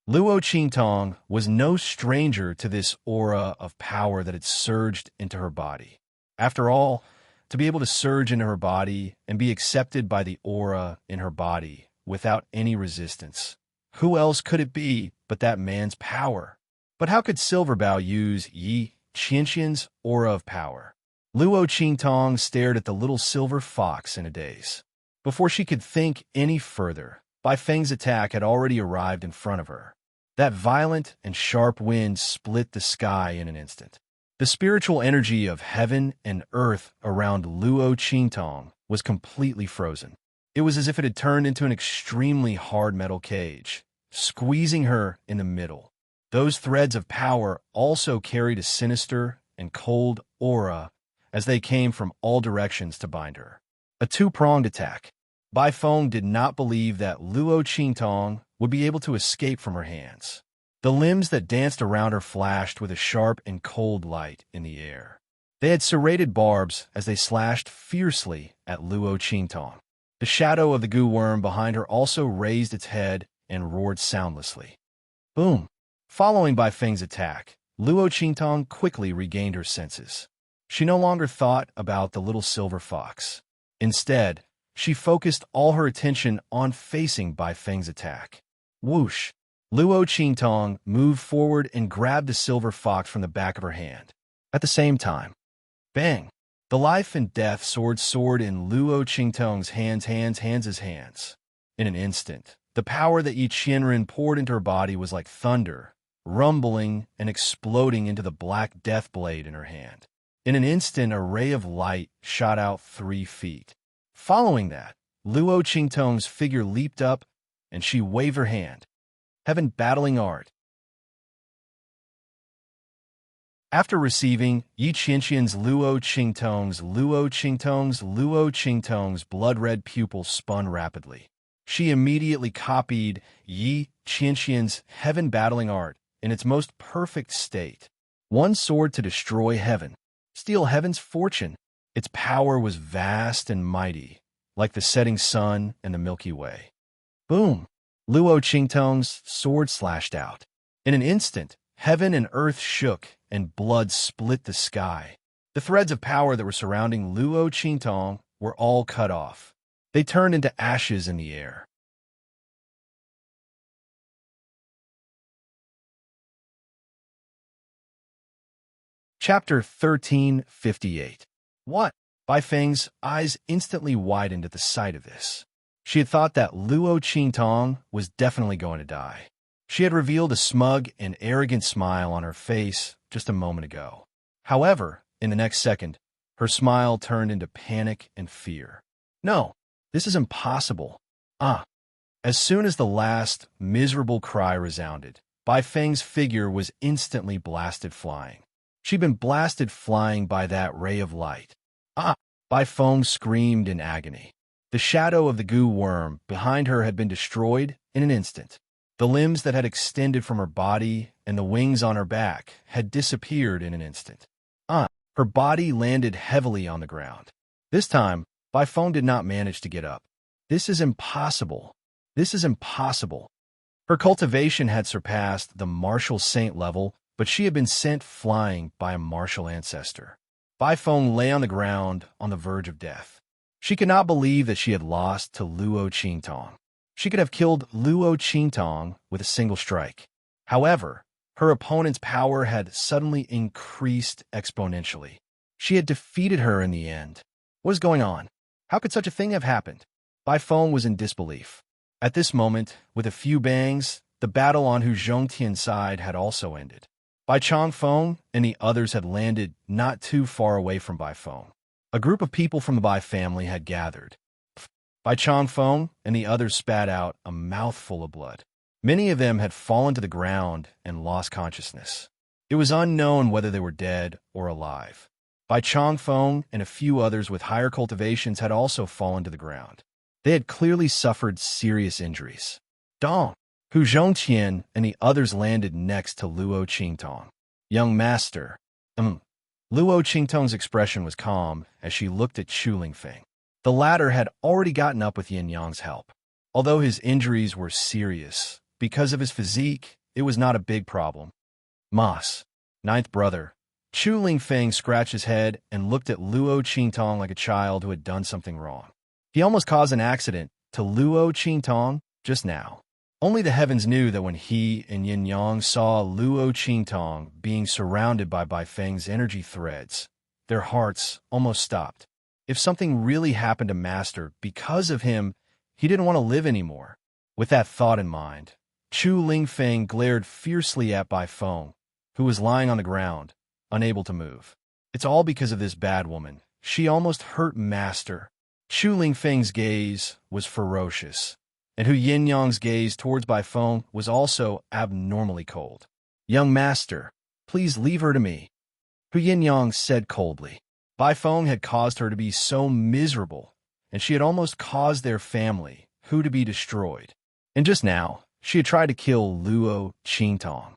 B: Luo Qingtong was no stranger to this aura of power that had surged into her body. After all, to be able to surge into her body and be accepted by the aura in her body without any resistance, who else could it be but that man's power? But how could Silverbao use Yi Qianqian's aura of power? Luo Qingtong stared at the little silver fox in a daze. Before she could think any further, Bai Feng's attack had already arrived in front of her. That violent and sharp wind split the sky in an instant. The spiritual energy of heaven and earth around Luo Qingtong was completely frozen. It was as if it had turned into an extremely hard metal cage, squeezing her in the middle. Those threads of power also carried a sinister and cold aura as they came from all directions to bind her. A two-pronged attack. Bai Feng did not believe that Luo Qingtong would be able to escape from her hands. The limbs that danced around her flashed with a sharp and cold light in the air. They had serrated barbs as they slashed fiercely at Luo Qingtong. The shadow of the goo worm behind her also raised its head and roared soundlessly. Boom! Following Bai Feng's attack, Luo Qingtong quickly regained her senses. She no longer thought about the little silver fox. Instead, she focused all her attention on facing Bai Feng's attack. Whoosh! Luo Qingtong moved forward and grabbed the silver fox from the back of her hand. At the same time, bang! The life and death sword soared in Luo Qingtong's hands. In an instant, the power that Yi Qianren poured into her body was like thunder, rumbling and exploding into the black death blade in her hand. In an instant, a ray of light shot out 3 feet. Following that, Luo Qingtong's figure leaped up, and she waved her hand. Heaven Battling Art. After receiving Yi Qianqian's Luo Qingtong's blood-red pupil spun rapidly. She immediately copied Yi Qianqian's Heaven Battling Art in its most perfect state. One sword to destroy heaven, steal heaven's fortune. Its power was vast and mighty, like the setting sun and the Milky Way. Boom! Luo Qingtong's sword slashed out. In an instant, heaven and earth shook, and blood split the sky. The threads of power that were surrounding Luo Qingtong were all cut off. They turned into ashes in the air. Chapter 1358. What? Bai Feng's eyes instantly widened at the sight of this. She had thought that Luo Qingtong was definitely going to die. She had revealed a smug and arrogant smile on her face just a moment ago. However, in the next second, her smile turned into panic and fear. No, this is impossible. As soon as the last miserable cry resounded, Bai Feng's figure was instantly blasted flying. She'd been blasted flying by that ray of light. Bai Feng screamed in agony. The shadow of the goo worm behind her had been destroyed in an instant. The limbs that had extended from her body and the wings on her back had disappeared in an instant. Her body landed heavily on the ground. This time, Bai Feng did not manage to get up. This is impossible.
A: This is impossible. Her cultivation had surpassed the martial saint level, but she had been sent flying by a martial ancestor. Bai Feng lay on the ground on the verge of death. She could not believe that she had lost to Luo Qingtong. She could have killed Luo Qingtong with a single strike. However, her opponent's power had suddenly increased exponentially. She had defeated her in the end. What was going on? How could such a thing have happened? Bai Feng was in disbelief. At this moment, with a few bangs, the battle on Hu Zhongtian's side had also ended. Bai Changfeng and the others had landed not too far away from Bai Feng. A group of people from the Bai family had gathered. Bai Changfeng and the others spat out a mouthful of blood. Many of them had fallen to the ground and lost consciousness. It was unknown whether they were dead or alive. Bai Changfeng and a few others with higher cultivations had also fallen to the ground. They had clearly suffered serious injuries. Dong, Hu Zhongtian and the others landed next to Luo Qingtong. Young master. Luo Qingtong's expression was calm as she looked at Chu Lingfeng. The latter had already gotten up with Yin Yang's help. Although his injuries were serious, because of his physique, it was not a big problem. Mas, ninth brother. Chu Lingfeng scratched his head and looked at Luo Qingtong like a child who had done something wrong. He almost caused an accident to Luo Qingtong just now. Only the heavens knew that when he and Yin Yang saw Luo Qingtong being surrounded by Bai Feng's energy threads, their hearts almost stopped. If something really happened to Master because of him, he didn't want to live anymore. With that thought in mind, Chu Lingfeng glared fiercely at Bai Feng, who was lying on the ground, unable to move. It's all because of this bad woman. She almost hurt Master. Chu Lingfeng's gaze was ferocious, and Hu Yinyang's gaze towards Bai Feng was also abnormally cold. Young master, please leave her to me, Hu Yinyang said coldly. Bai Feng had caused her to be so miserable, and she had almost caused their family, Hu, to be destroyed. And just now, she had tried to kill Luo Qingtong.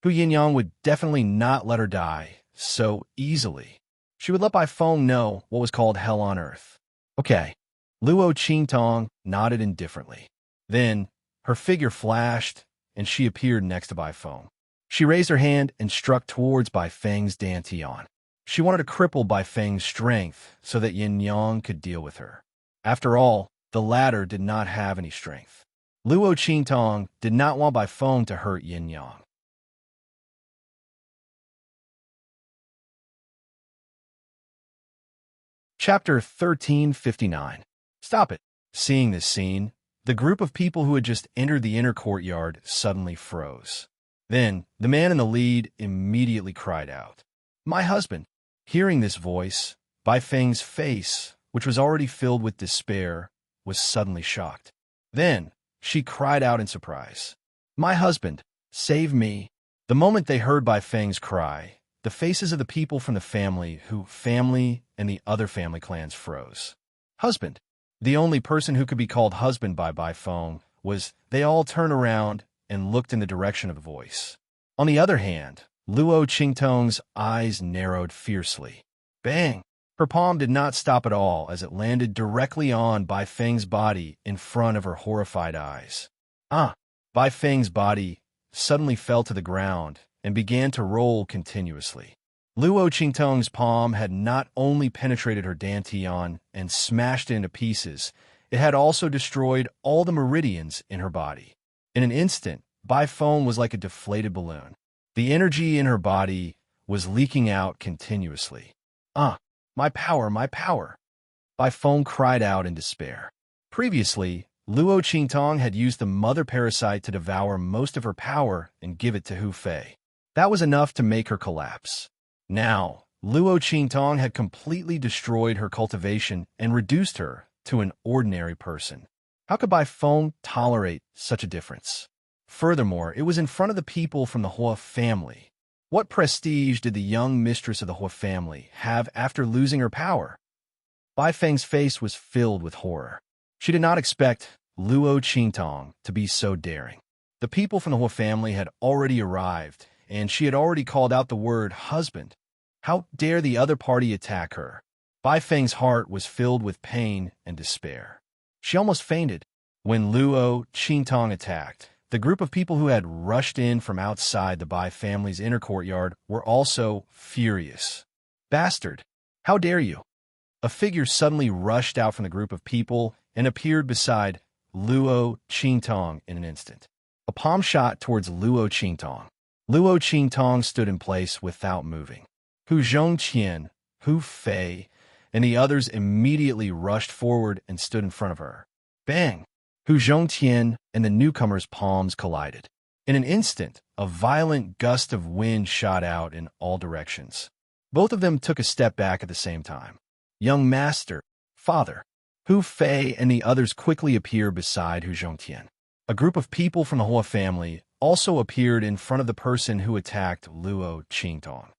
A: Hu Yinyang would definitely not let her die so easily. She would let Bai Feng know what was called hell on earth. Okay. Luo Qingtong nodded indifferently. Then, her figure flashed, and she appeared next to Bai Feng. She raised her hand and struck towards Bai Feng's dantian. She wanted to cripple Bai Feng's strength so that Yin Yang could deal with her. After all, the latter did not have any strength. Luo Qingtong did not want Bai Feng to hurt Yin Yang. Chapter 1359. Stop it. Seeing this scene, the group of people who had just entered the inner courtyard suddenly froze. Then, the man in the lead immediately cried out, "My husband!" Hearing this voice, Bai Feng's face, which was already filled with despair, was suddenly shocked. Then, she cried out in surprise, "My husband! Save me!" The moment they heard Bai Feng's cry, the faces of the people from the family and the other family clans froze. Husband. The only person who could be called husband by Bai Feng was they all turned around and looked in the direction of the voice. On the other hand, Luo Qingtong's eyes narrowed fiercely. Bang! Her palm did not stop at all as it landed directly on Bai Feng's body in front of her horrified eyes. Bai Feng's body suddenly fell to the ground and began to roll continuously. Luo Qingtong's palm had not only penetrated her dantian and smashed it into pieces, it had also destroyed all the meridians in her body. In an instant, Bai Feng was like a deflated balloon. The energy in her body was leaking out continuously. My power, my power! Bai Feng cried out in despair. Previously, Luo Qingtong had used the mother parasite to devour most of her power and give it to Hu Fei. That was enough to make her collapse. Now, Luo Qingtong had completely destroyed her cultivation and reduced her to an ordinary person. How could Bai Feng tolerate such a difference? Furthermore, it was in front of the people from the Hua family. What prestige did the young mistress of the Hua family have after losing her power? Bai Feng's face was filled with horror. She did not expect Luo Qingtong to be so daring. The people from the Hua family had already arrived, and she had already called out the word husband. How dare the other party attack her? Bai Feng's heart was filled with pain and despair. She almost fainted. When Luo Qingtong attacked, the group of people who had rushed in from outside the Bai family's inner courtyard were also furious. "Bastard! How dare you!" A figure suddenly rushed out from the group of people and appeared beside Luo Qingtong in an instant. A palm shot towards Luo Qingtong. Luo Qingtong stood in place without moving. Hu Zhongqian, Hu Fei, and the others immediately rushed forward and stood in front of her. Bang! Hu Zhongqian and the newcomer's palms collided. In an instant, a violent gust of wind shot out in all directions. Both of them took a step back at the same time. "Young master, father." Hu Fei and the others quickly appeared beside Hu Zhongqian. A group of people from the Hua family also appeared in front of the person who attacked Luo Qingtong.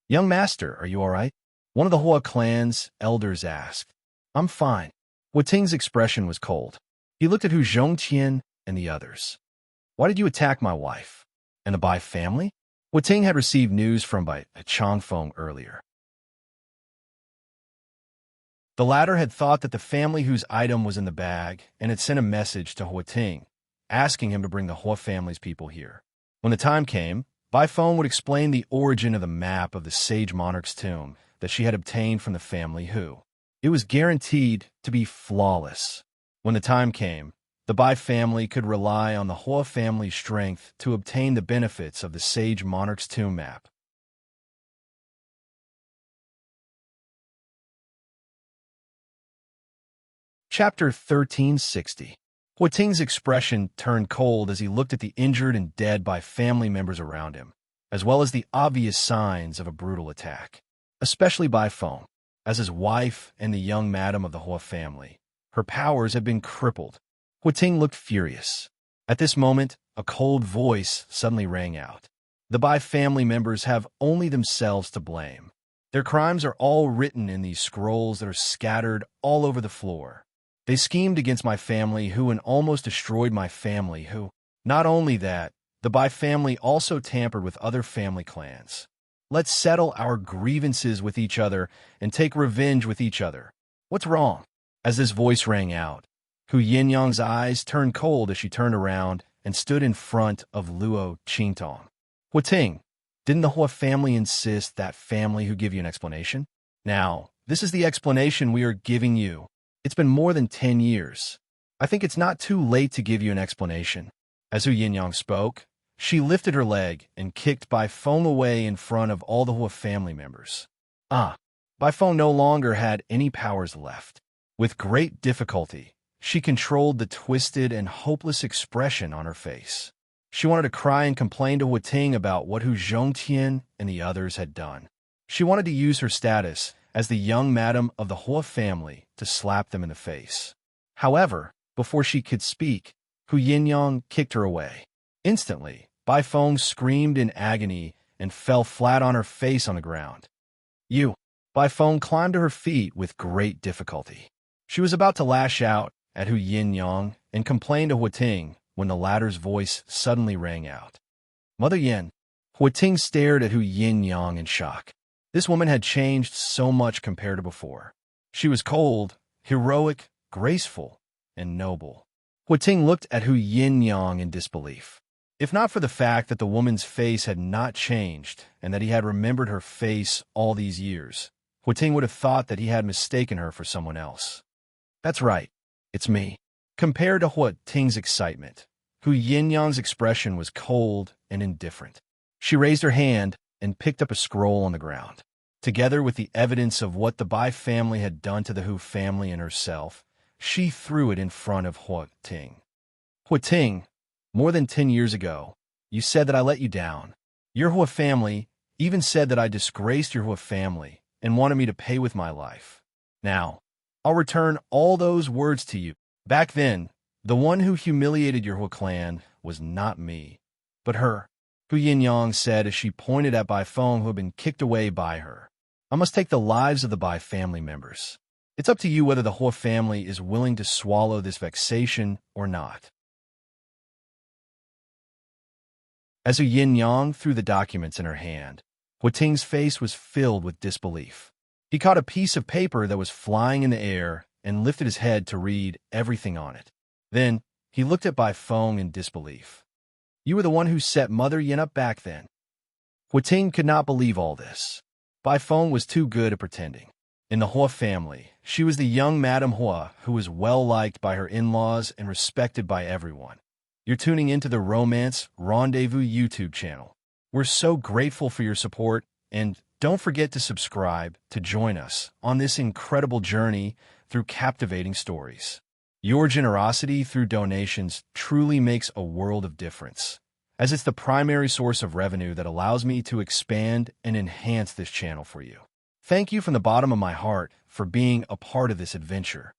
A: "Young master, are you all right?" One of the Hua clan's elders asked. "I'm fine." Hua Ting's expression was cold. He looked at Hu Zhongqian and the others. "Why did you attack my wife? And the Bai family?" Hua Ting had received news from Bai Changfeng earlier. The latter had thought that the family whose item was in the bag and had sent a message to Hua Ting, asking him to bring the Hua family's people here. When the time came, Bai Feng would explain the origin of the map of the sage monarch's tomb that she had obtained from the family Hu. It was guaranteed to be flawless. When the time came, the Bai family could rely on the Hua family's strength to obtain the benefits of the sage monarch's tomb map. Chapter 1360. Hua Ting's expression turned cold as he looked at the injured and dead Bai family members around him, as well as the obvious signs of a brutal attack. Especially Bai Feng, as his wife and the young madam of the Hua family. Her powers had been crippled. Hua Ting looked furious. At this moment, a cold voice suddenly rang out. "The Bai family members have only themselves to blame. Their crimes are all written in these scrolls that are scattered all over the floor. They schemed against my family Hu and almost destroyed my family Hu. Not only that, the Bai family also tampered with other family clans. Let's settle our grievances with each other and take revenge with each other. What's wrong?" As this voice rang out, Hu Yinyang's eyes turned cold as she turned around and stood in front of Luo Qingtong. "Hua Ting, didn't the Hua family insist that family Hu give you an explanation? Now, this is the explanation we are giving you. It's been more than 10 years. I think it's not too late to give you an explanation." As Hu Yinyang spoke, she lifted her leg and kicked Bai Feng away in front of all the Hua family members. Bai Feng no longer had any powers left. With great difficulty, she controlled the twisted and hopeless expression on her face. She wanted to cry and complain to Hua Ting about what Hu Zhongqian and the others had done. She wanted to use her status as the young madam of the Hua family to slap them in the face. However, before she could speak, Hu Yinyang kicked her away. Instantly, Bai Feng screamed in agony and fell flat on her face on the ground. Bai Feng climbed to her feet with great difficulty. She was about to lash out at Hu Yinyang and complain to Hua Ting when the latter's voice suddenly rang out. "Mother Yin." Hua Ting stared at Hu Yinyang in shock. This woman had changed so much compared to before. She was cold, heroic, graceful, and noble. Hua Ting looked at Hu Yinyang in disbelief. If not for the fact that the woman's face had not changed and that he had remembered her face all these years, Hua Ting would have thought that he had mistaken her for someone else. "That's right, it's me." Compared to Hua Ting's excitement, Hu Yinyang's expression was cold and indifferent. She raised her hand and picked up a scroll on the ground. Together with the evidence of what the Bai family had done to the Hu family and herself, she threw it in front of Hua Ting. "Hua Ting, more than 10 years ago, you said that I let you down. Your Hua family even said that I disgraced your Hua family and wanted me to pay with my life. Now, I'll return all those words to you. Back then, the one who humiliated your Hua clan was not me, but her," Hu Yinyang said as she pointed at Bai Feng, who had been kicked away by her. "I must take the lives of the Bai family members. It's up to you whether the Hua family is willing to swallow this vexation or not." As Hu Yinyang threw the documents in her hand, Hua Ting's face was filled with disbelief. He caught a piece of paper that was flying in the air and lifted his head to read everything on it. Then, he looked at Bai Feng in disbelief. You were the one who set Mother Yin up back then. Huating could not believe all this. Bai Feng was too good at pretending. In the Hua family, she was the young Madame Hua who was well-liked by her in-laws and respected by everyone. You're tuning into the Romance Rendezvous YouTube channel. We're so grateful for your support, and don't forget to subscribe to join us on this incredible journey through captivating stories. Your generosity through donations truly makes a world of difference, as it's the primary source of revenue that allows me to expand and enhance this channel for you. Thank you from the bottom of my heart for being a part of this adventure.